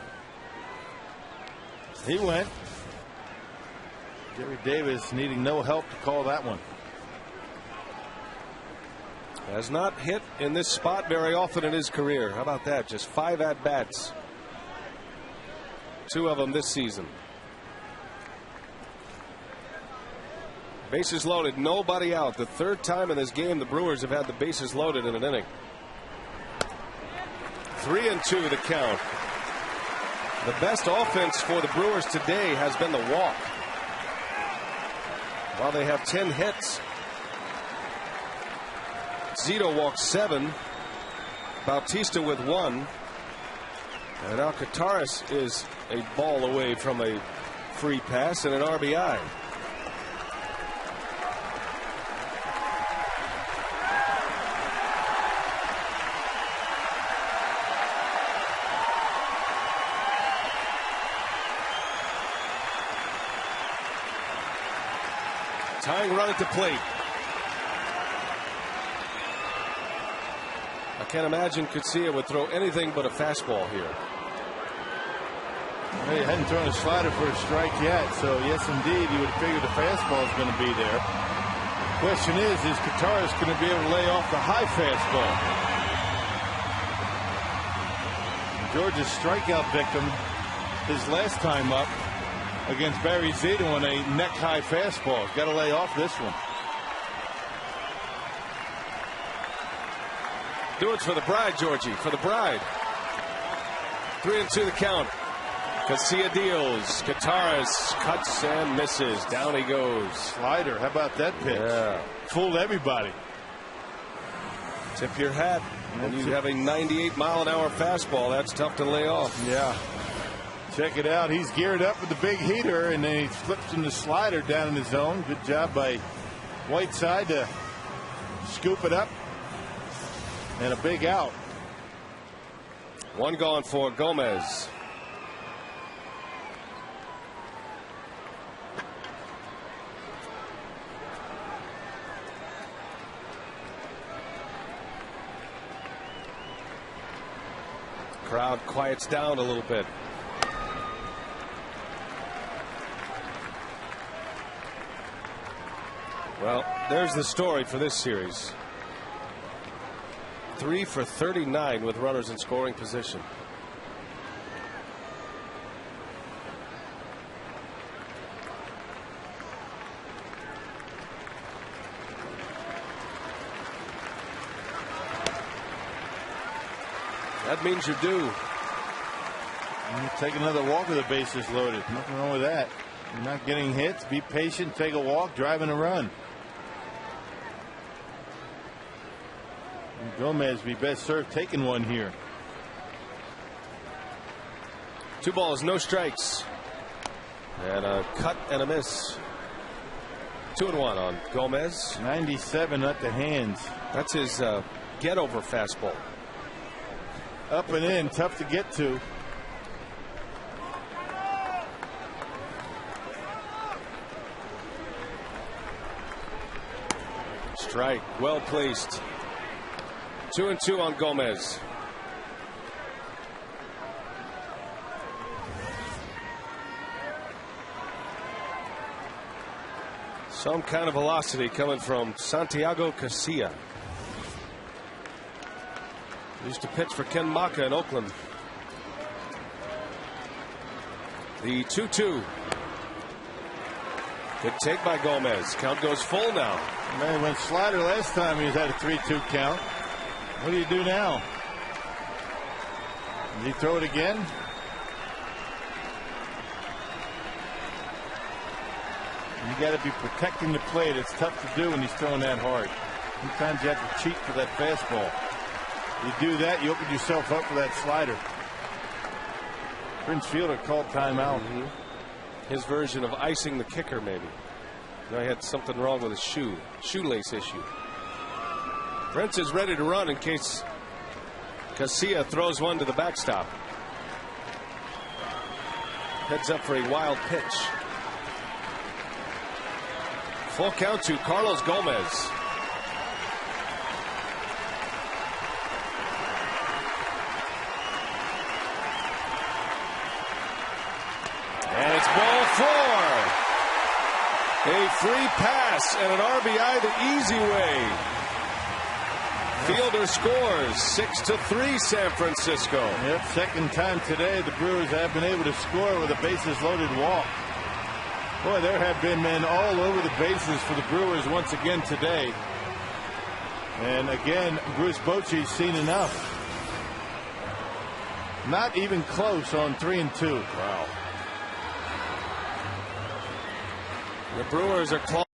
S4: he went. Jerry Davis needing no help to call that one.
S1: Has not hit in this spot very often in his career. How about that? Just 5 at-bats. 2 of them this season. Bases loaded, nobody out. The 3rd time in this game the Brewers have had the bases loaded in an inning. 3-2 the count. The best offense for the Brewers today has been the walk. While they have 10 hits, Zito walked 7, Bautista with 1, and now Torres is a ball away from a free pass and an RBI. Tying run at the plate. I can't imagine Casilla would throw anything but a fastball here.
S4: Well, he hadn't thrown a slider for a strike yet, so yes, indeed, you would figure the fastball is going to be there. The question is Torres going to be able to lay off the high fastball? George's strikeout victim, his last time up against Barry Zito on a neck-high fastball. Got to lay off this one.
S1: Do it for the bride, Georgie, for the bride. 3-2 the count. Casilla deals. Torres cuts and misses. Down he goes.
S4: Slider. How about that pitch?
S1: Yeah.
S4: Fooled everybody.
S1: Tip your hat. When you have a 98-mile-an-hour fastball, that's tough to lay off.
S4: Yeah. Check it out. He's geared up with the big heater, and then he flips him the slider down in the zone. Good job by Whiteside to scoop it up. And a big out.
S1: 1 gone for Gomez. Crowd quiets down a little bit. Well, there's the story for this series. 3 for 39 with runners in scoring position. That means you're due.
S4: You take another walk with the bases loaded. Nothing wrong with that. You're not getting hits. Be patient. Take a walk. Driving a run. And Gomez be best served taking one here.
S1: 2 balls, no strikes. And a cut and a miss. 2-1 on Gomez.
S4: 97 at the hands.
S1: That's his get over fastball.
S4: Up and in, tough to get to.
S1: Strike, well placed. 2-2 on Gomez. Some kind of velocity coming from Santiago Casilla. Used to pitch for Ken Maka in Oakland. The 2-2. Good take by Gomez. Count goes full now.
S4: Man, went slider last time he was at a 3-2 count. What do you do now? Does he throw it again? You got to be protecting the plate. It's tough to do when he's throwing that hard. Sometimes you have to cheat for that fastball. You do that, you open yourself up for that slider. Prince Fielder called timeout.
S1: His version of icing the kicker, maybe. He had something wrong with his shoelace issue. Prince is ready to run in case Casilla throws one to the backstop. Heads up for a wild pitch. Full count to Carlos Gomez. It's ball 4. A free pass and an RBI the easy way. Fielder scores 6-3 San Francisco.
S4: Yep, second time today the Brewers have been able to score with a bases loaded walk. Boy, there have been men all over the bases for the Brewers once again today. And again, Bruce Bochy's seen enough. Not even close on 3-2.
S1: Wow. The Brewers are close.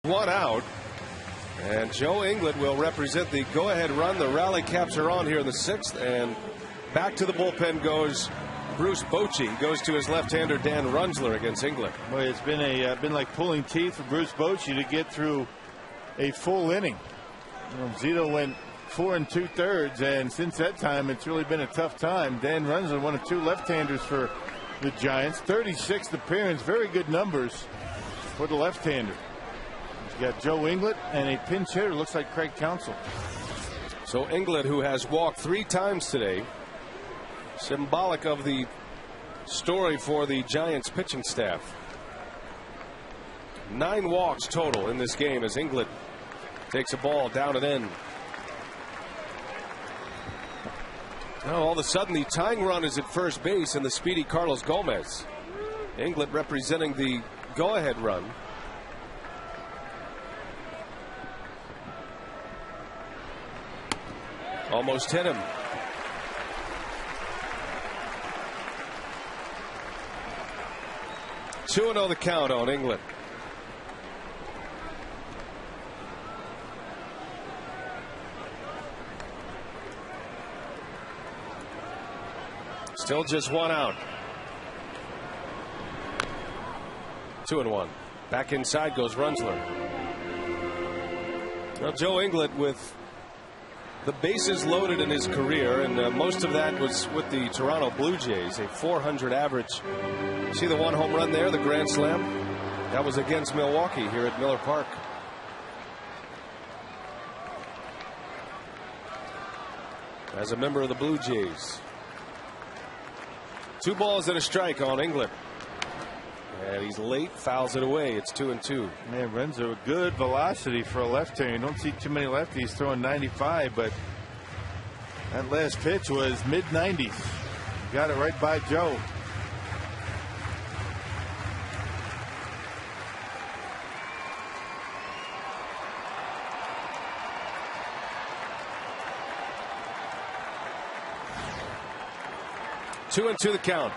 S1: One out, and Joe Inglet will represent the go-ahead run. The rally caps are on here in the 6th, and back to the bullpen goes Bruce Bochy. Goes to his left-hander Dan Runzler against Inglet.
S4: Boy, it's been like pulling teeth for Bruce Bochy to get through a full inning. Zito went 4 2/3, and since that time it's really been a tough time. Dan Runzler, one of 2 left-handers for the Giants. 36th appearance, very good numbers for the left-hander. You got Joe Inglet and a pinch hitter, looks like Craig Counsell.
S1: So Inglet, who has walked 3 times today, symbolic of the story for the Giants pitching staff. 9 walks total in this game as Inglet takes a ball down and in. Now all of a sudden the tying run is at first base and the speedy Carlos Gomez. Inglet representing the go-ahead run. Almost hit him. Two and 0 the count on Inglet. Still just 1 out. 2-1. Back inside goes Runzler. Well, Joe Inglet with the bases loaded in his career, and most of that was with the Toronto Blue Jays, a .400 average. See the 1 home run there, the grand slam? That was against Milwaukee here at Miller Park. As a member of the Blue Jays. 2 balls and a strike on Inglet. And he's late, fouls it away. It's 2-2.
S4: Man, Renzo, good velocity for a left-hander. You don't see too many lefties throwing 95, but that last pitch was mid-90s. Got it right by Joe.
S1: Two and 2 the count.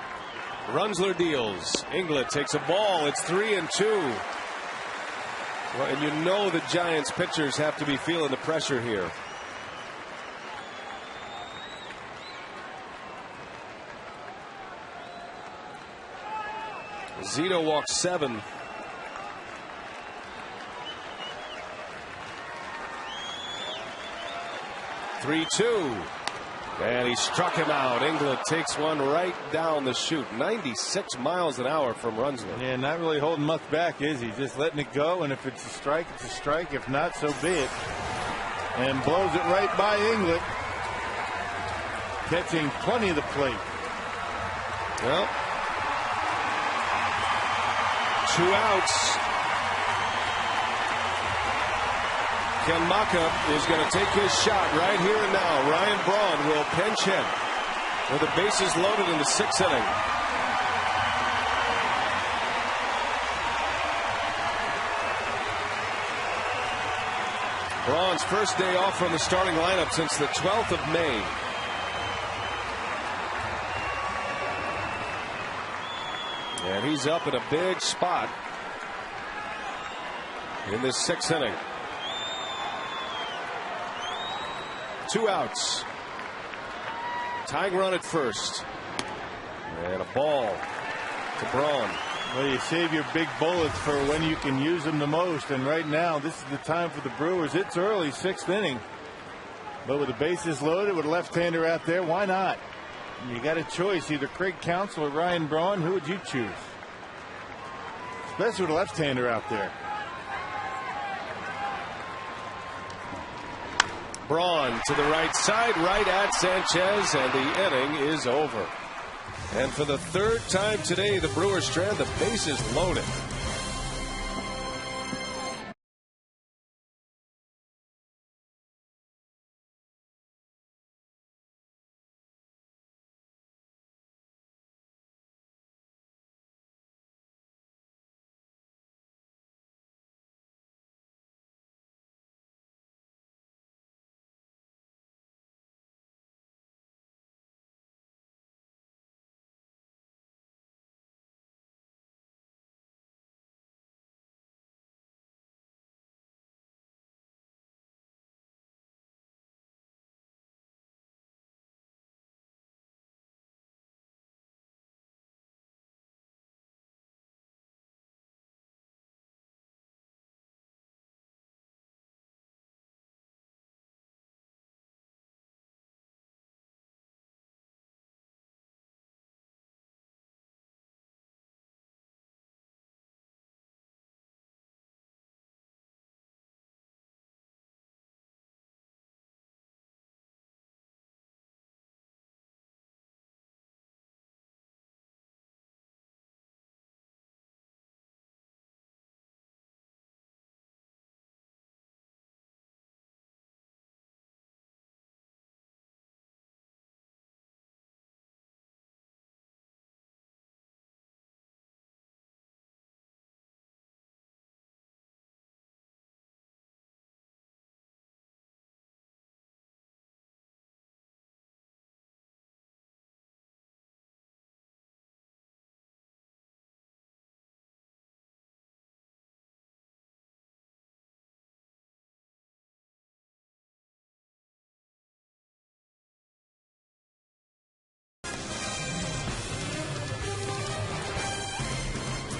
S1: Runzler deals. Inglet takes a ball. It's 3-2. Well, and you know the Giants pitchers have to be feeling the pressure here. Zito walks 7. (3-2). And he struck him out. Inglet takes one right down the chute. 96 miles an hour from Runzler.
S4: Yeah, not really holding much back, is he? Just letting it go, and if it's a strike, it's a strike. If not, so be it. And blows it right by Inglet. Catching plenty of the plate.
S1: Well, 2 outs. Ken Maka is going to take his shot right here and now. Ryan Braun will pinch hit with the bases loaded in the 6th inning. Braun's first day off from the starting lineup since the 12th of May. And he's up in a big spot in this 6th inning. 2 outs. Tying run at first. And a ball to Braun.
S4: Well, you save your big bullets for when you can use them the most. And right now, this is the time for the Brewers. It's early, 6th inning. But with the bases loaded, with a left-hander out there, why not? You got a choice, either Craig Counsell or Ryan Braun. Who would you choose? Especially with a left-hander out there.
S1: Braun to the right side, right at Sanchez, and the inning is over. And for the 3rd time today, the Brewers strand the bases loaded.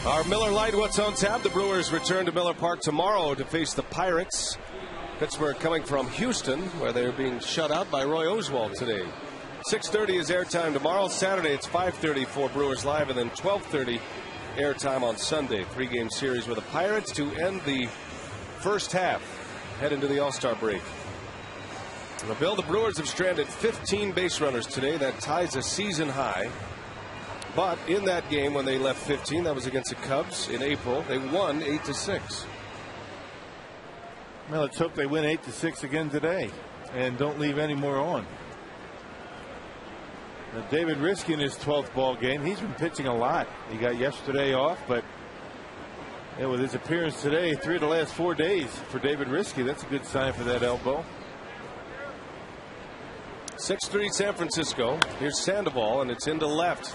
S1: Our Miller Lite, what's on tap? The Brewers return to Miller Park tomorrow to face the Pirates. Pittsburgh coming from Houston, where they're being shut out by Roy Oswalt today. 6:30 is airtime tomorrow. Saturday it's 5:30 for Brewers Live, and then 12:30 airtime on Sunday. 3-game series with the Pirates to end the first half. Head into the All-Star break. Now, Bill, the Brewers have stranded 15 base runners today. That ties a season high. But in that game when they left 15, that was against the Cubs in April, they won 8-6.
S4: Well, let's hope they win 8-6 again today and don't leave any more on. Now, David Risky in his 12th ball game, he's been pitching a lot. He got yesterday off, but yeah, with his appearance today, 3 of the last 4 days for David Risky, that's a good sign for that elbow.
S1: 6-3 San Francisco. Here's Sandoval, and it's into left.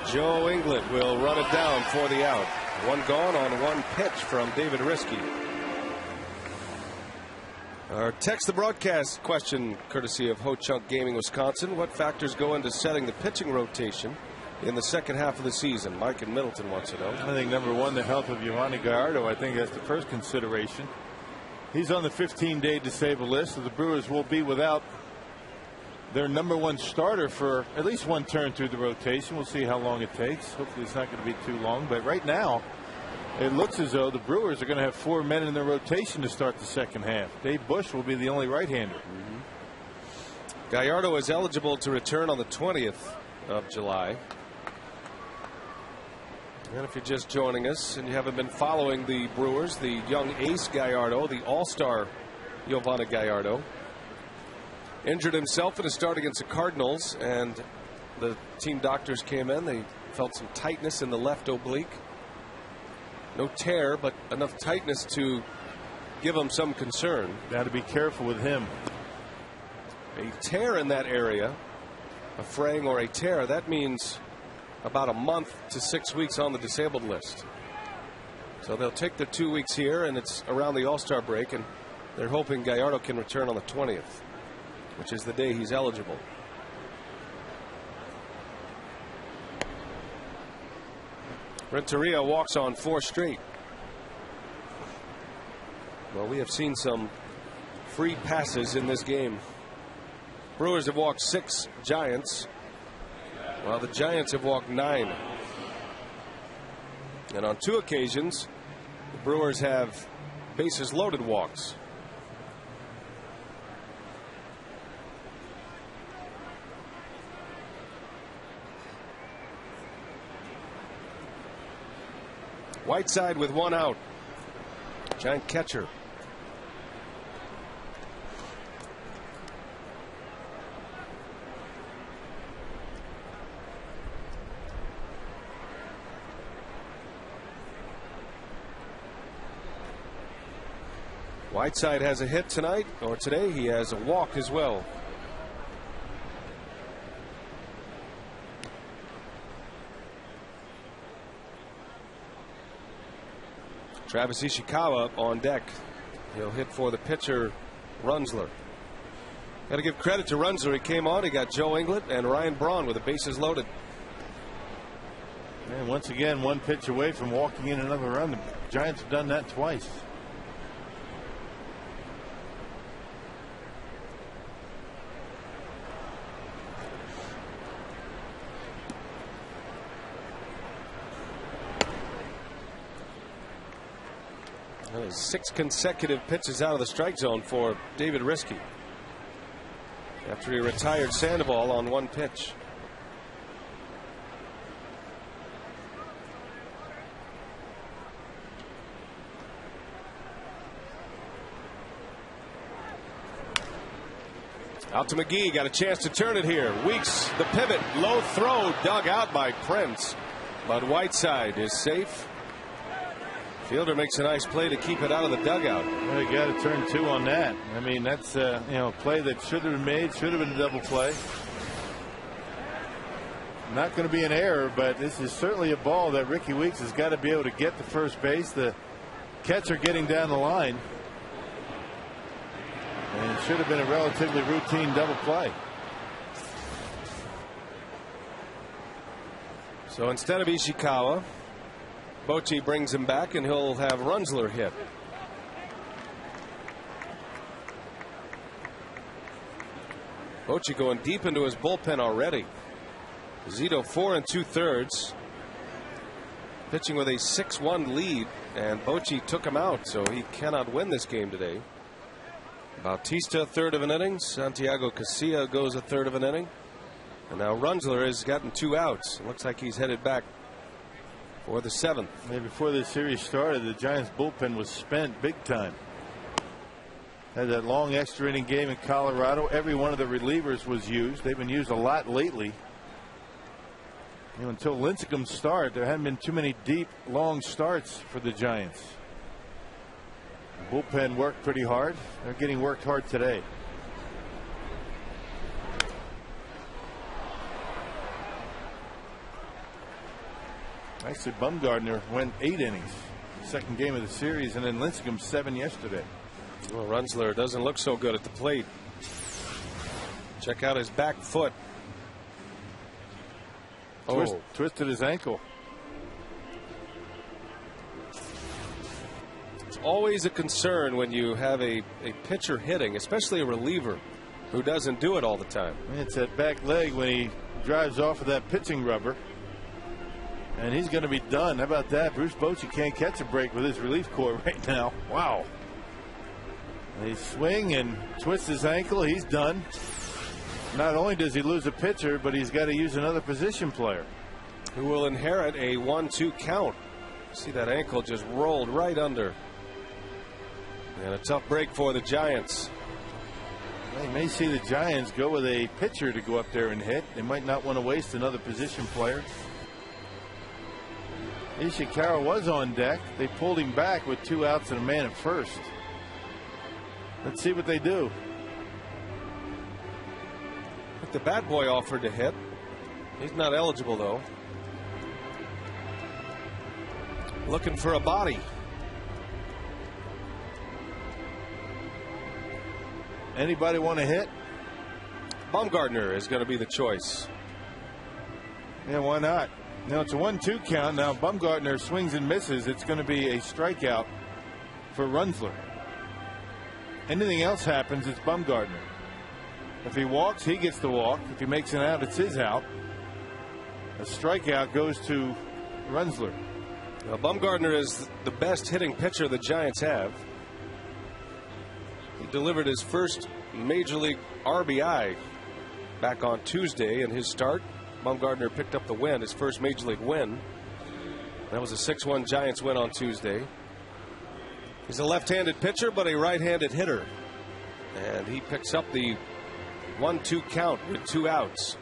S1: Joe Inglet will run it down for the out. One gone on one pitch from David Risky. Our text the broadcast question, courtesy of Ho Chunk Gaming Wisconsin. What factors go into setting the pitching rotation in the second half of the season? Mike in Middleton wants to know.
S4: I think number one, the health of Yovani Gallardo. I think that's the first consideration. He's on the 15-day disabled list, so the Brewers will be without their number one starter for at least one turn through the rotation. We'll see how long it takes. Hopefully it's not going to be too long, but right now it looks as though the Brewers are going to have 4 men in their rotation to start the second half. Dave Bush will be the only right-hander.
S1: Gallardo is eligible to return on the 20th of July. And if you're just joining us and you haven't been following the Brewers, the young ace Gallardo, the all-star Yovani Gallardo, injured himself in a start against the Cardinals, and the team doctors came in. They felt some tightness in the left oblique. No tear, but enough tightness to give him some concern.
S4: Got to be careful with him.
S1: A tear in that area, a fraying or a tear, that means about a month to 6 weeks on the disabled list. So they'll take the 2 weeks here, and it's around the All-Star break, and they're hoping Gallardo can return on the 20th, which is the day he's eligible. Renteria walks on 4 straight. Well, we have seen some free passes in this game. Brewers have walked 6 Giants, while the Giants have walked 9. And on 2 occasions, the Brewers have bases loaded walks. Whiteside with 1 out. Giant catcher. Whiteside has a hit tonight, or today. He has a walk as well. Travis Ishikawa on deck. He'll hit for the pitcher, Runzler. Got to give credit to Runzler. He came on. He got Joe Inglet and Ryan Braun with the bases loaded.
S4: And once again, 1 pitch away from walking in another run. The Giants have done that twice.
S1: Well, 6 consecutive pitches out of the strike zone for David Risky after he retired Sandoval on 1 pitch. Out to McGee, got a chance to turn it here. Weeks the pivot, low throw, dug out by Prince, but Whiteside is safe. Fielder makes a nice play to keep it out of the dugout.
S4: Well, you got to turn 2 on that. I mean, that's a play that should have been made, should have been a double play. Not going to be an error, but this is certainly a ball that Ricky Weeks has got to be able to get to first base. The catcher getting down the line, and it should have been a relatively routine double play.
S1: So instead of Ishikawa, Bochy brings him back, and he'll have Runzler hit. Bochy going deep into his bullpen already. Zito 4 2/3, pitching with a 6-1 lead, and Bochy took him out, so he cannot win this game today. Bautista 1/3 of an inning. Santiago Casilla goes 1/3 of an inning, and now Runzler has gotten 2 outs. It looks like he's headed back for the 7th.
S4: Before this series started, the Giants bullpen was spent big time. Had that long extra inning game in Colorado. Every one of the relievers was used. They've been used a lot lately. Until Lincecum's start, there hadn't been too many deep, long starts for the Giants. The bullpen worked pretty hard. They're getting worked hard today. Actually, Bumgardner went 8 innings. Second game of the series, and then Lincecum 7 yesterday.
S9: Well, Runzler doesn't look so good at the plate. Check out his back foot.
S4: Twisted his ankle.
S9: It's always a concern when you have a pitcher hitting, especially a reliever who doesn't do it all the time.
S4: It's that back leg when he drives off of that pitching rubber. And he's going to be done. How about that? Bruce Bochy can't catch a break with his relief corps right now. Wow. They swing and twist his ankle. He's done. Not only does he lose a pitcher, but he's got to use another position player.
S9: Who will inherit a 1-2 count. See that ankle just rolled right under. And a tough break for the Giants.
S4: They may see the Giants go with a pitcher to go up there and hit. They might not want to waste another position player. Ishikawa was on deck. They pulled him back with 2 outs and a man at first. Let's see what they do.
S9: The bat boy offered to hit. He's not eligible, though. Looking for a body.
S4: Anybody want to hit?
S9: Bumgardner is going to be the choice.
S4: Yeah, why not? Now it's a 1-2 count. Now Bumgardner swings and misses. It's going to be a strikeout for Runzler. Anything else happens, it's Bumgardner. If he walks, he gets the walk. If he makes an out, it's his out. A strikeout goes to Runzler.
S9: Now, Bumgardner is the best hitting pitcher the Giants have. He delivered his first Major League RBI back on Tuesday in his start. Bumgardner picked up the win, his first Major League win. That was a 6-1 Giants win on Tuesday. He's a left-handed pitcher, but a right-handed hitter. And he picks up the 1-2 count with 2 outs.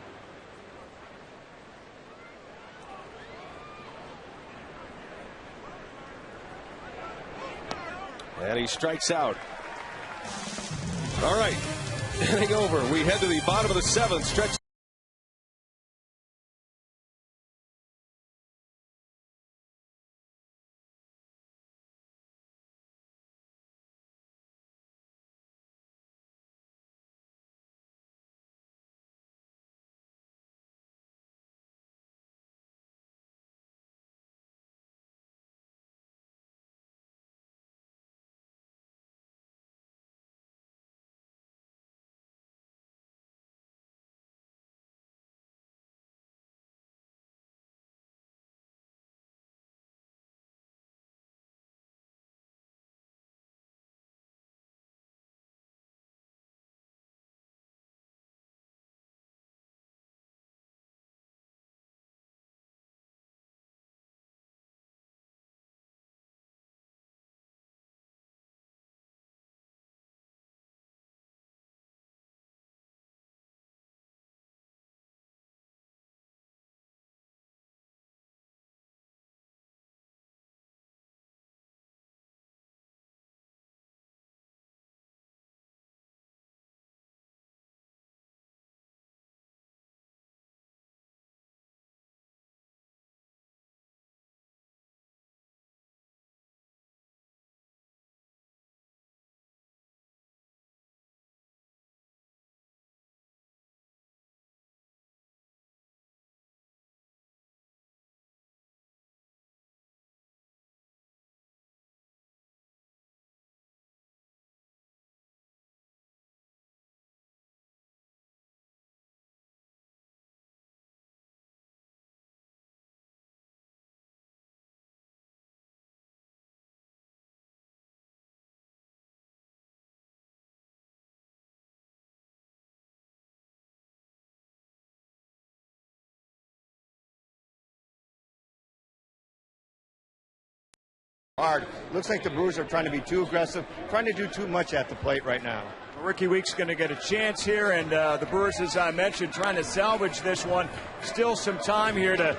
S9: And he strikes out. All right, inning over. We head to the bottom of the 7th. Stretch.
S5: Hard. Looks like the Brewers are trying to be too aggressive, trying to do too much at the plate right now.
S10: Ricky Weeks going to get a chance here, and the Brewers, as I mentioned, trying to salvage this one. Still some time here to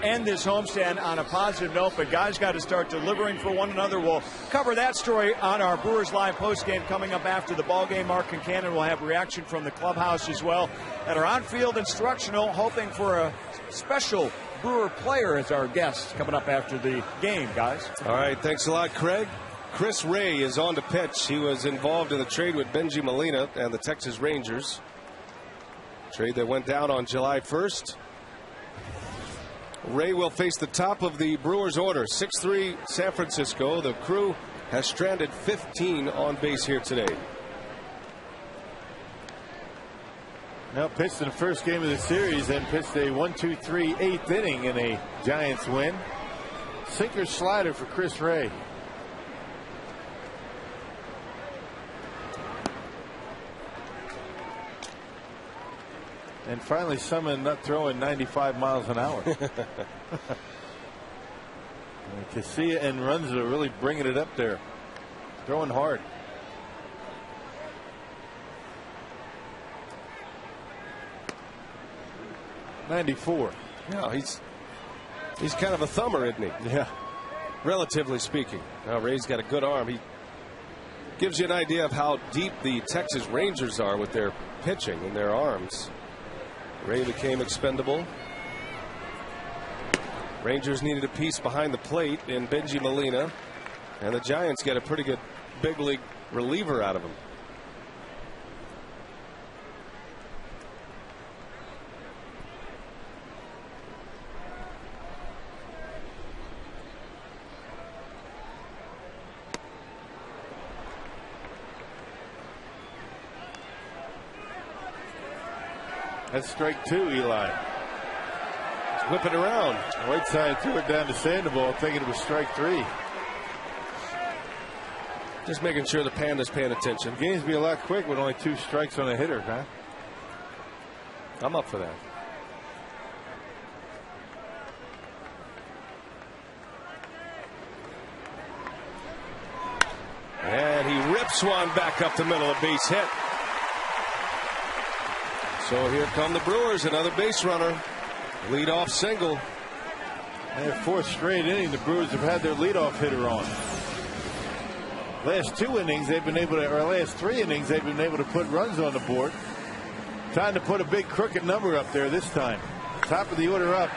S10: end this homestand on a positive note, but guys got to start delivering for one another. We'll cover that story on our Brewers Live postgame coming up after the ballgame. Mark Concannon will have reaction from the clubhouse as well. At our on-field instructional, hoping for a special Brewer player as our guest coming up after the game, guys.
S9: All right, thanks a lot, Craig. Chris Ray is on to pitch. He was involved in the trade with Benji Molina and the Texas Rangers. Trade that went down on July 1st. Ray will face the top of the Brewers order, 6-3 San Francisco. The Crew has stranded 15 on base here today.
S4: Now pitched in the first game of the series and pitched a 1-2-3 eighth inning in a Giants win. Sinker slider for Chris Ray. And finally someone not throwing 95 miles an hour. Casilla and Runza are really bringing it up there. Throwing hard. '94.
S9: Yeah, he's kind of a thumber, isn't he?
S4: Yeah.
S9: Relatively speaking. Now Ray's got a good arm. He gives you an idea of how deep the Texas Rangers are with their pitching and their arms. Ray became expendable. Rangers needed a piece behind the plate in Benji Molina, and the Giants get a pretty good big league reliever out of him.
S4: That's strike 2, Eli.
S9: He's whipping around.
S4: Whiteside threw it down to Sandoval, thinking it was strike 3.
S9: Just making sure the Panda's paying attention.
S4: Games be a lot quick with only 2 strikes on a hitter, huh?
S9: I'm up for that. And he rips one back up the middle, a base hit. So here come the Brewers, another base runner. Leadoff single.
S4: And their 4th straight inning, the Brewers have had their leadoff hitter on. Last 2 innings, they've been able to, or last 3 innings, they've been able to put runs on the board. Time to put a big crooked number up there this time. Top of the order up.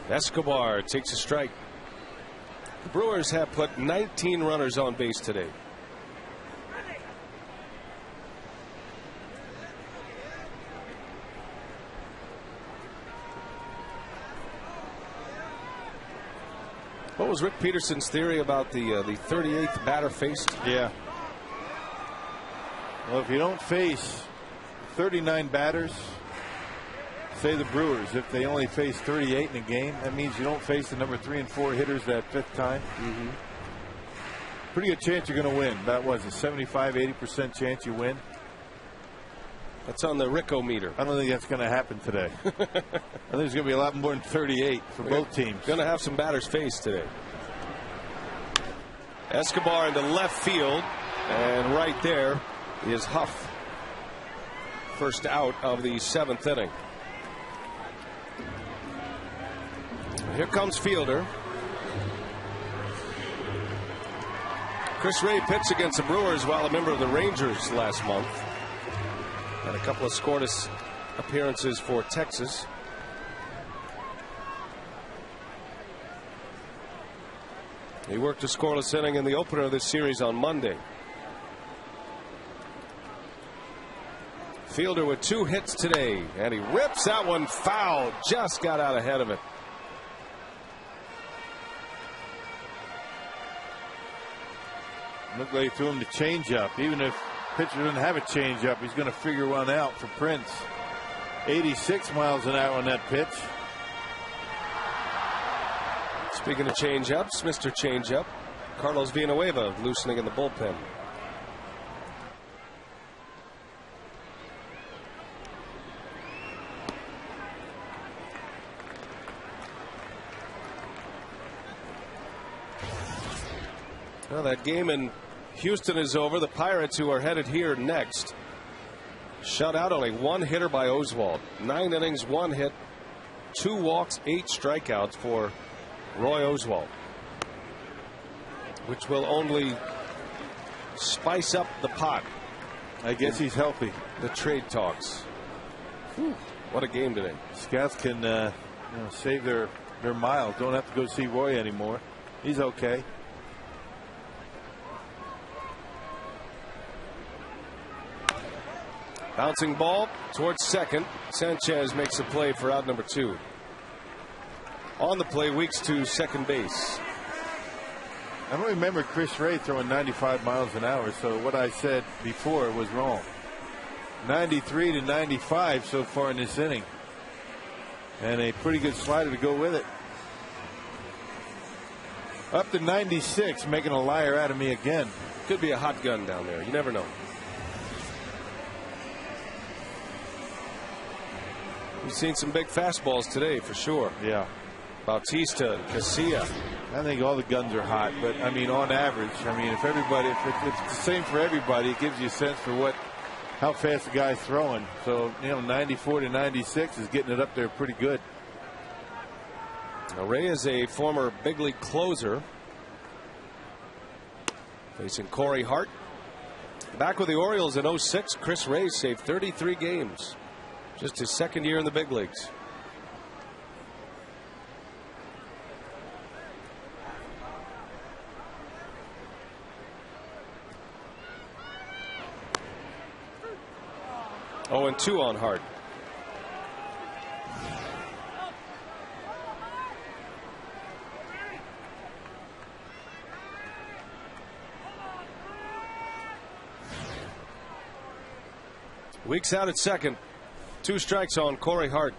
S9: Escobar takes a strike. The Brewers have put 19 runners on base today. What was Rick Peterson's theory about the 38th batter faced?
S4: Yeah. Well, if you don't face 39 batters, say the Brewers, if they only face 38 in a game, that means you don't face the number 3 and 4 hitters that 5th time. Pretty good chance you're going to win. That was a 75-80% chance you win.
S9: That's on the Rico meter.
S4: I don't think that's going to happen today. I think there's going to be a lot more than 38 for both teams.
S9: Going to have some batters faced today. Escobar into left field, and right there is Huff. First out of the 7th inning. Here comes Fielder. Chris Ray pitched against the Brewers while a member of the Rangers last month. Had a couple of scoreless appearances for Texas. He worked a scoreless inning in the opener of this series on Monday. Fielder with 2 hits today, and he rips that one foul. Just got out ahead of it.
S4: Looked like he threw him the changeup. Even if pitcher doesn't have a changeup, he's going to figure one out for Prince. 86 miles an hour on that pitch.
S9: Speaking of changeups, Mr. Changeup, Carlos Villanueva loosening in the bullpen. Well, that game in Houston is over. The Pirates, who are headed here next, shut out only 1 hitter by Oswald. 9 innings, 1 hit, 2 walks, 8 strikeouts for Roy Oswalt, which will only spice up the pot.
S4: I guess he's healthy.
S9: The trade talks. Whew, what a game today.
S4: Scouts can save their miles. Don't have to go see Roy anymore. He's okay.
S9: Bouncing ball towards second. Sanchez makes a play for out number 2. On the play, Weeks to second base.
S4: I don't remember Chris Ray throwing 95 miles an hour, so what I said before was wrong. 93 to 95 so far in this inning. And a pretty good slider to go with it. Up to 96, making a liar out of me again.
S9: Could be a hot gun down there. You never know. We've seen some big fastballs today for sure.
S4: Yeah.
S9: Bautista, Casilla.
S4: I think all the guns are hot, but I mean, on average, I mean, if it's the same for everybody, it gives you a sense for how fast the guy's throwing. So, 94 to 96 is getting it up there pretty good.
S9: Now, Ray is a former big league closer. Facing Corey Hart. Back with the Orioles in 06, Chris Ray saved 33 games. Just his second year in the big leagues. Oh, and 2 on Hart. Weeks out at second. 2 strikes on Corey Hart.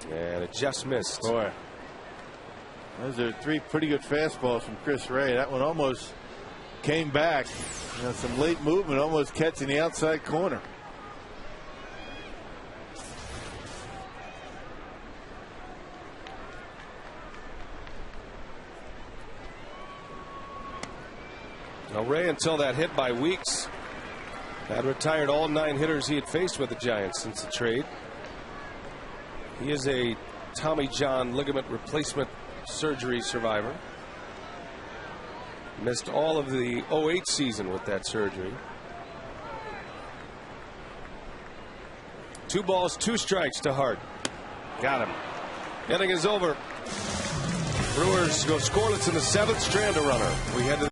S9: And it just missed.
S4: Boy, those are 3 pretty good fastballs from Chris Ray. That one almost came back. Some late movement, almost catching the outside corner.
S9: Now, Ray, until that hit by Weeks, had retired all 9 hitters he had faced with the Giants since the trade. He is a Tommy John ligament replacement surgery survivor. Missed all of the 08 season with that surgery. 2 balls, 2 strikes to Hart. Got him. Inning is over. Brewers go scoreless in the 7th, strand a runner. We head to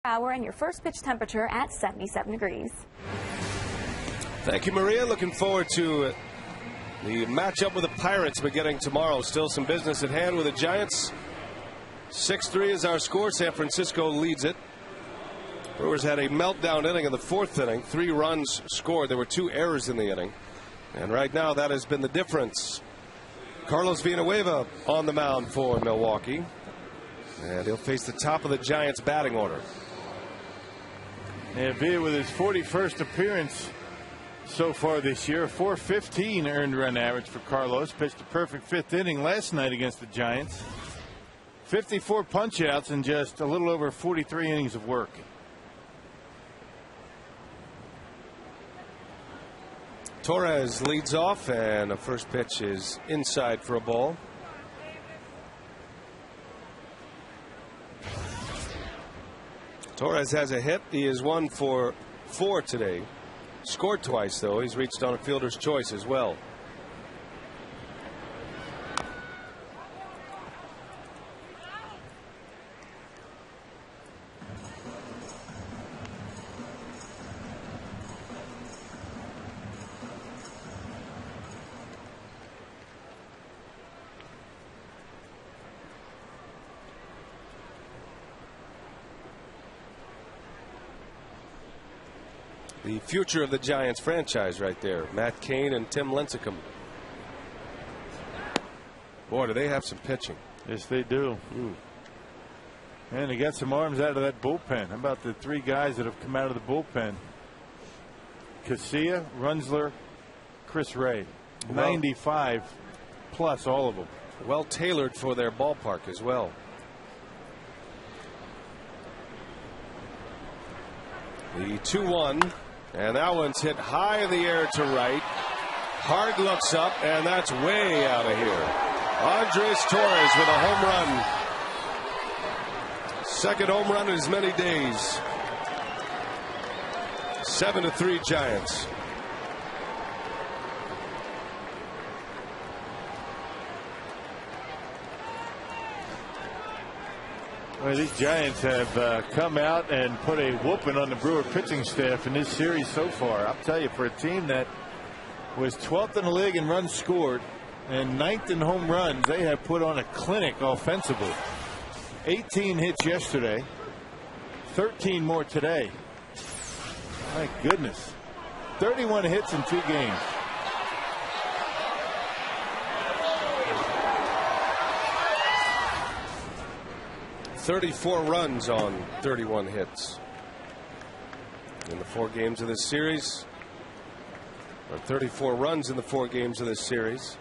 S11: hour and your first pitch temperature at 77 degrees.
S9: Thank you, Maria. Looking forward to The matchup with the Pirates beginning tomorrow. Still some business at hand with the Giants. 6-3 is our score. San Francisco leads it. Brewers had a meltdown inning in the 4th inning. 3 runs scored. There were 2 errors in the inning. And right now that has been the difference. Carlos Villanueva on the mound for Milwaukee. And he'll face the top of the Giants batting order.
S4: And Villa with his 41st appearance so far this year. 415 earned run average for Carlos. Pitched a perfect 5th inning last night against the Giants. 54 punch outs in just a little over 43 innings of work.
S9: Torres leads off, and the first pitch is inside for a ball. Torres has a hit. He is 1 for 4 today. Scored twice, though. He's reached on a fielder's choice as well. The future of the Giants franchise right there. Matt Cain and Tim Lincecum. Boy, do they have some pitching.
S4: Yes, they do. And they got some arms out of that bullpen. How about the 3 guys that have come out of the bullpen? Casilla, Runzler, Chris Ray. 95 plus, all of them.
S9: Well tailored for their ballpark as well. The 2-1. And that one's hit high in the air to right. Hard looks up, and that's way out of here. Andres Torres with a home run. Second home run in as many days. 7-3 Giants.
S4: Well, these Giants have come out and put a whooping on the Brewer pitching staff in this series so far. I'll tell you, for a team that was 12th in the league in runs scored and 9th in home runs, they have put on a clinic offensively. 18 hits yesterday, 13 more today. My goodness. 31 hits in 2 games.
S9: .34 runs on 31 hits in the 4 games of this series. Or 34 runs in the 4 games of this series.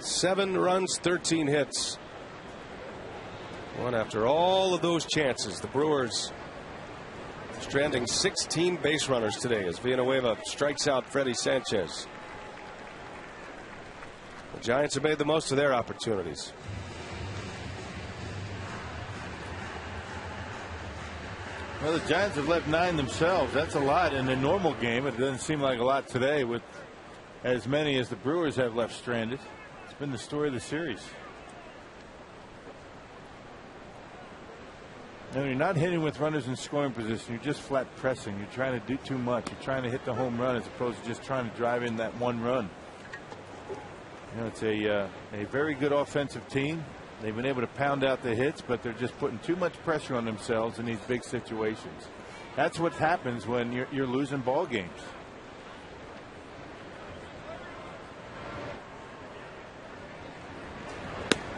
S9: 7 runs, 13 hits. One after all of those chances. The Brewers stranding 16 base runners today as Villanueva strikes out Freddie Sanchez. The Giants have made the most of their opportunities.
S4: Well, the Giants have left 9 themselves. That's a lot in a normal game. It doesn't seem like a lot today with as many as the Brewers have left stranded. It's been the story of the series. And you're not hitting with runners in scoring position. You're just flat pressing. You're trying to do too much. You're trying to hit the home run as opposed to just trying to drive in that 1 run. You know, it's a very good offensive team. They've been able to pound out the hits, but they're just putting too much pressure on themselves in these big situations. That's what happens when you're losing ball games.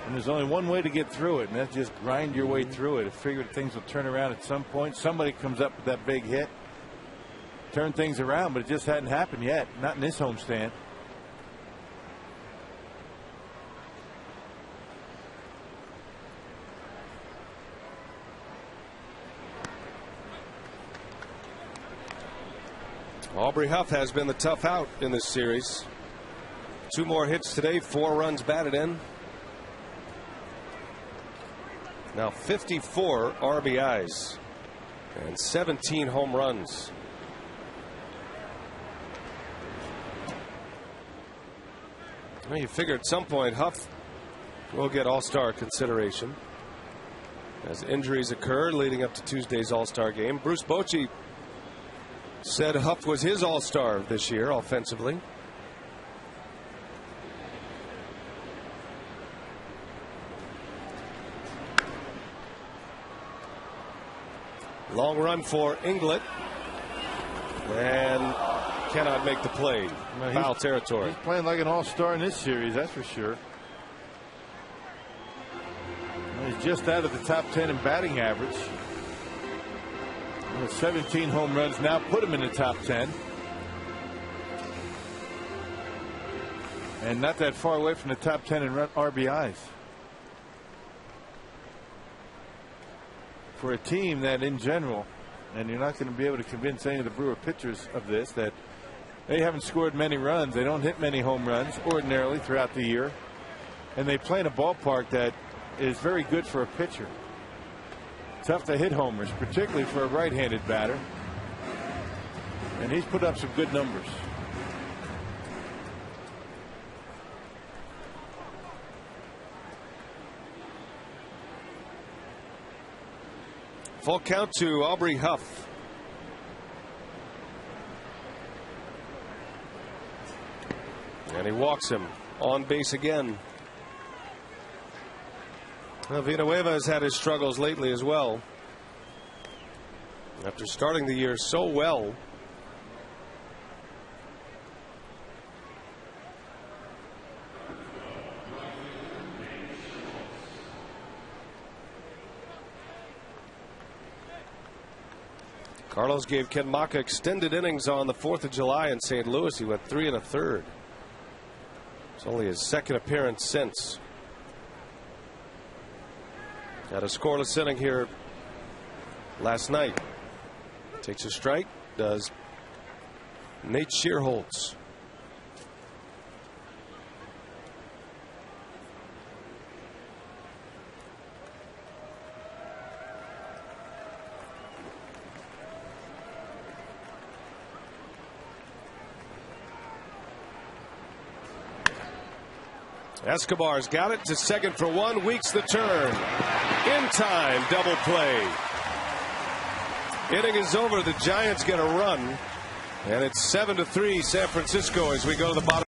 S4: And there's only one way to get through it, and that's just grind your way through it. I figured things will turn around at some point. Somebody comes up with that big hit, turn things around, but it just hadn't happened yet. Not in this homestand.
S9: Aubrey Huff has been the tough out in this series. 2 more hits today, 4 runs batted in. Now 54 RBIs and 17 home runs. Well, you figure at some point Huff will get All-Star consideration as injuries occur leading up to Tuesday's All-Star game. Bruce Bochy Said Huff was his all-star this year offensively. Long run for Inglet. And cannot make the play. Foul territory.
S4: He's playing like an all-star in this series, that's for sure. He's just out of the top 10 in batting average. 17 home runs now put him in the top 10. And not that far away from the top 10 in RBIs. For a team that in general, and you're not going to be able to convince any of the Brewer pitchers of this, that they haven't scored many runs. They don't hit many home runs ordinarily throughout the year. And they play in a ballpark that is very good for a pitcher. Tough to hit homers, particularly for a right-handed batter. And he's put up some good numbers.
S9: Full count to Aubrey Huff. And he walks him on base again. Well, Villanueva has had his struggles lately as well. After starting the year so well. Carlos gave Ken Maka extended innings on the 4th of July in St. Louis. He went 3 1/3. It's only his second appearance since. Got a scoreless inning here last night. Takes a strike, does Nate Shearholtz. Escobar's got it to second for one. Weeks the turn. In time, double play. Inning is over. The Giants get a run. And it's 7-3 San Francisco as we go to the bottom.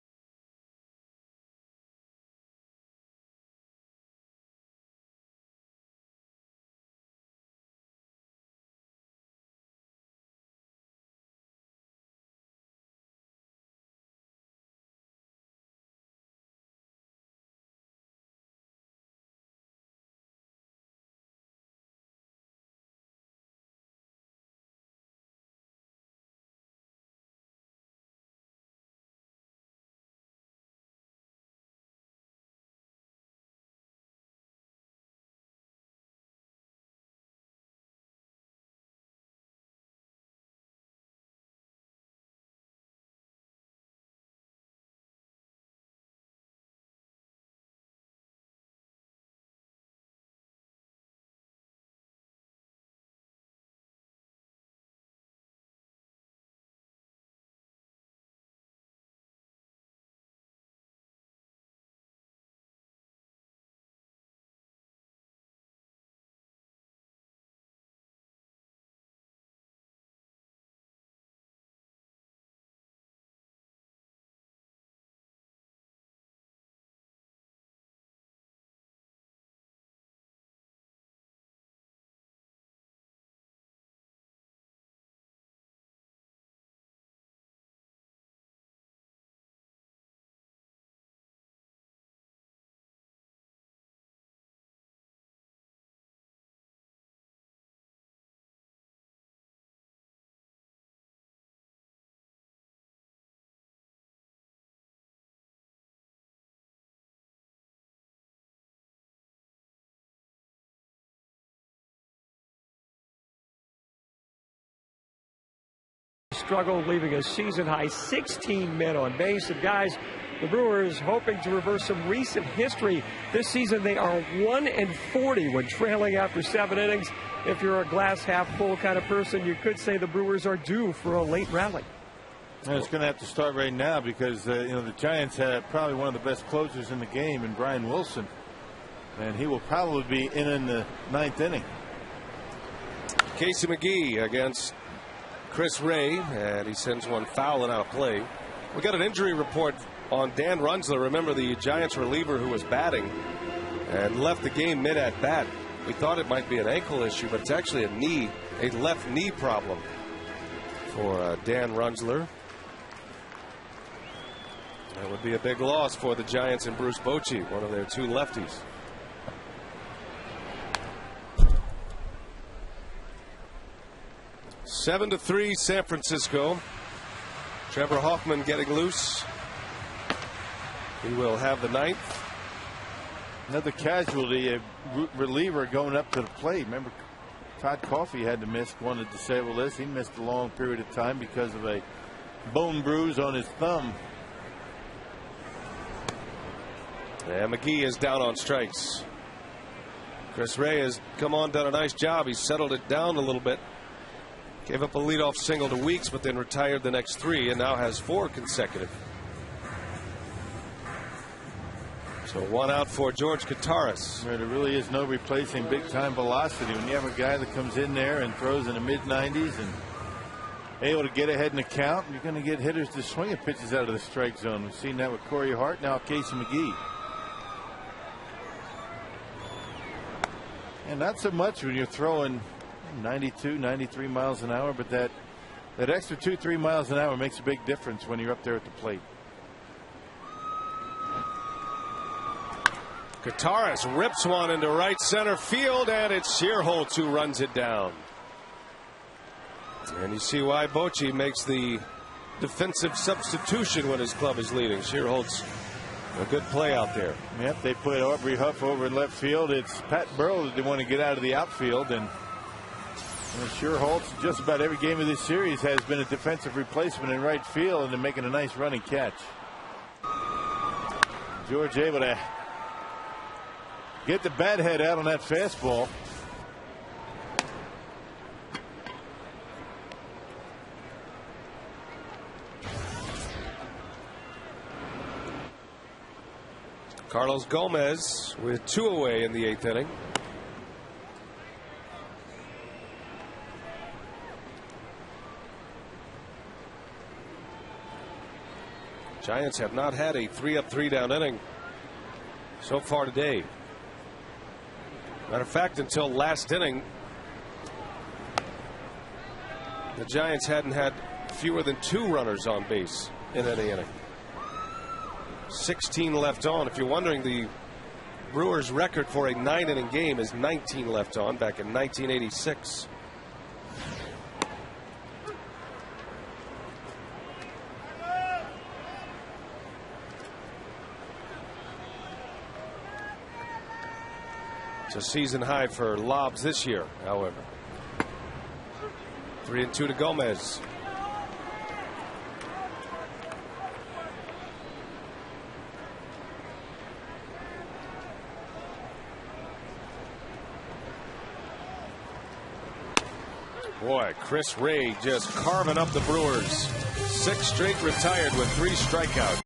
S7: Struggle, leaving a season-high 16 men on base. And guys, the Brewers hoping to reverse some recent history. This season they are 1-40 when trailing after 7 innings. If you're a glass-half-full kind of person, you could say the Brewers are due for a late rally.
S4: And it's going to have to start right now because the Giants have probably one of the best closers in the game in Brian Wilson. And he will probably be in the 9th inning.
S9: Casey McGee against Chris Ray, and he sends one foul and out of play. We got an injury report on Dan Runzler. Remember, the Giants reliever who was batting and left the game mid at bat. We thought it might be an ankle issue, but it's actually a left knee problem for Dan Runzler. That would be a big loss for the Giants and Bruce Bochy, one of their two lefties. Seven to 3, San Francisco. Trevor Hoffman getting loose. He will have the ninth.
S4: Another casualty, a reliever going up to the plate. Remember, Todd Coffey had to miss one of the disabled list. He missed a long period of time because of a bone bruise on his thumb.
S9: And McGee is down on strikes. Chris Ray has come on, done a nice job. He's settled it down a little bit. Gave up a leadoff single to Weeks, but then retired the next 3 and now has 4 consecutive. So 1 out for George Torres.
S4: There really is no replacing big time velocity. When you have a guy that comes in there and throws in the mid-90s and able to get ahead in the count, you're going to get hitters to swing at pitches out of the strike zone. We've seen that with Corey Hart, now Casey McGee. And not so much when you're throwing 92, 93 miles an hour, but that extra 2-3 miles an hour makes a big difference when you're up there at the plate.
S9: Torres rips one into right center field, and it's Shearholtz who runs it down. And you see why Bochy makes the defensive substitution when his club is leading. Shearholtz, a good play out there.
S4: Yep, they put Aubrey Huff over in left field. It's Pat Burrow that they want to get out of the outfield, and Shearholtz, just about every game of this series, has been a defensive replacement in right field, and they're making a nice running catch. George able to get the bat head out on that fastball.
S9: Carlos Gomez with 2 away in the 8th inning. Giants have not had a 3-up, 3-down inning so far today. Matter of fact, until last inning, the Giants hadn't had fewer than 2 runners on base in any inning. 16 left on. If you're wondering, the Brewers record for a 9-inning game is 19 left on back in 1986. It's a season high for lobs this year, however. 3-2 to Gomez. Boy, Chris Ray just carving up the Brewers. 6 straight retired with 3 strikeouts.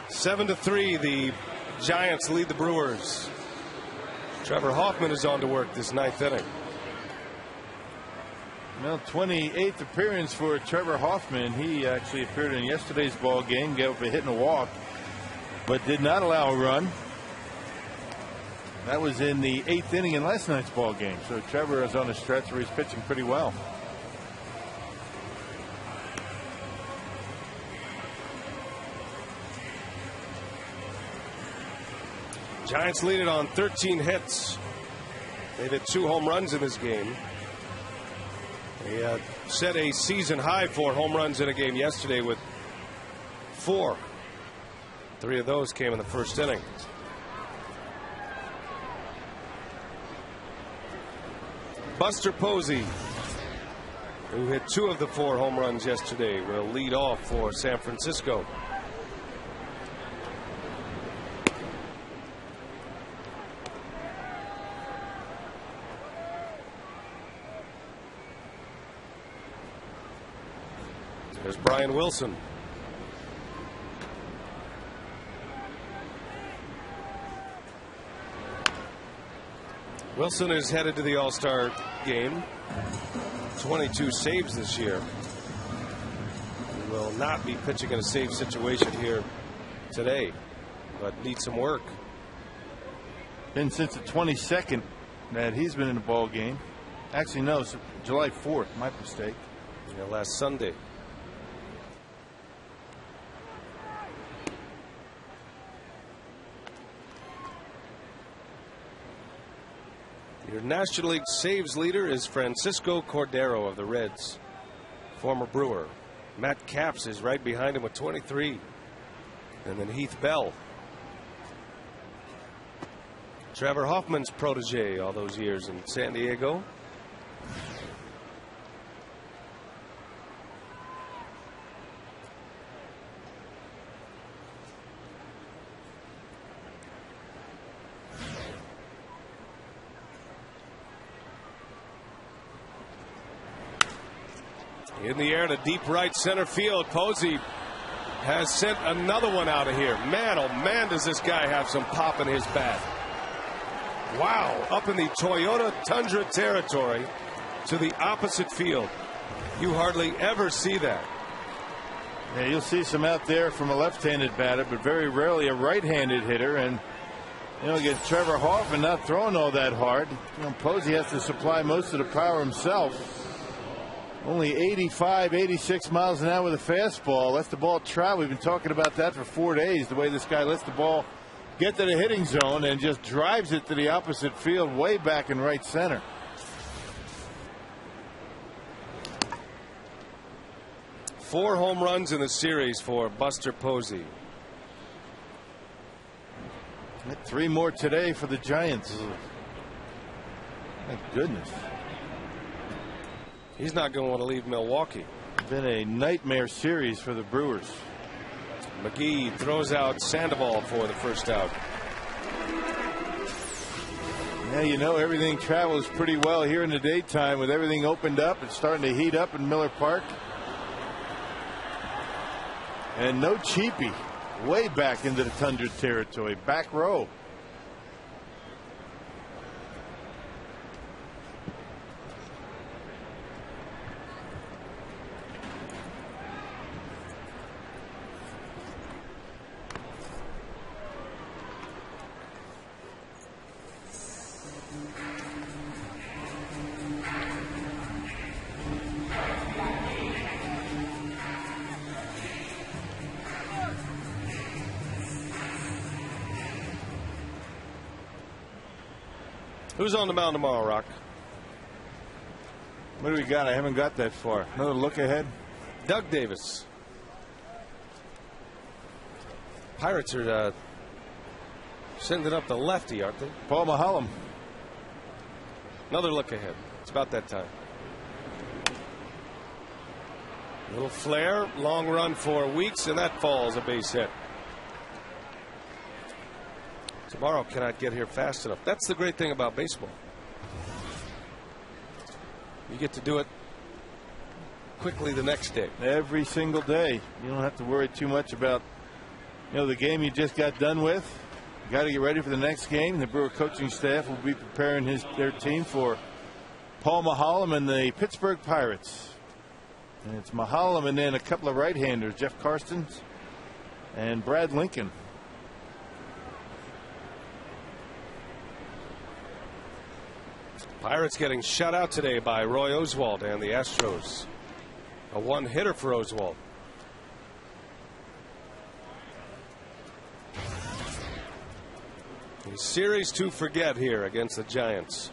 S9: 7-3, the Giants lead the Brewers. Trevor Hoffman is on to work this 9th inning.
S4: Well, 28th appearance for Trevor Hoffman. He actually appeared in yesterday's ball game, gave up a hit and a walk, but did not allow a run. That was in the 8th inning in last night's ball game. So Trevor is on a stretch where he's pitching pretty well.
S9: Giants lead it on 13 hits. They've hit 2 home runs in this game. They set a season high for home runs in a game yesterday with 4. 3 of those came in the first inning. Buster Posey, who hit 2 of the 4 home runs yesterday, will lead off for San Francisco. There's Brian Wilson. Wilson is headed to the All-Star game. 22 saves this year. He will not be pitching in a save situation here today, but needs some work.
S4: Been since the 22nd that he's been in the ball game. Actually, no, it's July 4th. My mistake.
S9: Yeah, last Sunday. Your National League saves leader is Francisco Cordero of the Reds, former Brewer. Matt Capps is right behind him with 23. And then Heath Bell. Trevor Hoffman's protege all those years in San Diego. In the air to deep right center field. Posey has sent another one out of here. Man, oh man, does this guy have some pop in his bat. Wow, up in the Toyota Tundra territory to the opposite field. You hardly ever see that.
S4: Yeah, you'll see some out there from a left-handed batter, but very rarely a right-handed hitter. And you know, against Trevor Hoffman not throwing all that hard. You know, Posey has to supply most of the power himself. Only 85, 86 miles an hour with a fastball. Lets the ball travel. We've been talking about that for 4 days. The way this guy lets the ball get to the hitting zone and just drives it to the opposite field, way back in right center.
S9: Four home runs in the series for Buster Posey.
S4: 3 more today for the Giants. My goodness.
S9: He's not going to want to leave Milwaukee.
S4: Been a nightmare series for the Brewers.
S9: McGee throws out Sandoval for the first out.
S4: Yeah, you know, everything travels pretty well here in the daytime with everything opened up. It's starting to heat up in Miller Park. And no cheapie. Way back into the Tundra territory. Back row.
S9: Who's on the mound tomorrow, Rock?
S4: What do we got? I haven't got that far. Another look ahead.
S9: Doug Davis. Pirates are sending up the lefty, aren't they?
S4: Paul Maholm.
S9: Another look ahead. It's about that time. Little flare, long run for Weeks, and that falls a base hit. Tomorrow cannot get here fast enough. That's the great thing about baseball. You get to do it quickly the next day.
S4: Every single day. You don't have to worry too much about You know, the game you just got done with, you got to get ready for the next game. The Brewer coaching staff will be preparing their team for Paul Maholm and the Pittsburgh Pirates. And it's Maholm and then a couple of right-handers, Jeff Karstens and Brad Lincoln.
S9: Pirates getting shut out today by Roy Oswald and the Astros. A one-hitter for Oswald. A series to forget here against the Giants.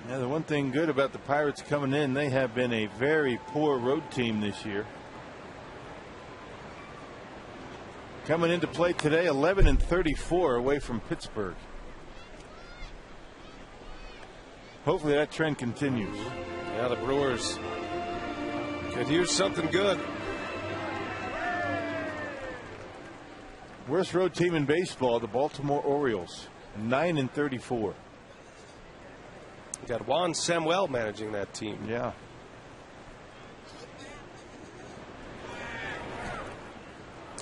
S4: Yeah, the one thing good about the Pirates coming in, they have been a very poor road team this year. Coming into play today, 11-34 away from Pittsburgh. Hopefully that trend continues.
S9: Yeah, the Brewers could use something good.
S4: Worst road team in baseball, the Baltimore Orioles, 9-34.
S9: You got Juan Samuel managing that team.
S4: Yeah.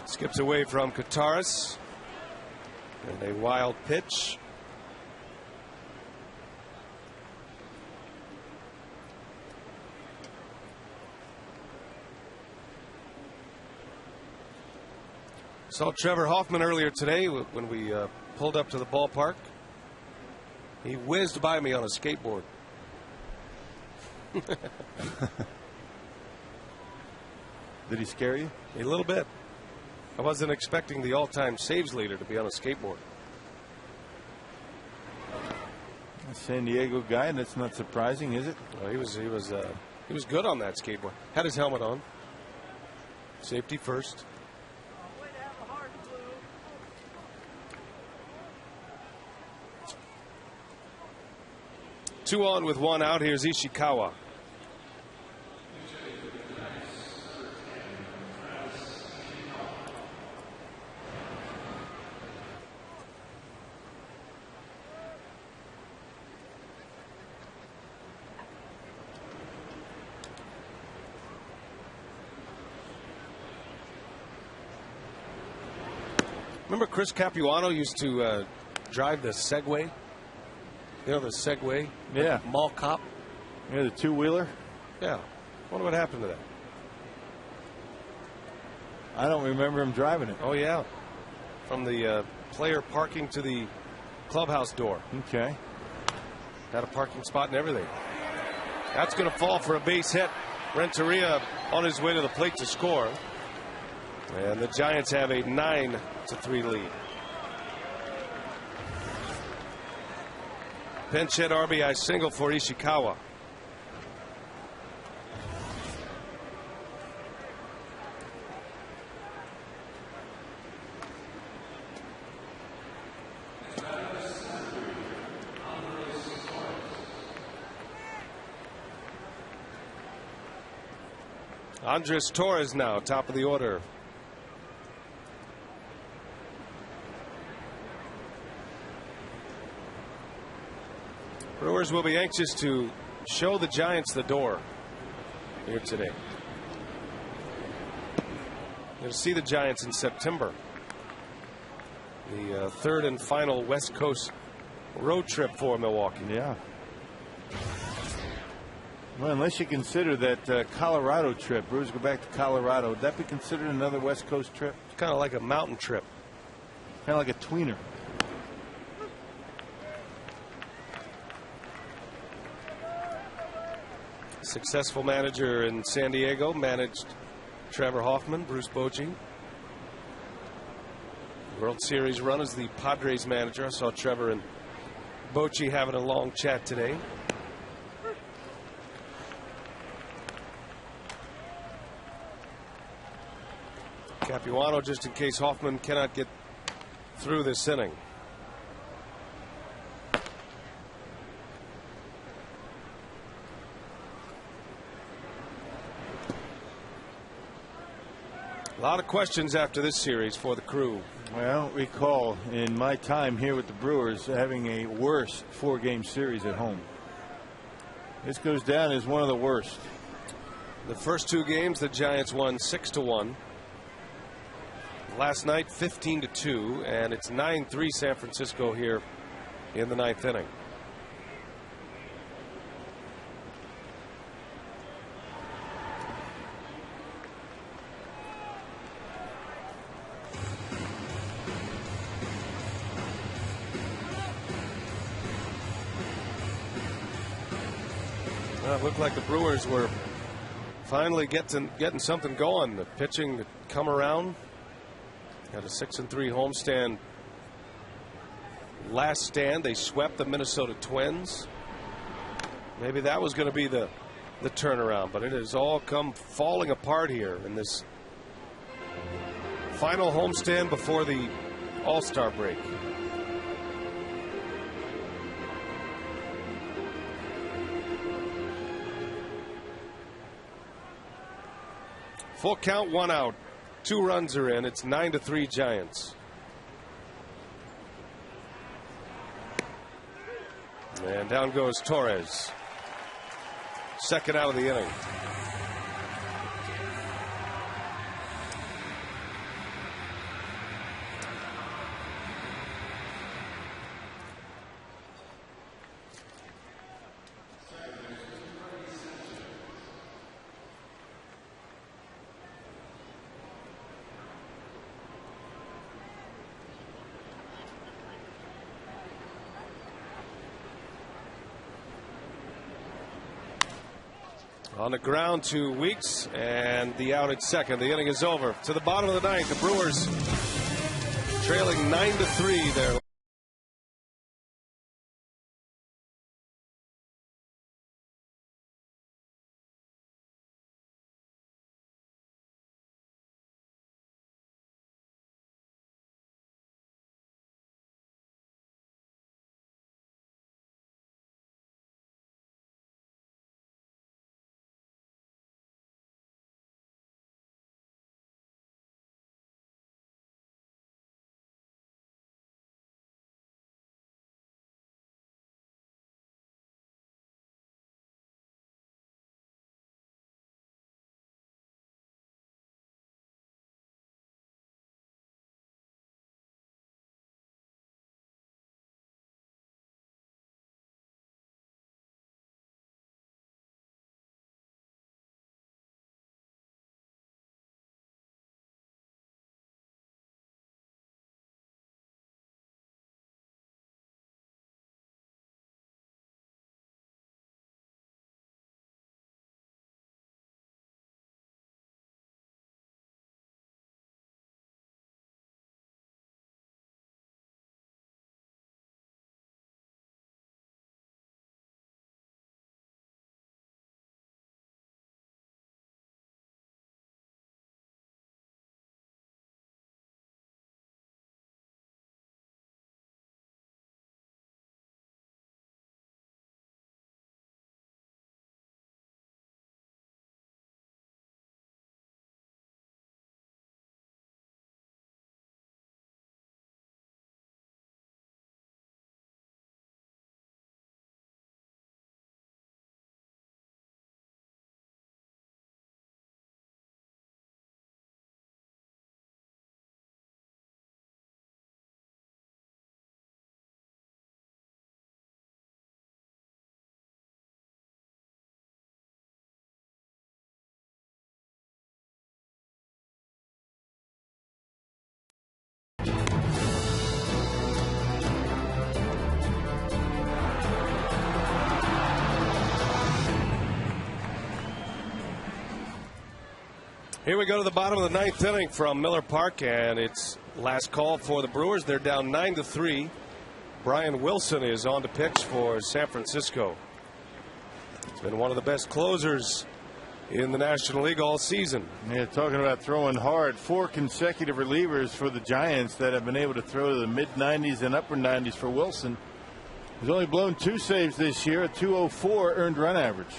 S9: Skips away from Torres. And a wild pitch. Saw Trevor Hoffman earlier today when we pulled up to the ballpark. He whizzed by me on a skateboard.
S4: Did he scare you?
S9: A little bit. I wasn't expecting the all-time saves leader to be on a skateboard.
S4: A San Diego guy, and that's not surprising, is it?
S9: Well, he was good on that skateboard. Had his helmet on. Safety first. 2 on with 1 out. Here's Ishikawa. Remember Chris Capuano used to drive the Segway? You know, the Segway?
S4: Yeah.
S9: Mall cop?
S4: Yeah, the two-wheeler?
S9: Yeah. Wonder what happened to that.
S4: I don't remember him driving it.
S9: Oh, yeah. From the player parking to the clubhouse door.
S4: Okay.
S9: Got a parking spot and everything. That's going to fall for a base hit. Renteria on his way to the plate to score. And the Giants have a 9-3 lead. Pinch hit RBI single for Ishikawa. Andres Torres now, top of the order. Brewers will be anxious to show the Giants the door here today. Going to see the Giants in September. The third and final West Coast road trip for Milwaukee.
S4: Yeah. Well, unless you consider that Colorado trip, Brewers go back to Colorado, would that be considered another West Coast trip?
S9: It's kind of like a mountain trip.
S4: Kind of like a tweener.
S9: Successful manager in San Diego, managed Trevor Hoffman, Bruce Bochy. World Series run as the Padres manager. I saw Trevor and Bochy having a long chat today. Capuano, just in case Hoffman cannot get through this inning. A lot of questions after this series for the Crew.
S4: Well, recall in my time here with the Brewers having a worse 4-game series at home. This goes down as one of the worst.
S9: The first 2 games, the Giants won 6-1. Last night, 15-2, and it's 9-3 San Francisco here in the 9th inning. It looked like the Brewers were finally getting something going. The pitching to come around. Got a 6-3 homestand. Last stand, they swept the Minnesota Twins. Maybe that was going to be the turnaround, but it has all come falling apart here in this final homestand before the All-Star break. Full count, 1 out. 2 runs are in. It's 9-3 Giants. And down goes Torres. Second out of the inning. On the ground to Weeks, and the out at second. The inning is over. To the bottom of the 9th, the Brewers trailing 9-3 there. Here we go to the bottom of the 9th inning from Miller Park, and it's last call for the Brewers. They're down 9-3. Brian Wilson is on to pitch for San Francisco. He's been one of the best closers in the National League all season.
S4: Yeah, talking about throwing hard. 4 consecutive relievers for the Giants that have been able to throw to the mid-90s and upper 90s for Wilson. He's only blown 2 saves this year, a .204 earned run average.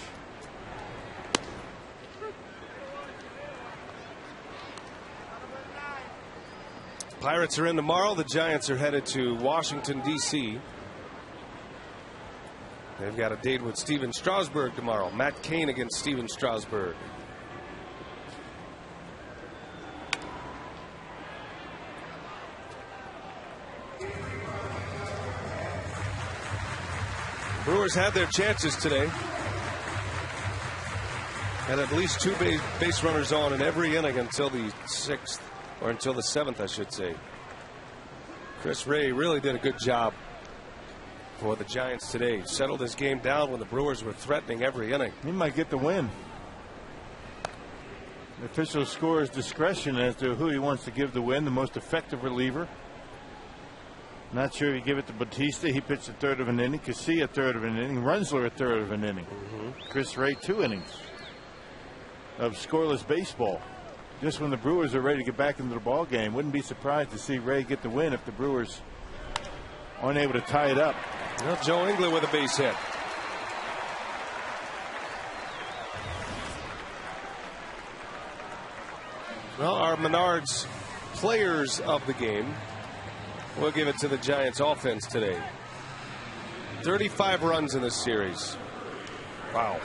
S9: Pirates are in tomorrow. The Giants are headed to Washington, D.C. They've got a date with Steven Strasburg tomorrow. Matt Cain against Steven Strasburg. Brewers had their chances today. Had at least 2 base runners on in every inning until the 6th, or until the 7th, I should say. Chris Ray really did a good job for the Giants today. Settled his game down when the Brewers were threatening every inning.
S4: He might get the win. The official scores discretion as to who he wants to give the win. The most effective reliever. Not sure if you give it to Bautista. He pitched a third of an inning. Casilla a third of an inning. Runsler a third of an inning. Chris Ray 2 innings of scoreless baseball. Just when the Brewers are ready to get back into the ball game. Wouldn't be surprised to see Ray get the win if the Brewers aren't able to tie it up.
S9: Well, Joe England with a base hit. Well, our Menards players of the game, we'll give it to the Giants offense today. 35 runs in this series. Wow.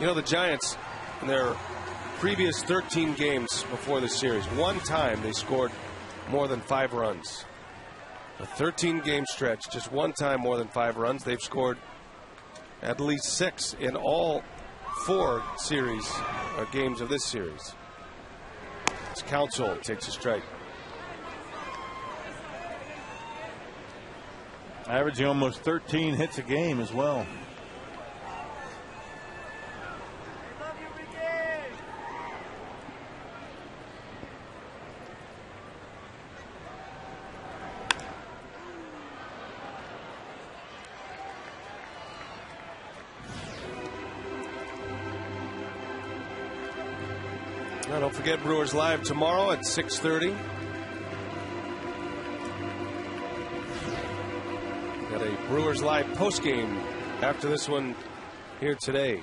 S9: You know, the Giants, in their previous 13 games before this series, one time they scored more than 5 runs. A 13-game stretch, just one time more than 5 runs. They've scored at least 6 in all 4 series or games of this series. It's Counsell takes a strike.
S4: Averaging almost 13 hits a game as well.
S9: Now, don't forget Brewers Live tomorrow at 6:30. Got a Brewers Live postgame after this one here today.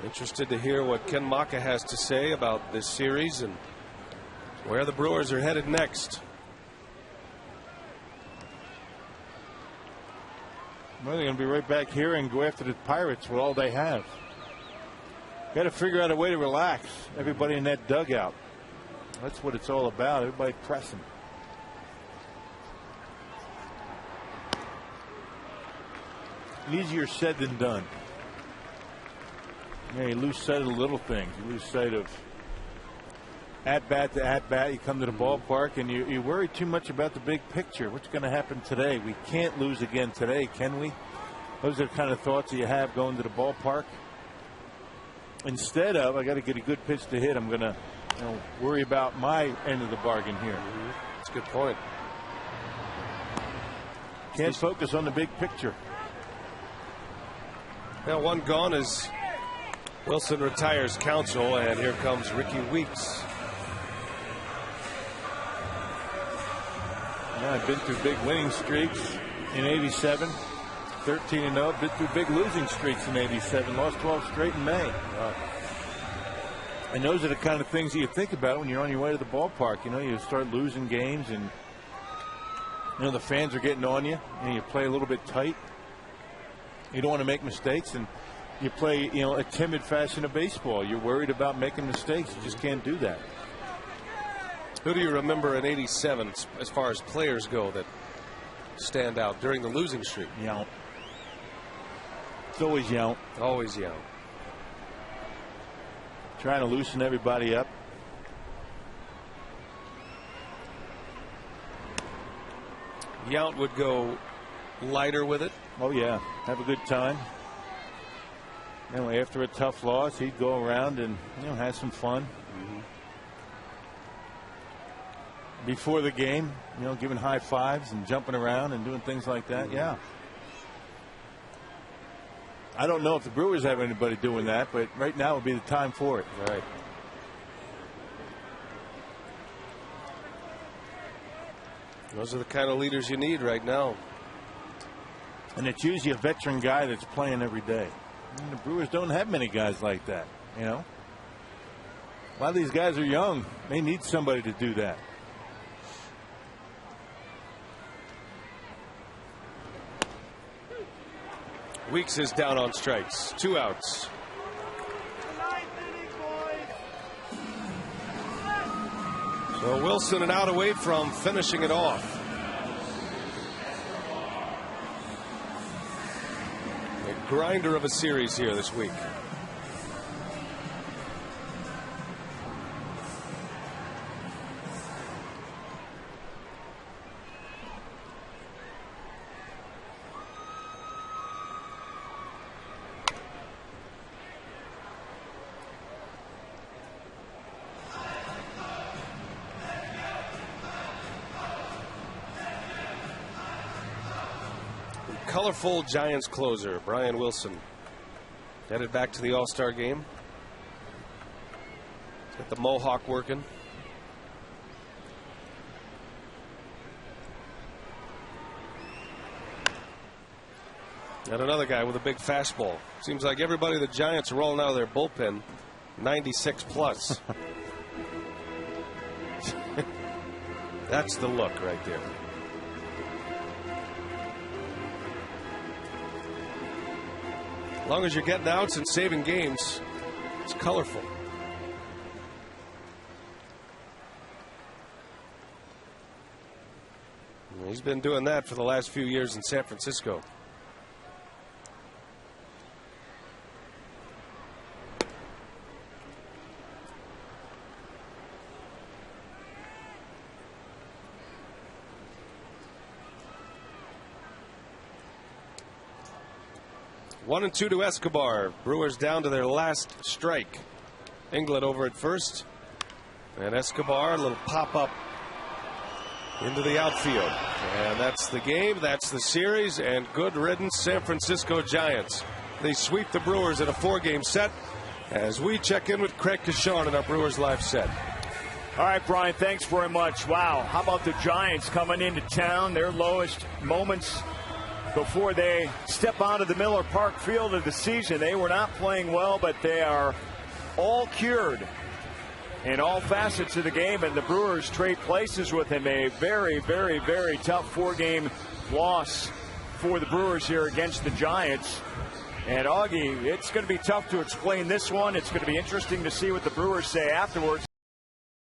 S9: Interested to hear what Ken Maka has to say about this series and where the Brewers are headed next.
S4: Well, they're going to be right back here and go after the Pirates with all they have. Got to figure out a way to relax everybody in that dugout. That's what it's all about. Everybody pressing. Easier said than done. Yeah, you lose sight of the little things. You lose sight of at bat to at bat. You come to the ballpark and you worry too much about the big picture. What's going to happen today? We can't lose again today, can we? Those are the kind of thoughts that you have going to the ballpark. Instead of, I got to get a good pitch to hit, I'm going to worry about my end of the bargain here.
S9: That's a good point.
S4: Can't focus on the big picture.
S9: Now, one gone as Wilson retires Counsell, and here comes Ricky Weeks.
S4: Yeah, I've been through big winning streaks in '87, 13-0. Been through big losing streaks in '87. Lost 12 straight in May. And those are the kind of things that you think about when you're on your way to the ballpark. You know, you start losing games, and the fans are getting on you, and you play a little bit tight. You don't want to make mistakes, and you play, a timid fashion of baseball. You're worried about making mistakes. You just can't do that.
S9: Who do you remember in '87 as far as players go that stand out during the losing streak?
S4: Yount. It's always Yount.
S9: Always Yount.
S4: Trying to loosen everybody up.
S9: Yount would go lighter with it.
S4: Oh, yeah. Have a good time. After a tough loss, he'd go around and have some fun. Before the game, giving high fives and jumping around and doing things like that. Yeah. I don't know if the Brewers have anybody doing that, but right now would be the time for it.
S9: Right. Those are the kind of leaders you need right now.
S4: And it's usually a veteran guy that's playing every day. And the Brewers don't have many guys like that, A lot of these guys are young. They need somebody to do that.
S9: Weeks is down on strikes. 2 outs. So Wilson an out away from finishing it off. A grinder of a series here this week. Colorful Giants closer Brian Wilson headed back to the All-Star game. He's got the mohawk working. And another guy with a big fastball. Seems like everybody the Giants are rolling out of their bullpen 96 plus. That's the look right there. As long as you're getting outs and saving games, it's colorful. He's been doing that for the last few years in San Francisco. 1-2 to Escobar. Brewers down to their last strike. England over at first. And Escobar, a little pop-up into the outfield. And that's the game. That's the series. And good riddance, San Francisco Giants. They sweep the Brewers in a 4-game set as we check in with Craig Kishon in our Brewers Live set.
S10: All right, Brian, thanks very much. Wow, how about the Giants coming into town, their lowest moments before they step onto the Miller Park field of the season. They were not playing well, but they are all cured in all facets of the game, and the Brewers trade places with him. A very, very, very tough 4-game loss for the Brewers here against the Giants. And Augie, it's going to be tough to explain this one. It's going to be interesting to see what the Brewers say afterwards.